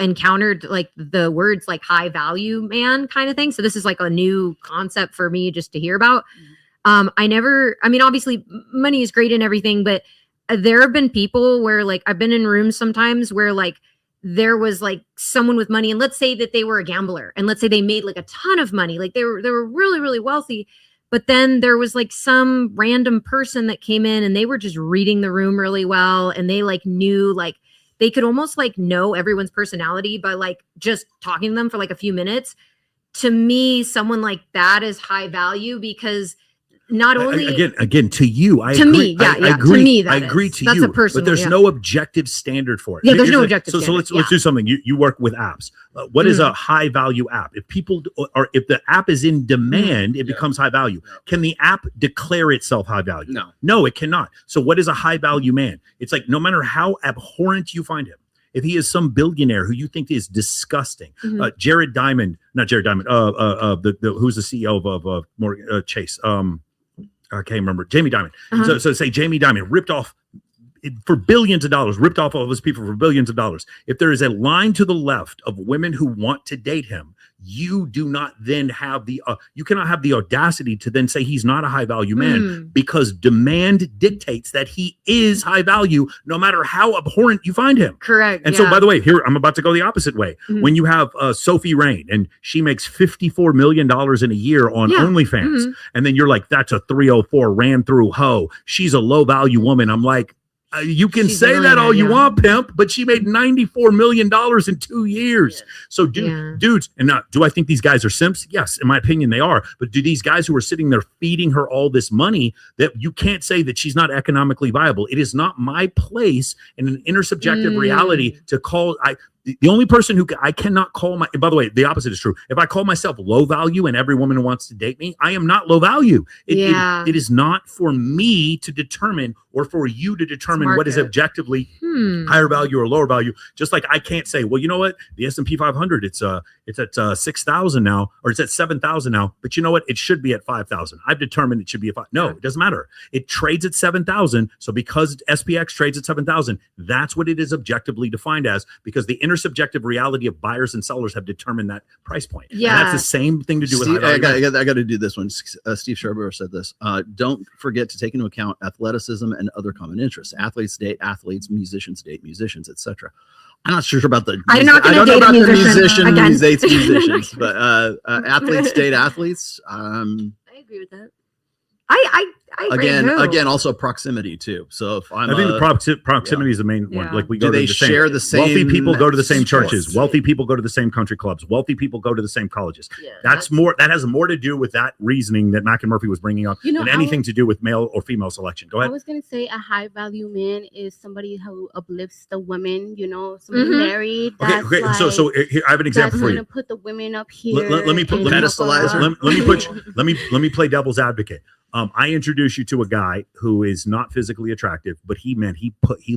encountered like the words like high value man kind of thing. So this is like a new concept for me just to hear about. Obviously money is great and everything, but there have been people where like I've been in rooms sometimes where like there was like someone with money, and let's say that they were a gambler, and let's say they made like a ton of money, like they were really, really wealthy. But then there was like some random person that came in and they were just reading the room really well, and they like knew, like they could almost like know everyone's personality by like just talking to them for like a few minutes. To me, someone like that is high value because not only again to you, I agree. I agree to that's you, a personal, but there's no objective standard for it. Yeah, there's no objective standard. So let's do something. You work with apps. What is a high value app? If if the app is in demand, it becomes high value. Can the app declare itself high value? No, it cannot. So what is a high value man? It's like no matter how abhorrent you find him, if he is some billionaire who you think is disgusting, Jared Diamond, not Jared Diamond, who's the CEO of Morgan Chase, I can't remember, Jamie Dimon. So say Jamie Dimon ripped off for billions of dollars, ripped off all of his people for billions of dollars. If there is a line to the left of women who want to date him, you do not then have you cannot have the audacity to then say he's not a high value man, because demand dictates that he is high value no matter how abhorrent you find him. Correct. And so, by the way, here I'm about to go the opposite way. When you have Sophie Rain and she makes $54 million in a year on OnlyFans, and then you're like, that's a 304 ran through hoe. She's a low value woman. I'm like, you can say that all you want, pimp, but she made $94 million in 2 years. So dudes, and do I think these guys are simps? Yes, in my opinion, they are. But do these guys who are sitting there feeding her all this money, that you can't say that she's not economically viable? It is not my place in an intersubjective reality to call. The only person who I cannot call and by the way, the opposite is true. If I call myself low value and every woman who wants to date me, I am not low value. It is not for me to determine or for you to determine what is objectively higher value or lower value. Just like I can't say, well, you know what? The S&P 500, it's at 6,000 now, or it's at 7,000 now. But you know what? It should be at 5,000. I've determined it should be at 5. No, it doesn't matter. It trades at 7,000. So because SPX trades at 7,000, that's what it is objectively defined as, because the intersubjective reality of buyers and sellers have determined that price point. Yeah, and that's the same thing to do with. I got to do this one. Steve Scherber said this. Don't forget to take into account athleticism and other common interests. Athletes date athletes, musicians date musicians, etc. I'm not sure about the. I don't know about the musician who dates musicians, but athletes date athletes. I agree with that. I again, also proximity too. So if I think the proximity is the main one. Like we go to share the same. Wealthy people go to the same churches. Wealthy people go to the same country clubs. Wealthy people go to the same colleges. That's more. That has more to do with that reasoning that Mac and Murphy was bringing up than anything to do with male or female selection. Go ahead. I was gonna say a high value man is somebody who uplifts the women. Somebody married. Okay. Like, so here, I have an example for you. Gonna put the women up here. Let me play devil's advocate. I introduce you to a guy who is not physically attractive, but he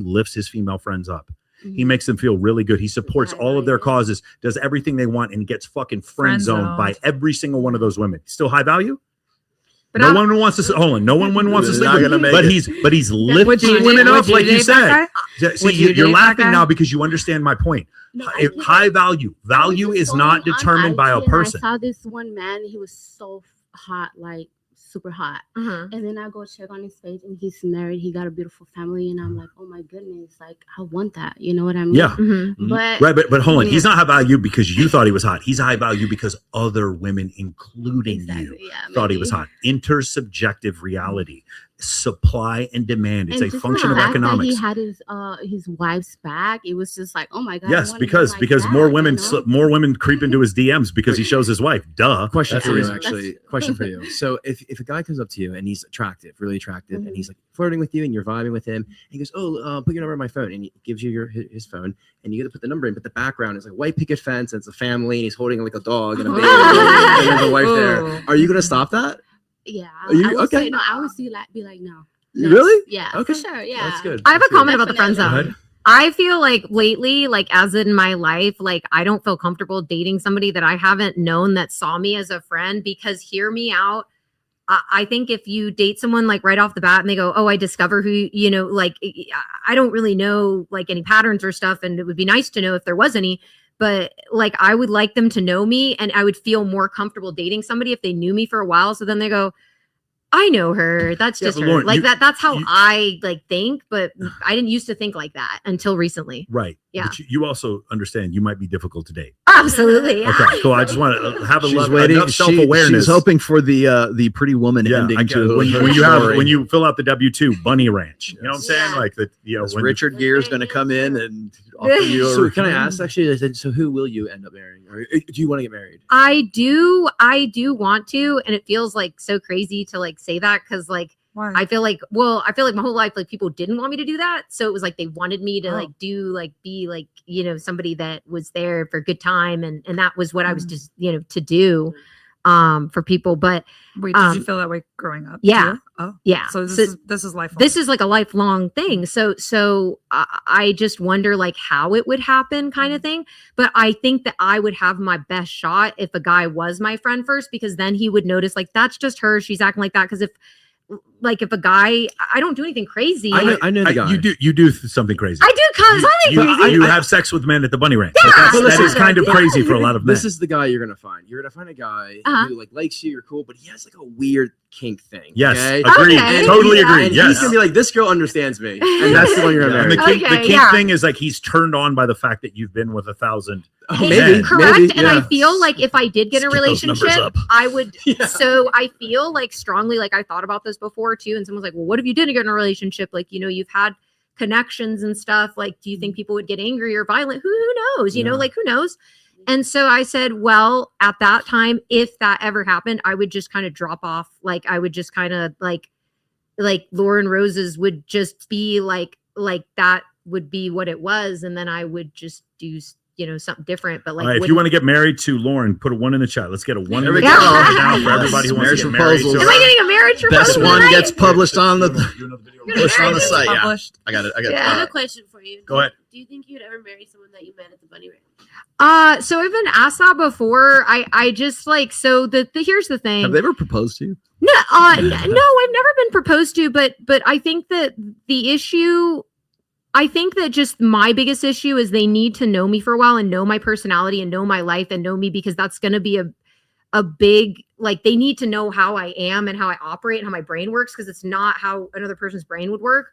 lifts his female friends up. He makes them feel really good. He supports all of their causes, does everything they want, and gets fucking friend zoned by every single one of those women. Still high value? But no one wants to hold on. No one wants to sleep with him. But he's lifting women up, like you said. See, you're laughing now because you understand my point. High value is not determined by a person. I saw this one man. He was so hot, like super hot. Uh-huh. And then I go check on his page, and he's married. He got a beautiful family, and I'm like, oh my goodness, like I want that. You know what I mean? Yeah. But Right, but hold on. yeah. He's not high value because you thought he was hot. He's high value because other women, including you, thought he was hot. Intersubjective reality, supply and demand. It's And a just function the of fact that economics. He had his wife's back. It was just like, oh my god. I Yes, want because him like more that, women you know? more women creep into his DMs because he shows his wife. Duh. Question for you, reason. actually. Question for you. So if a guy comes up to you and he's attractive, really attractive, Mm-hmm. and he's like flirting with you and you're vibing with him, and he goes, "Oh, put your number on my phone," and he gives you his phone, and you get to put the number in, but the background is like white picket fence, and it's a family, and he's holding like a dog and a baby, and there's a wife there. Are you gonna stop that? Yeah. Are you- I would okay. say no. I would see like be like no. Really? Yeah. Okay. For sure. Yeah. That's good. I have a That's good. comment about the friend Go zone. ahead. I feel like lately, like as in my life, like I don't feel comfortable dating somebody that I haven't known that saw me as a friend, because hear me out. I think if you date someone like right off the bat and they go, oh, I discover who, you know, like I don't really know like any patterns or stuff. And it would be nice to know if there was any, but like I would like them to know me, and I would feel more comfortable dating somebody if they knew me for a while. So then they go, I know her. That's just but her. Lauren, Like you- that's how I like think, but I didn't used to think like that until recently. Right. Yeah. But you also understand you might be difficult to date. Absolutely. Yeah. Okay. So I just want to have a She's waiting. enough self-awareness. She's hoping for the pretty woman ending to when her you story. when you fill out the W-2 Bunny Ranch. You know what I'm saying? Like the Is when Richard Gere's going to come in and offer you a So can I ask actually? So who will you end up marrying, or do you want to get married? I do want to, and it feels like so crazy to like say that, because like Why? I feel like my whole life like people didn't want me to do that, so it was like they wanted me to like do like be like, you know, somebody that was there for a good time, and that was what I was just, you know, to do for people. But Wait, did you feel that way growing up? yeah. too? Oh, yeah. So this is lifelong. This is like a lifelong thing. So I just wonder like how it would happen, kind of thing. But I think that I would have my best shot if a guy was my friend first, because then he would notice like that's just her. She's acting like that. Because if a guy, I don't do anything crazy. I know the guy. You do something crazy. I do, cause I think crazy. You have sex with men at the Bunny Ranch. Yeah. Like, But that listen, is kind of crazy for a lot of men. This is the guy you're gonna find. You're gonna find a guy Uh-huh. who like likes you. You're cool, but he has like a weird kink thing. Yes, okay? agreed. Okay. Totally And agreed. he's Yes. gonna be like, this girl understands me, and that's the one you're gonna And marry. the kink yeah. thing is like he's turned on by the fact that you've been with 1,000. Oh, It's maybe, correct. maybe, And I yeah. feel like if I did get in a Let's get those numbers relationship, up. I would. So I feel like strongly, like I thought about this before too. And someone's like, well, what if you didn't get in a relationship? Like, you know, you've had connections and stuff. Like, do you think people would get angry or violent? Who knows? You know, like who knows? And so I said, well, at that time, if that ever happened, I would just kind of drop off. Like I would just kind of like Lauren Roses would just be like that would be what it was. And then I would just do, you know, something different. But like, All right, if you want to get married to Lauren, put a 1 in the chat. Let's get a 1 in the go. chat right now for everybody who wants Marriage to get married. proposals. am I getting a marriage proposal? Best one tonight? gets published on the published on the It's site. Yeah, published. I got it. I have a question for you. Go ahead. Do you think you'd ever marry someone that you met at the Bunny Ranch? So I've been asked that before. I just like, so the here's the thing. Have they ever proposed to you? No, no, I've never been proposed to, but I think that the issue, I think that just my biggest issue is they need to know me for a while and know my personality and know my life and know me, because that's going to be a big, like they need to know how I am and how I operate and how my brain works, because it's not how another person's brain would work.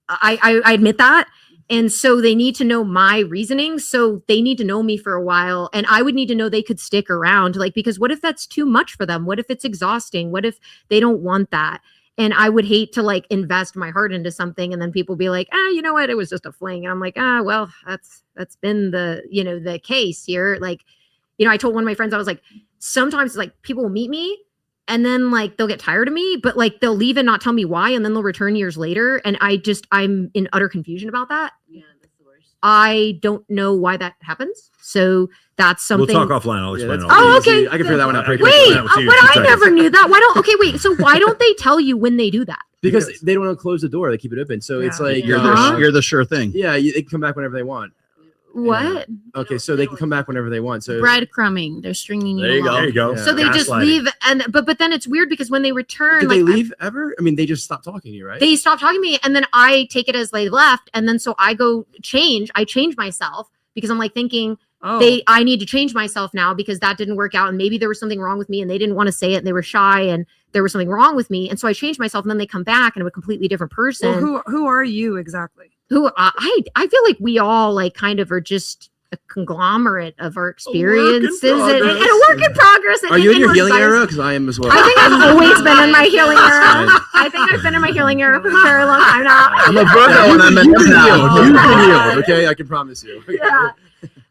I admit that. And so they need to know my reasoning. So they need to know me for a while. And I would need to know they could stick around. Like, because what if that's too much for them? What if it's exhausting? What if they don't want that? And I would hate to like invest my heart into something and then people be like, you know what? It was just a fling. And I'm like, well, that's been the, you know, the case here. Like, you know, I told one of my friends, I was like, sometimes like people will meet me and then like they'll get tired of me, but like they'll leave and not tell me why, and then they'll return years later. And I'm in utter confusion about that. Yeah, that's the worst. I don't know why that happens. So that's something. We'll talk offline. I'll explain it all. Oh, okay. I can figure that one out pretty Wait, quickly. but I never knew that. Why don't? Okay, wait. So why don't they tell you when they do that? Because they don't want to close the door. They keep it open. So it's like You're the sure thing. Yeah, they can come back whenever they want. What? Okay, so they can come back whenever they want. So Breadcrumbing. They're stringing you along. There you go. So they just leave, and but then it's weird because when they return, Did like, they leave ever? I mean, they just stopped talking to you, right? they stop talking to me, and then I take it as they left, and then so I go change. I change myself because I'm like thinking I need to change myself now because that didn't work out, and maybe there was something wrong with me, and they didn't want to say it, and they were shy, and there was something wrong with me. And so I changed myself, and then they come back and I'm a completely different person. Well, who are you exactly? Who I feel like we all like kind of are just a conglomerate of our experiences and a work in progress. Are you in your healing era? Because I am as well. I think I've always been in my healing era. I think I've been in my healing era for a very long time now. I'm a Virgo and I'm healed. Okay, I can promise you. Yeah.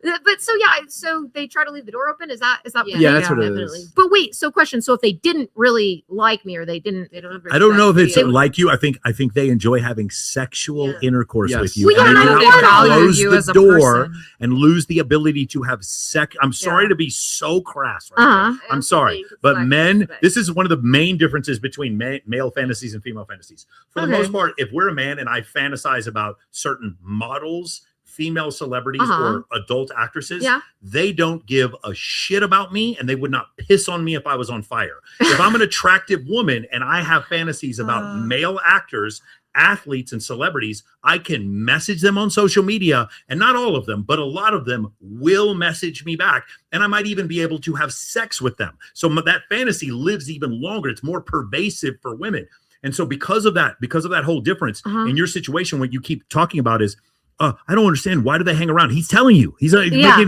But so they try to leave the door open. Is that yeah, that's what it is. But wait, so question. So if they didn't really like me or they don't I don't know if it's like you. I think they enjoy having sexual intercourse with you. Well, and I they don't do not value close you the as a door person. and lose the ability to have sex. I'm sorry to be so crass right now. I'm sorry. But men, this is one of the main differences between male fantasies and female fantasies. For the most part, if we're a man and I fantasize about certain models, female celebrities or adult actresses, they don't give a shit about me and they would not piss on me if I was on fire. If I'm an attractive woman and I have fantasies about male actors, athletes, and celebrities, I can message them on social media, and not all of them, but a lot of them will message me back, and I might even be able to have sex with them. So that fantasy lives even longer. It's more pervasive for women. And so because of that whole difference in your situation, what you keep talking about is, I don't understand. Why do they hang around? He's telling you. He's making me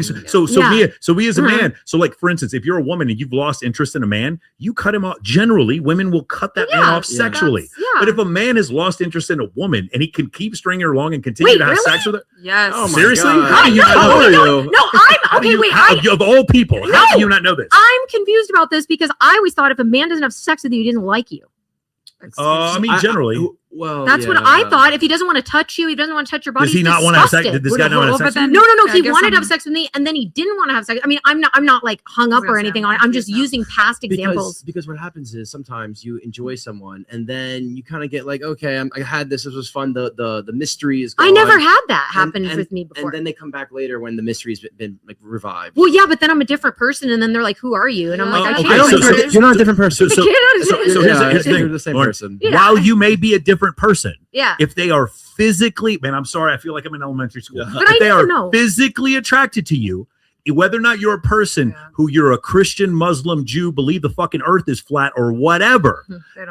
as a man. So like, for instance, if you're a woman and you've lost interest in a man, you cut him off. Generally, women will cut that man off sexually. But if a man has lost interest in a woman and he can keep stringing her along and continue to have sex with her. Yes. Oh, seriously? How do you not know? No, I'm okay. Wait, of all people, how do you not know this? I'm confused about this because I always thought if a man doesn't have sex with you, he doesn't like you. I mean, generally. Well, that's what I thought. If he doesn't want to touch you, he doesn't want to touch your body. Does he not want to have sex? Did this guy not want to have sex? No. He wanted to have sex with me, and then he didn't want to have sex. I mean, I'm not like hung up or anything on it. I'm just using past examples. Because what happens is sometimes you enjoy someone, and then you kind of get like, okay, I had this. This was fun. The mystery is gone. I never had that happen with me before. And then they come back later when the mystery's been like revived. Well, yeah, but then I'm a different person, and then they're like, "Who are you?" And I'm like, "You're not a different person." So here's the thing. You're the same person. While you may be a different person. Yeah. If they are physically, man, I'm sorry, I feel like I'm in elementary school. But if they are physically attracted to you, whether or not you're a person who you're a Christian, Muslim, Jew, believe the fucking earth is flat or whatever,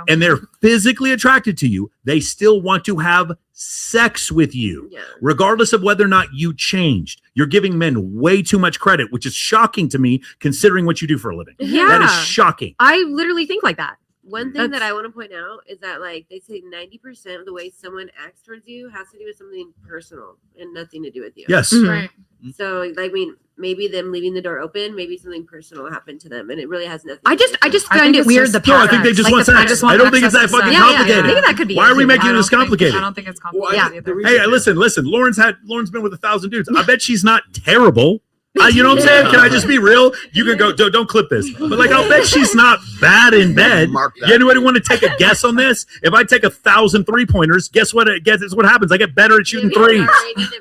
and they're physically attracted to you, they still want to have sex with you, regardless of whether or not you changed. You're giving men way too much credit, which is shocking to me, considering what you do for a living. Yeah. That is shocking. I literally think like that. One thing that I want to point out is that, like, they say 90% of the way someone acts towards you has to do with something personal and nothing to do with you. Yes. Right. So, like, I mean, maybe them leaving the door open, maybe something personal happened to them, and it really has nothing. I just find it weird. I think they just want sex. I don't think it's that fucking complicated. Maybe that could be. Why are we making it this complicated? I don't think it's complicated. Hey, listen. Lauren's been with 1,000 dudes. I bet she's not terrible. You know what I'm saying? Can I just be real? You can go, don't clip this. But like, I'll bet she's not bad in bed. Anybody want to take a guess on this? If I take 1,000 3-pointers, guess what? Guess what happens? I get better at shooting threes.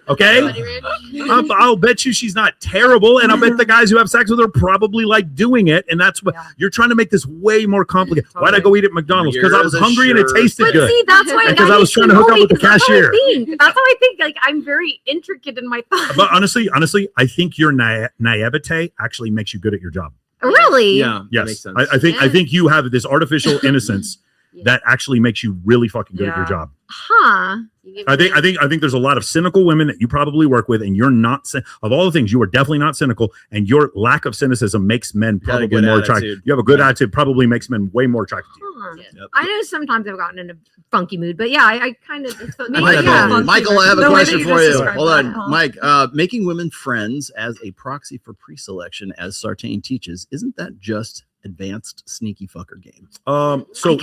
Okay? I'll bet you she's not terrible. And I'll bet the guys who have sex with her probably like doing it. And that's what you're trying to make this way more complicated. Why'd I go eat at McDonald's? Because I was hungry and it tasted good. See, that's why because I was trying to hook up with the cashier. That's how I think. Like, I'm very intricate in my thoughts. But honestly, I think your naivete actually makes you good at your job. Really? Yeah. Yes. Makes sense. I think you have this artificial innocence that actually makes you really fucking good at your job. Huh. I think there's a lot of cynical women that you probably work with, and you're not. Of all the things, you are definitely not cynical, and your lack of cynicism makes men probably more attractive. You have a good attitude, probably makes men way more attractive to you. Yep. I know sometimes I've gotten in a funky mood, but yeah, I kind of. Michael, I have a question for you. Hold on, Mike. Making women friends as a proxy for pre-selection, as Sartain teaches, isn't that just advanced sneaky fucker game? So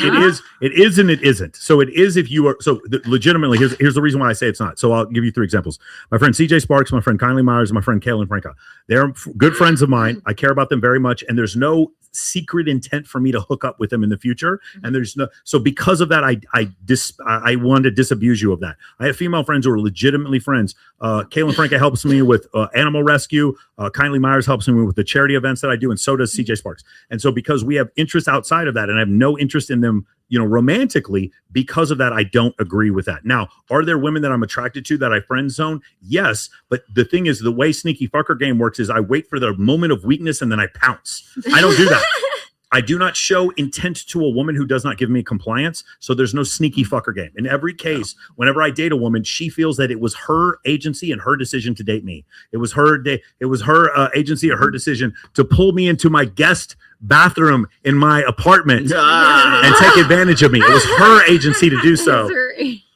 it is and it isn't. So it is if you are legitimately. Here's the reason why I say it's not. So I'll give you 3 examples. My friend CJ Sparks, my friend Kindly Myers, and my friend Kaylin Franca. They're good friends of mine. I care about them very much, and there's no secret intent for me to hook up with them in the future. And there's no, so because of that, I wanted to disabuse you of that. I have female friends who are legitimately friends. Kaylin Franca helps me with animal rescue. Kindly Myers helps me with the charity events that I do, and so does CJ Sparks. And so because we have interests outside of that, and I have no interest in them, romantically, because of that, I don't agree with that. Now, are there women that I'm attracted to that I friend zone? Yes. But the thing is, the way sneaky fucker game works is I wait for the moment of weakness and then I pounce. I don't do that. I do not show intent to a woman who does not give me compliance. So there's no sneaky fucker game. In every case, whenever I date a woman, she feels that it was her agency and her decision to date me. It was her agency or her decision to pull me into my guest bathroom in my apartment and take advantage of me. It was her agency to do so.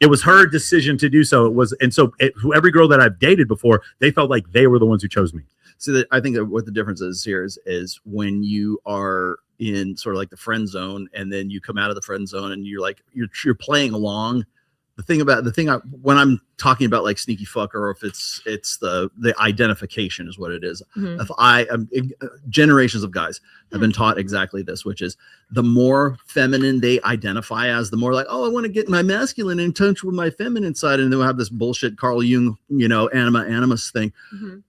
It was her decision to do so. Every girl that I've dated before, they felt like they were the ones who chose me. So I think that what the difference is here is when you are in sort of like the friend zone, and then you come out of the friend zone, and you're playing along. When I'm talking about like sneaky fucker, or if it's the identification is what it is. If generations of guys have been taught exactly this, which is the more feminine they identify as, the more like, oh, I want to get my masculine in touch with my feminine side, and they'll have this bullshit Carl Jung, animus thing.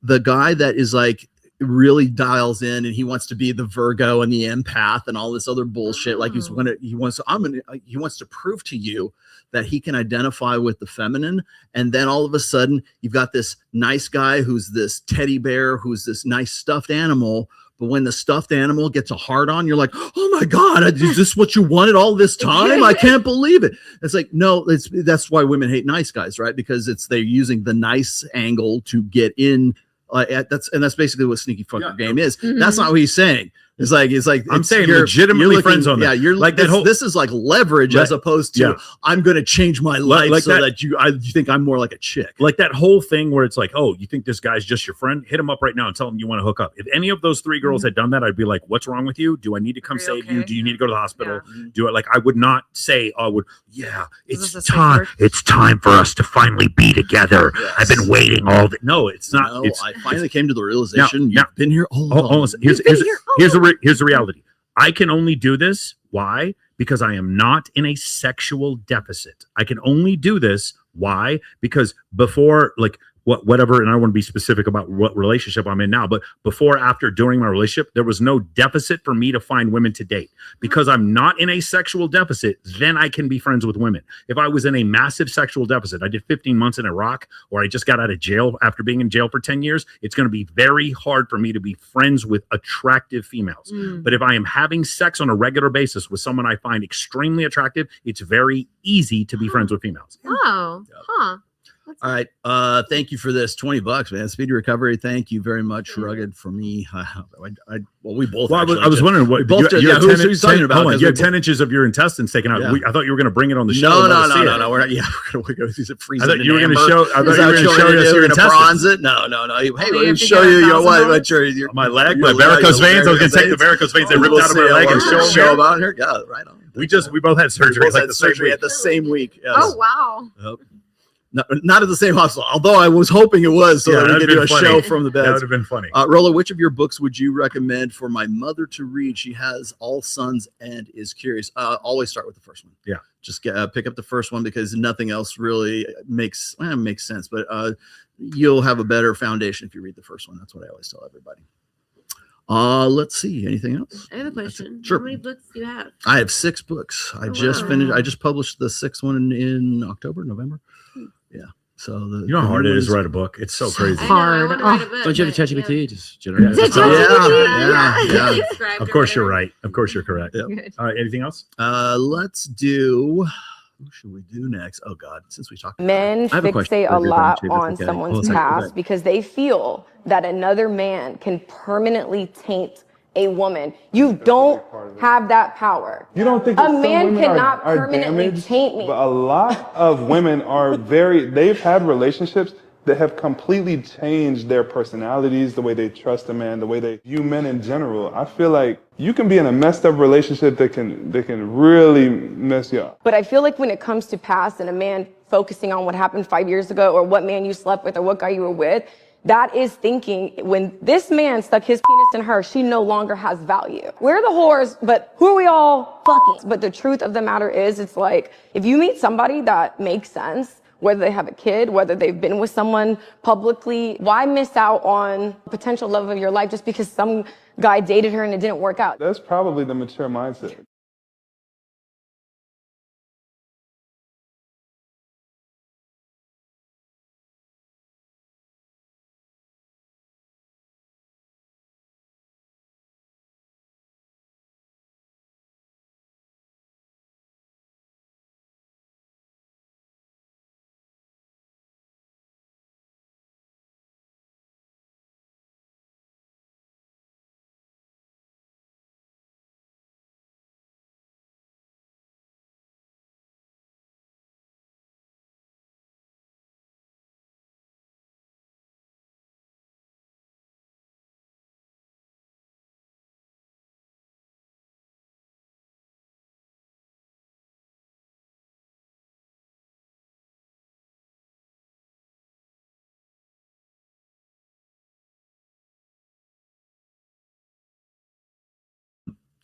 The guy that is like really dials in and he wants to be the Virgo and the empath and all this other bullshit. Like he wants to prove to you that he can identify with the feminine. And then all of a sudden you've got this nice guy who's this teddy bear, who's this nice stuffed animal. But when the stuffed animal gets a hard on, you're like, oh my God, is this what you wanted all this time? I can't believe it. It's like, no, that's why women hate nice guys, right? Because they're using the nice angle to get in. That's basically what sneaky fucker game is. That's not what he's saying. It's like I'm saying legitimately friends on that. Yeah, you're like this is like leverage as opposed to I'm going to change my life that you think I'm more like a chick. Like that whole thing where it's like, oh, you think this guy's just your friend? Hit him up right now and tell him you want to hook up. If any of those three girls had done that, I'd be like, what's wrong with you? Do I need to come save you? Do you need to go to the hospital? Do it? Like I would not say it's time. It's time for us to finally be together. I've been waiting all the. No, it's not. No, I finally came to the realization you've been here all along. Here's the reality. I can only do this. Why? Because I am not in a sexual deficit. I can only do this. Why? Because before, like, whatever, and I don't want to be specific about what relationship I'm in now, but before, after, during my relationship, there was no deficit for me to find women to date. Because I'm not in a sexual deficit, then I can be friends with women. If I was in a massive sexual deficit, I did 15 months in Iraq, or I just got out of jail after being in jail for 10 years, it's going to be very hard for me to be friends with attractive females. But if I am having sex on a regular basis with someone I find extremely attractive, it's very easy to be friends with females. Oh, huh. All right. Thank you for this. $20, man. Speedy recovery. Thank you very much. Rugged for me. We both. Well, I was wondering what both did. Yeah, who's talking about? You had 10 inches of your intestines taken out. Yeah. I thought you were going to bring it on the show. No. We're going to go through the freezing. I thought you were going to show. I thought you were going to show us your intestines. Bronze it. No. Hey, we're going to show you your what? My leg, my varicose veins. I was going to take the varicose veins they ripped out of my leg and show them out here. Yeah, right on. We both had surgery. At the same week. Oh wow. Not at the same hospital, although I was hoping it was, so that we could do a show from the bed. That would have been funny. Rolla, which of your books would you recommend for my mother to read? She has all sons and is curious. Always start with the first one. Yeah, just pick up the first one because nothing else really makes sense. But you'll have a better foundation if you read the first one. That's what I always tell everybody. Let's see. Anything else? I have a question. Sure. How many books do you have? I have 6 books. I just published the 6th one in November. Yeah. So you know how hard it is to write a book. It's so crazy. Hard. Don't you have a ChatGPT? Just generate. Yeah. Of course you're right. Of course you're correct. Yep. All right. Anything else? Let's do. Who should we do next? Oh God, since we talked. Men fixate a lot on someone's past because they feel that another man can permanently taint a woman. You don't have that power. You don't think a man cannot permanently taint me? But a lot of women are they've had relationships that have completely changed their personalities, the way they trust a man, the way they view men in general. I feel like you can be in a messed up relationship that can really mess you up. But I feel like when it comes to past and a man focusing on what happened 5 years ago or what man you slept with or what guy you were with, that is thinking when this man stuck his penis in her, she no longer has value. We're the whores, but who are we all fucking? But the truth of the matter is, it's like, if you meet somebody that makes sense, whether they have a kid, whether they've been with someone publicly, why miss out on potential love of your life just because some guy dated her and it didn't work out? That's probably the mature mindset.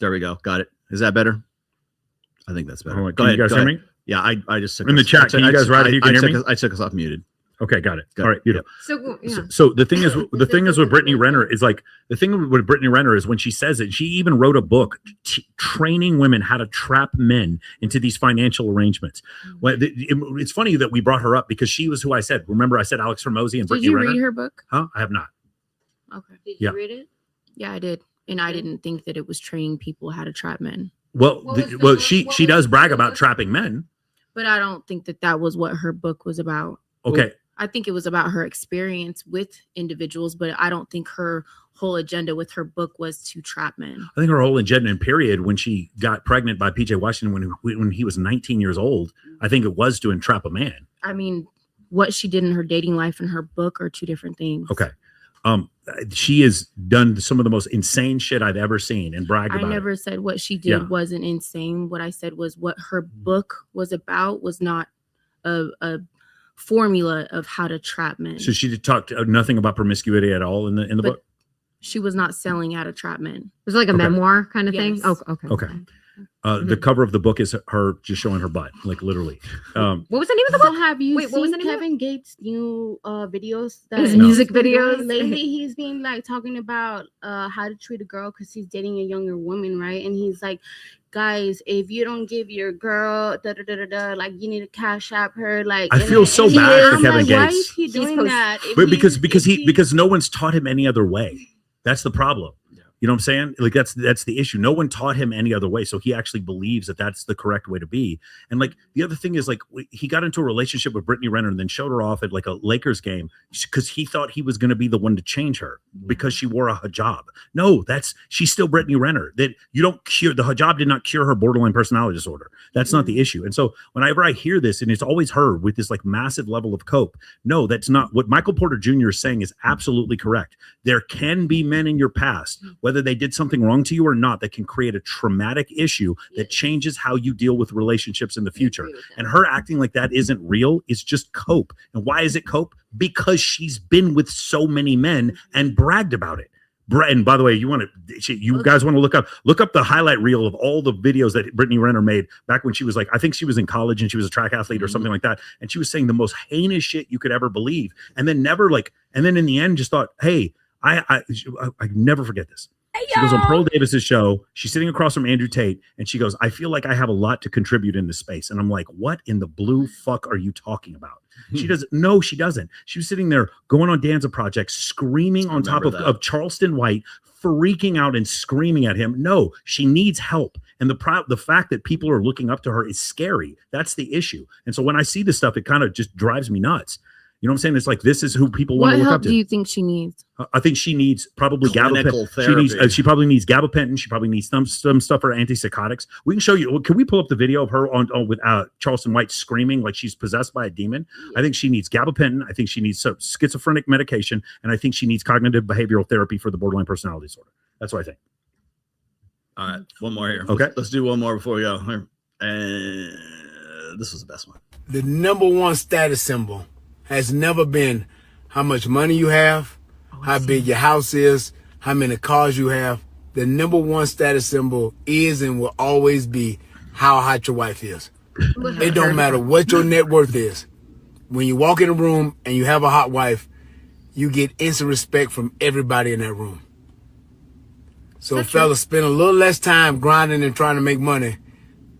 There we go. Got it. Is that better? I think that's better. All right, Go can ahead. you guys hear me? Yeah, I just took in the chat. Can you guys write it? You can hear me. I took us off muted. Okay, got it. All right, beautiful. So, yeah. So the thing is with Brittany Renner is like the thing with Brittany Renner is when she says it, she even wrote a book training women how to trap men into these financial arrangements. Well, it's funny that we brought her up because she was who I said. Remember, I said Alex Hormozi and Brittany Renner. Did you read her book? Huh? I have not. Okay. Did you read it? Yeah, I did, and I didn't think that it was training people how to trap men. Well, she does brag about trapping men, but I don't think that was what her book was about. Okay. I think it was about her experience with individuals, but I don't think her whole agenda with her book was to trap men. I think her whole agenda and period when she got pregnant by PJ Washington when he was 19 years old, I think it was to entrap a man. I mean, what she did in her dating life and her book are two different things. Okay. She has done some of the most insane shit I've ever seen and bragged about. I never said what she did wasn't insane. What I said was what her book was about was not a formula of how to trap men. So she talked nothing about promiscuity at all in the book. She was not selling how to trap men. Was it like a memoir kind of thing? Yes. Oh, okay. Okay. The cover of the book is her just showing her butt, like literally. What was the name of the So book? have you Wait, what was the seen name of Kevin Gates' new videos? His he's music been doing videos? lately. He's been like talking about how to treat a girl because he's dating a younger woman, right? And he's like, guys, if you don't give your girl like you need to cash app her. Like I feel so bad for Kevin Gates. Why is he doing that? But because no one's taught him any other way. That's the problem. You know what I'm saying? Like that's the issue. No one taught him any other way, so he actually believes that that's the correct way to be. And like the other thing is like he got into a relationship with Brittany Renner and then showed her off at like a Lakers game because he thought he was going to be the one to change her because she wore a hijab. No, she's still Brittany Renner. That you don't cure the hijab did not cure her borderline personality disorder. That's not the issue. And so whenever I hear this, and it's always her with this like massive level of cope. No, that's not what Michael Porter Jr. is saying is absolutely correct. There can be men in your past, whether they did something wrong to you or not, that can create a traumatic issue that changes how you deal with relationships in the future. And her acting like that isn't real. It's just cope. And why is it cope? Because she's been with so many men and bragged about it. And by the way, you guys want to look up the highlight reel of all the videos that Brittany Renner made back when she was like, I think she was in college and she was a track athlete or something like that. And she was saying the most heinous shit you could ever believe. And then and then in the end just thought, hey, I never forget this. She goes on Pearl Davis's show. She's sitting across from Andrew Tate, and she goes, I feel like I have a lot to contribute in this space. And I'm like, what in the blue fuck are you talking about? She doesn't. No, she doesn't. She was sitting there going on Danza Project, screaming on top of Charleston White, freaking out and screaming at him. No, she needs help. And the fact that people are looking up to her is scary. That's the issue. And so when I see this stuff, it kind of just drives me nuts. You know what I'm saying? It's like this is who people want to look up to. What help do you think she needs? I think she needs probably gabapentin. She probably needs gabapentin. She probably needs some stuff for antipsychotics. We can show you. Can we pull up the video of her on with Charleston White screaming like she's possessed by a demon? I think she needs gabapentin. I think she needs some schizophrenic medication, and I think she needs cognitive behavioral therapy for the borderline personality disorder. That's what I think. All right, one more here. Okay, let's do one more before we go. And this was the best one. The number one status symbol has never been how much money you have, how big your house is, how many cars you have. The number one status symbol is and will always be how hot your wife is. It don't matter what your net worth is. When you walk in a room and you have a hot wife, you get instant respect from everybody in that room. So fellas, spend a little less time grinding and trying to make money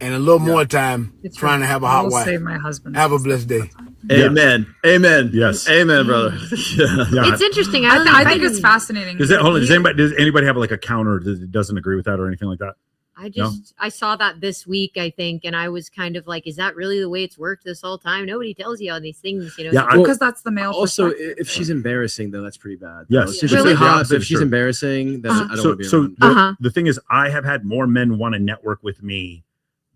and a little more time trying to have a hot wife. Save my husband. Have a blessed day. Amen. Yeah. Amen. Yes. Amen, brother. It's interesting. I think it's fascinating. Does anybody have like a counter that doesn't agree with that or anything like that? I saw that this week, I think, and I was kind of like, is that really the way it's worked this whole time? Nobody tells you all these things, you know? Yeah, because that's the male. Also, if she's embarrassing, then that's pretty bad. Yes. She's really hot, but if she's embarrassing, then I don't want to be around. The thing is, I have had more men want to network with me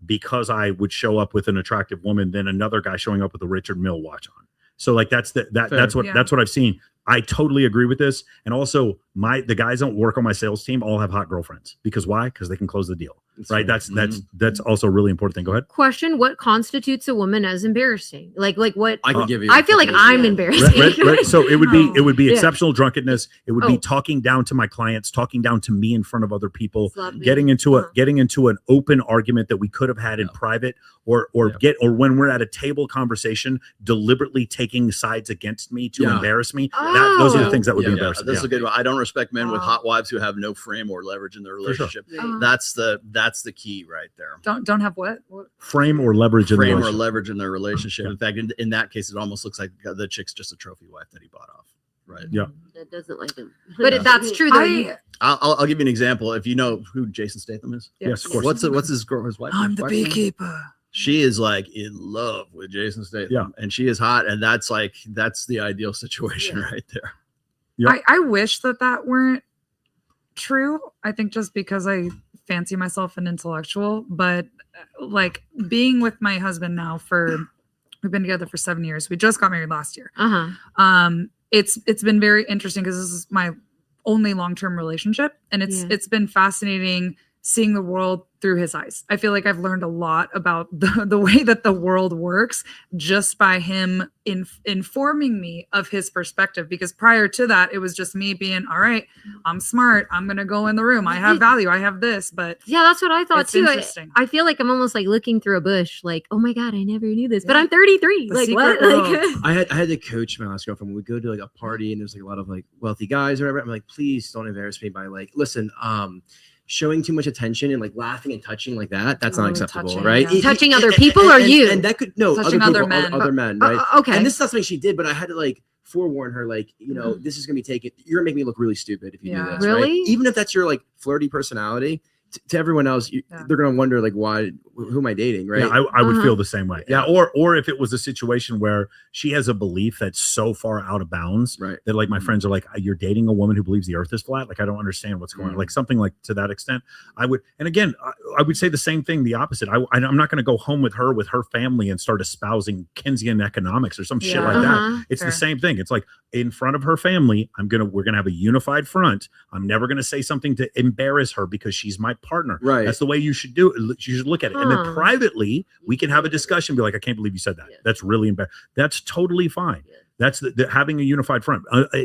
because I would show up with an attractive woman than another guy showing up with a Richard Mille watch on. So like that's what I've seen. I totally agree with this. And also the guys that work on my sales team all have hot girlfriends. Because why? Because they can close the deal. right? That's also a really important thing. Go ahead. Question: what constitutes a woman as embarrassing? Like what? I can give you. I feel like I'm embarrassing. Right. So it would be Yeah. exceptional drunkenness. It would be talking down to my clients, talking down to me in front of other people, getting into an open argument that we could have had in private, or when we're at a table conversation, deliberately taking sides against me to embarrass me. Those are the things that would be embarrassing. That's a good one. I don't respect men with hot wives who have no frame or leverage in their relationship. Sure. That's the key right there. Don't have what? Frame or leverage in frame or leverage in their relationship. In fact, in that case, it almost looks like the chick's just a trophy wife that he bought off. Right. Yeah. That doesn't like him. But that's true though. I'll give you an example. If you know who Jason Statham is. Yes, of course. What's his wife? I'm the beekeeper. She is like in love with Jason Statham, and she is hot, and that's the ideal situation right there. Yeah. I wish that weren't true. I think just because I fancy myself an intellectual, but like being with my husband now we've been together for 7 years. We just got married last year. It's been very interesting because this is my only long-term relationship, and it's been fascinating seeing the world through his eyes. I feel like I've learned a lot about the way that the world works just by him informing me of his perspective. Because prior to that, it was just me being, all right, I'm smart. I'm going to go in the room. I have value. I have this, but yeah, that's what I thought too. Interesting. I feel like I'm almost like looking through a bush, like, oh my God, I never knew this, but I'm 33. Like what? Like, I had to coach my last girlfriend when we go to like a party and there's like a lot of like wealthy guys or whatever. I'm like, please don't embarrass me by like, listen, showing too much attention and like laughing and touching like that's not acceptable, right? Yeah. Touching other people or you? And that could touching other men, right? Okay. And this is not something she did, but I had to like forewarn her, like, this is gonna be taken. You're gonna make me look really stupid if you do this. Really? Right? Even if that's your like flirty personality, to everyone else, they're gonna wonder like, who am I dating, right? Yeah, I would feel the same way. Yeah, or if it was a situation where she has a belief that's so far out of bounds, right, that like my friends are like, you're dating a woman who believes the earth is flat. Like I don't understand what's going on. Like something like to that extent, I would. And again, I would say the same thing, the opposite. I'm not going to go home with her family and start espousing Keynesian economics or some shit like that. It's the same thing. It's like in front of her family, we're gonna have a unified front. I'm never gonna say something to embarrass her because she's my partner. Right. That's the way you should do it. You should look at it. And then privately, we can have a discussion, be like, I can't believe you said that. That's really embarrassing. That's totally fine. That's the having a unified front.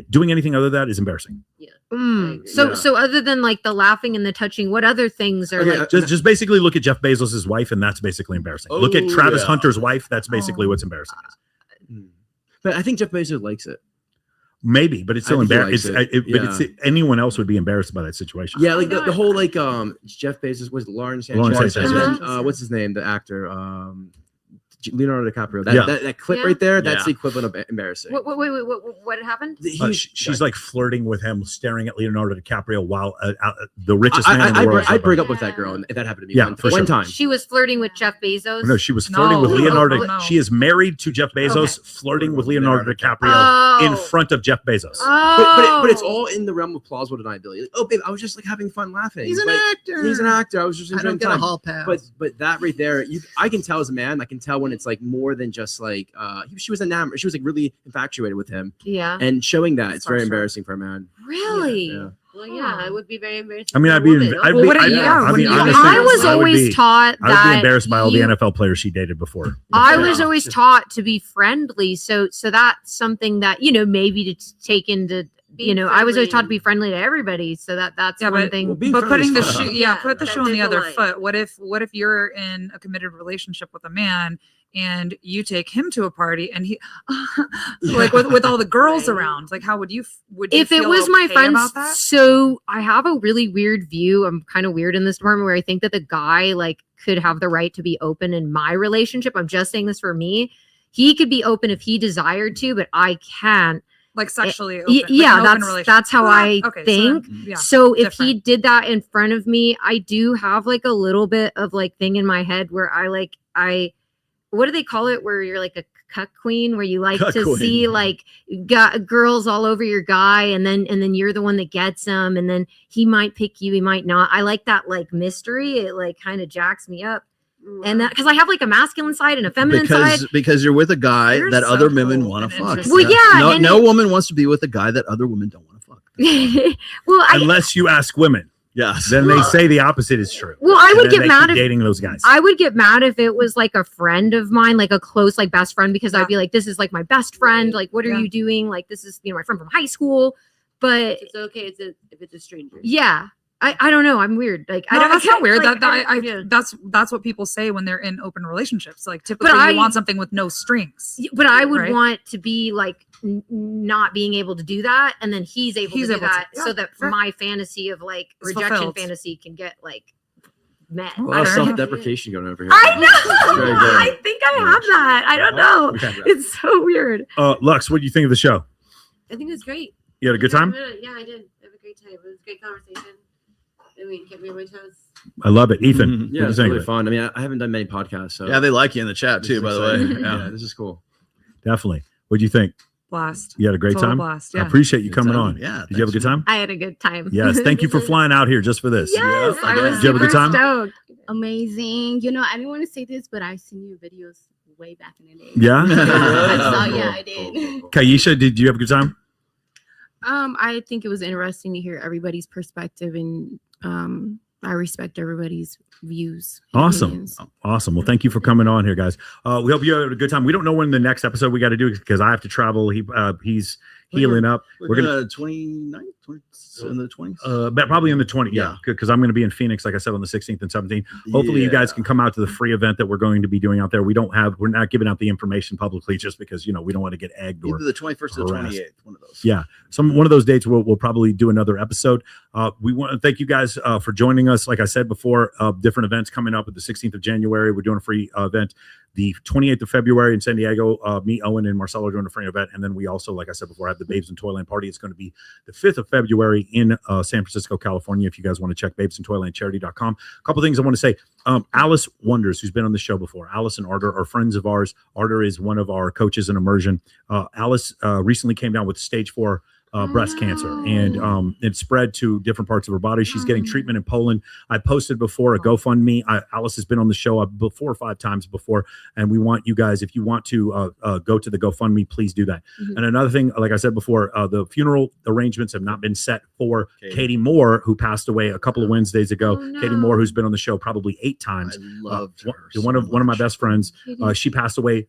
Doing anything other than that is embarrassing. So other than like the laughing and the touching, what other things are like? Just basically look at Jeff Bezos' wife, and that's basically embarrassing. Look at Travis Hunter's wife. That's basically what's embarrassing. But I think Jeff Bezos likes it. Maybe, but it's still embarrassing. But anyone else would be embarrassed by that situation. Yeah, like the whole like Jeff Bezos was Lawrence Sanchez, and then what's his name, the actor, Leonardo DiCaprio. That clip right there, that's the equivalent of embarrassing. Wait, what happened? She's like flirting with him, staring at Leonardo DiCaprio while the richest man in the world. I'd break up with that girl if that happened to me. One time. She was flirting with Jeff Bezos. No, she was flirting with Leonardo. No. She is married to Jeff Bezos, flirting with Leonardo DiCaprio in front of Jeff Bezos. But it's all in the realm of plausible deniability. Like, oh, babe, I was just like having fun laughing. He's an actor. He's an actor. I was just enjoying time. I don't get a hall pass. But that right there, I can tell as a man. I can tell when it's like more than just like she was enamored. She was like really infatuated with him. Yeah. And showing that, it's very embarrassing for a man. Really? Yeah. Well, yeah, it would be very embarrassing. I mean, I was always taught that I would be embarrassed by all the NFL players she dated before. I was always taught to be friendly, so that's something that maybe to take into. I was always taught to be friendly to everybody, so that's one thing. But putting the shoe, put the shoe on the other foot. What if you're in a committed relationship with a man and you take him to a party and he like with all the girls around, like how would you if it was my friends? So I have a really weird view. I'm kind of weird in this department where I think that the guy like could have the right to be open in my relationship. I'm just saying this for me. He could be open if he desired to, but I can't. Like sexually open, that's how I think. So if different. he did that in front of me, I do have like a little bit of like thing in my head where I what do they call it, where you're like a cuck queen, where you like to see like girls all over your guy, and then you're the one that gets them, and then he might pick you, he might not. I like that like mystery. It like kind of jacks me up. And that because I have like a masculine side and a feminine side. Because you're with a guy that other women want to fuck. Well, yeah. No woman wants to be with a guy that other women don't want to fuck. Unless you ask women. Yes. then they say the opposite is true. Well, I And would then get they mad keep if dating those guys. I would get mad if it was like a friend of mine, like a close, like best friend, because I'd be like, this is like my best friend. Like, what are you doing? Like, this is, my friend from high school. But It's okay. If it's a stranger. yeah, I don't know. I'm weird. Like, No, that's not weird. Like, That's what people say when they're in open relationships. Like typically, But you want something with no strings. But I would right? want to be like not being able to do that, and then he's able to do that, so that my fantasy of like It's rejection fulfilled. fantasy can get like met. A lot of self-deprecation going over here. I know. Very good. I think I have that. I don't know. It's so weird. Lux, what do you think of the show? I think it was great. You had a good time? Yeah, I did. I have a great time. It was a great conversation. I mean, kept me on my toes. I love it. Ethan, what do Yeah, you it's think? really fun. I mean, I haven't done many podcasts, so Yeah, they like you in the chat this too, is by the way. exciting. Yeah. Yeah, this is cool. Definitely. What do you think? Blast. You had a great Total time? blast, I yeah. appreciate you Good coming time. on. Yeah, Did you have a good time? I had a good time. Yes. Thank you for flying out here just for this. Yes, I was Did you have a good super time? stoked. Amazing. I didn't want to say this, but I've seen your videos way back in the day. Yeah? I did. Kaisha, did you have a good time? I think it was interesting to hear everybody's perspective, and I respect everybody's views. and Awesome. opinions. Awesome. Well, thank you for coming on here, guys. We hope you had a good time. We don't know when the next episode we got to do because I have to travel. He's healing up. We're gonna 29th, 20, in the 20s. But probably in the 20th, yeah, because I'm going to be in Phoenix, like I said, on the 16th and 17th. Hopefully, you guys can come out to the free event that we're going to be doing out there. We're not giving out the information publicly just because we don't want to get egged or Either the 21st or the harassed. 28th, one of those. Yeah, one of those dates we'll probably do another episode. We want to thank you guys for joining us. Like I said before, different events coming up at the 16th of January. We're doing a free event. The 28th of February in San Diego, me, Owen, and Marcelo are doing a free event. And then we also, like I said before, have the Babes in Toyland party. It's going to be the 5th of February in San Francisco, California. If you guys want to check babesintoylandcharity.com. A couple things I want to say. Alice Wonders, who's been on the show before. Alice and Arter are friends of ours. Arter is one of our coaches in immersion. Alice recently came down with stage 4 breast cancer, and it spread to different parts of her body. She's getting treatment in Poland. I posted before a GoFundMe. Alice has been on the show 4 or 5 times before, and we want you guys, if you want to go to the GoFundMe, please do that. And another thing, like I said before, the funeral arrangements have not been set for Katie Moore, who passed away a couple of Wednesdays ago. Katie Moore, who's been on the show probably 8 times. I loved her. One of my best friends. She passed away.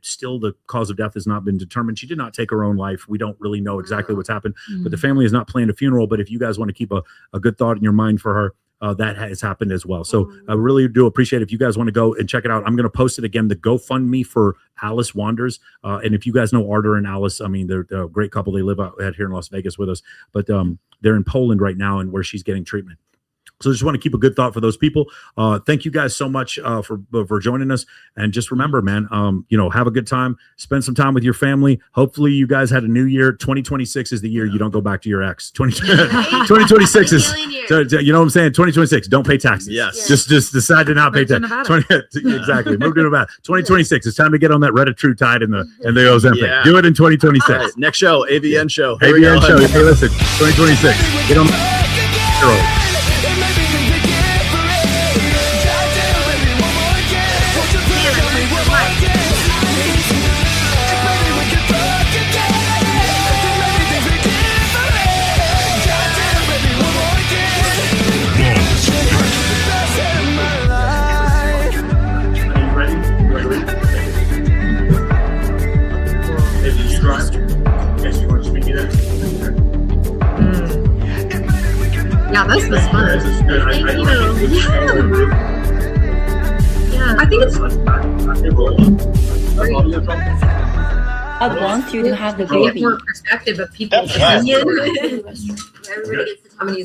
Still the cause of death has not been determined. She did not take her own life. We don't really know exactly what's happened, but the family has not planned a funeral. But if you guys want to keep a good thought in your mind for her, that has happened as well. So I really do appreciate it. If you guys want to go and check it out, I'm going to post it again, the GoFundMe for Alice Wanders. And if you guys know Arter and Alice, I mean, they're a great couple. They live out here in Las Vegas with us, but they're in Poland right now and where she's getting treatment. So just want to keep a good thought for those people. Thank you guys so much for joining us. And just remember, man, have a good time. Spend some time with your family. Hopefully you guys had a new year. 2026 is the year you don't go back to your ex. 2026 is, you know what I'm saying? 2026, don't pay taxes. Yes. Just decide to not pay taxes. Exactly. Move to Nevada. 2026. It's time to get on that Reddit True Tide and the Ozempic. Yeah. Do it in 2026. All right, next show, AVN show. Here we AVN go. show. Hey, listen, 2026. Get on that. Yeah, this was fun. Thank you. Yeah, I think it's I want you to have the get baby. more perspective of people's opinion. Everybody gets to tell me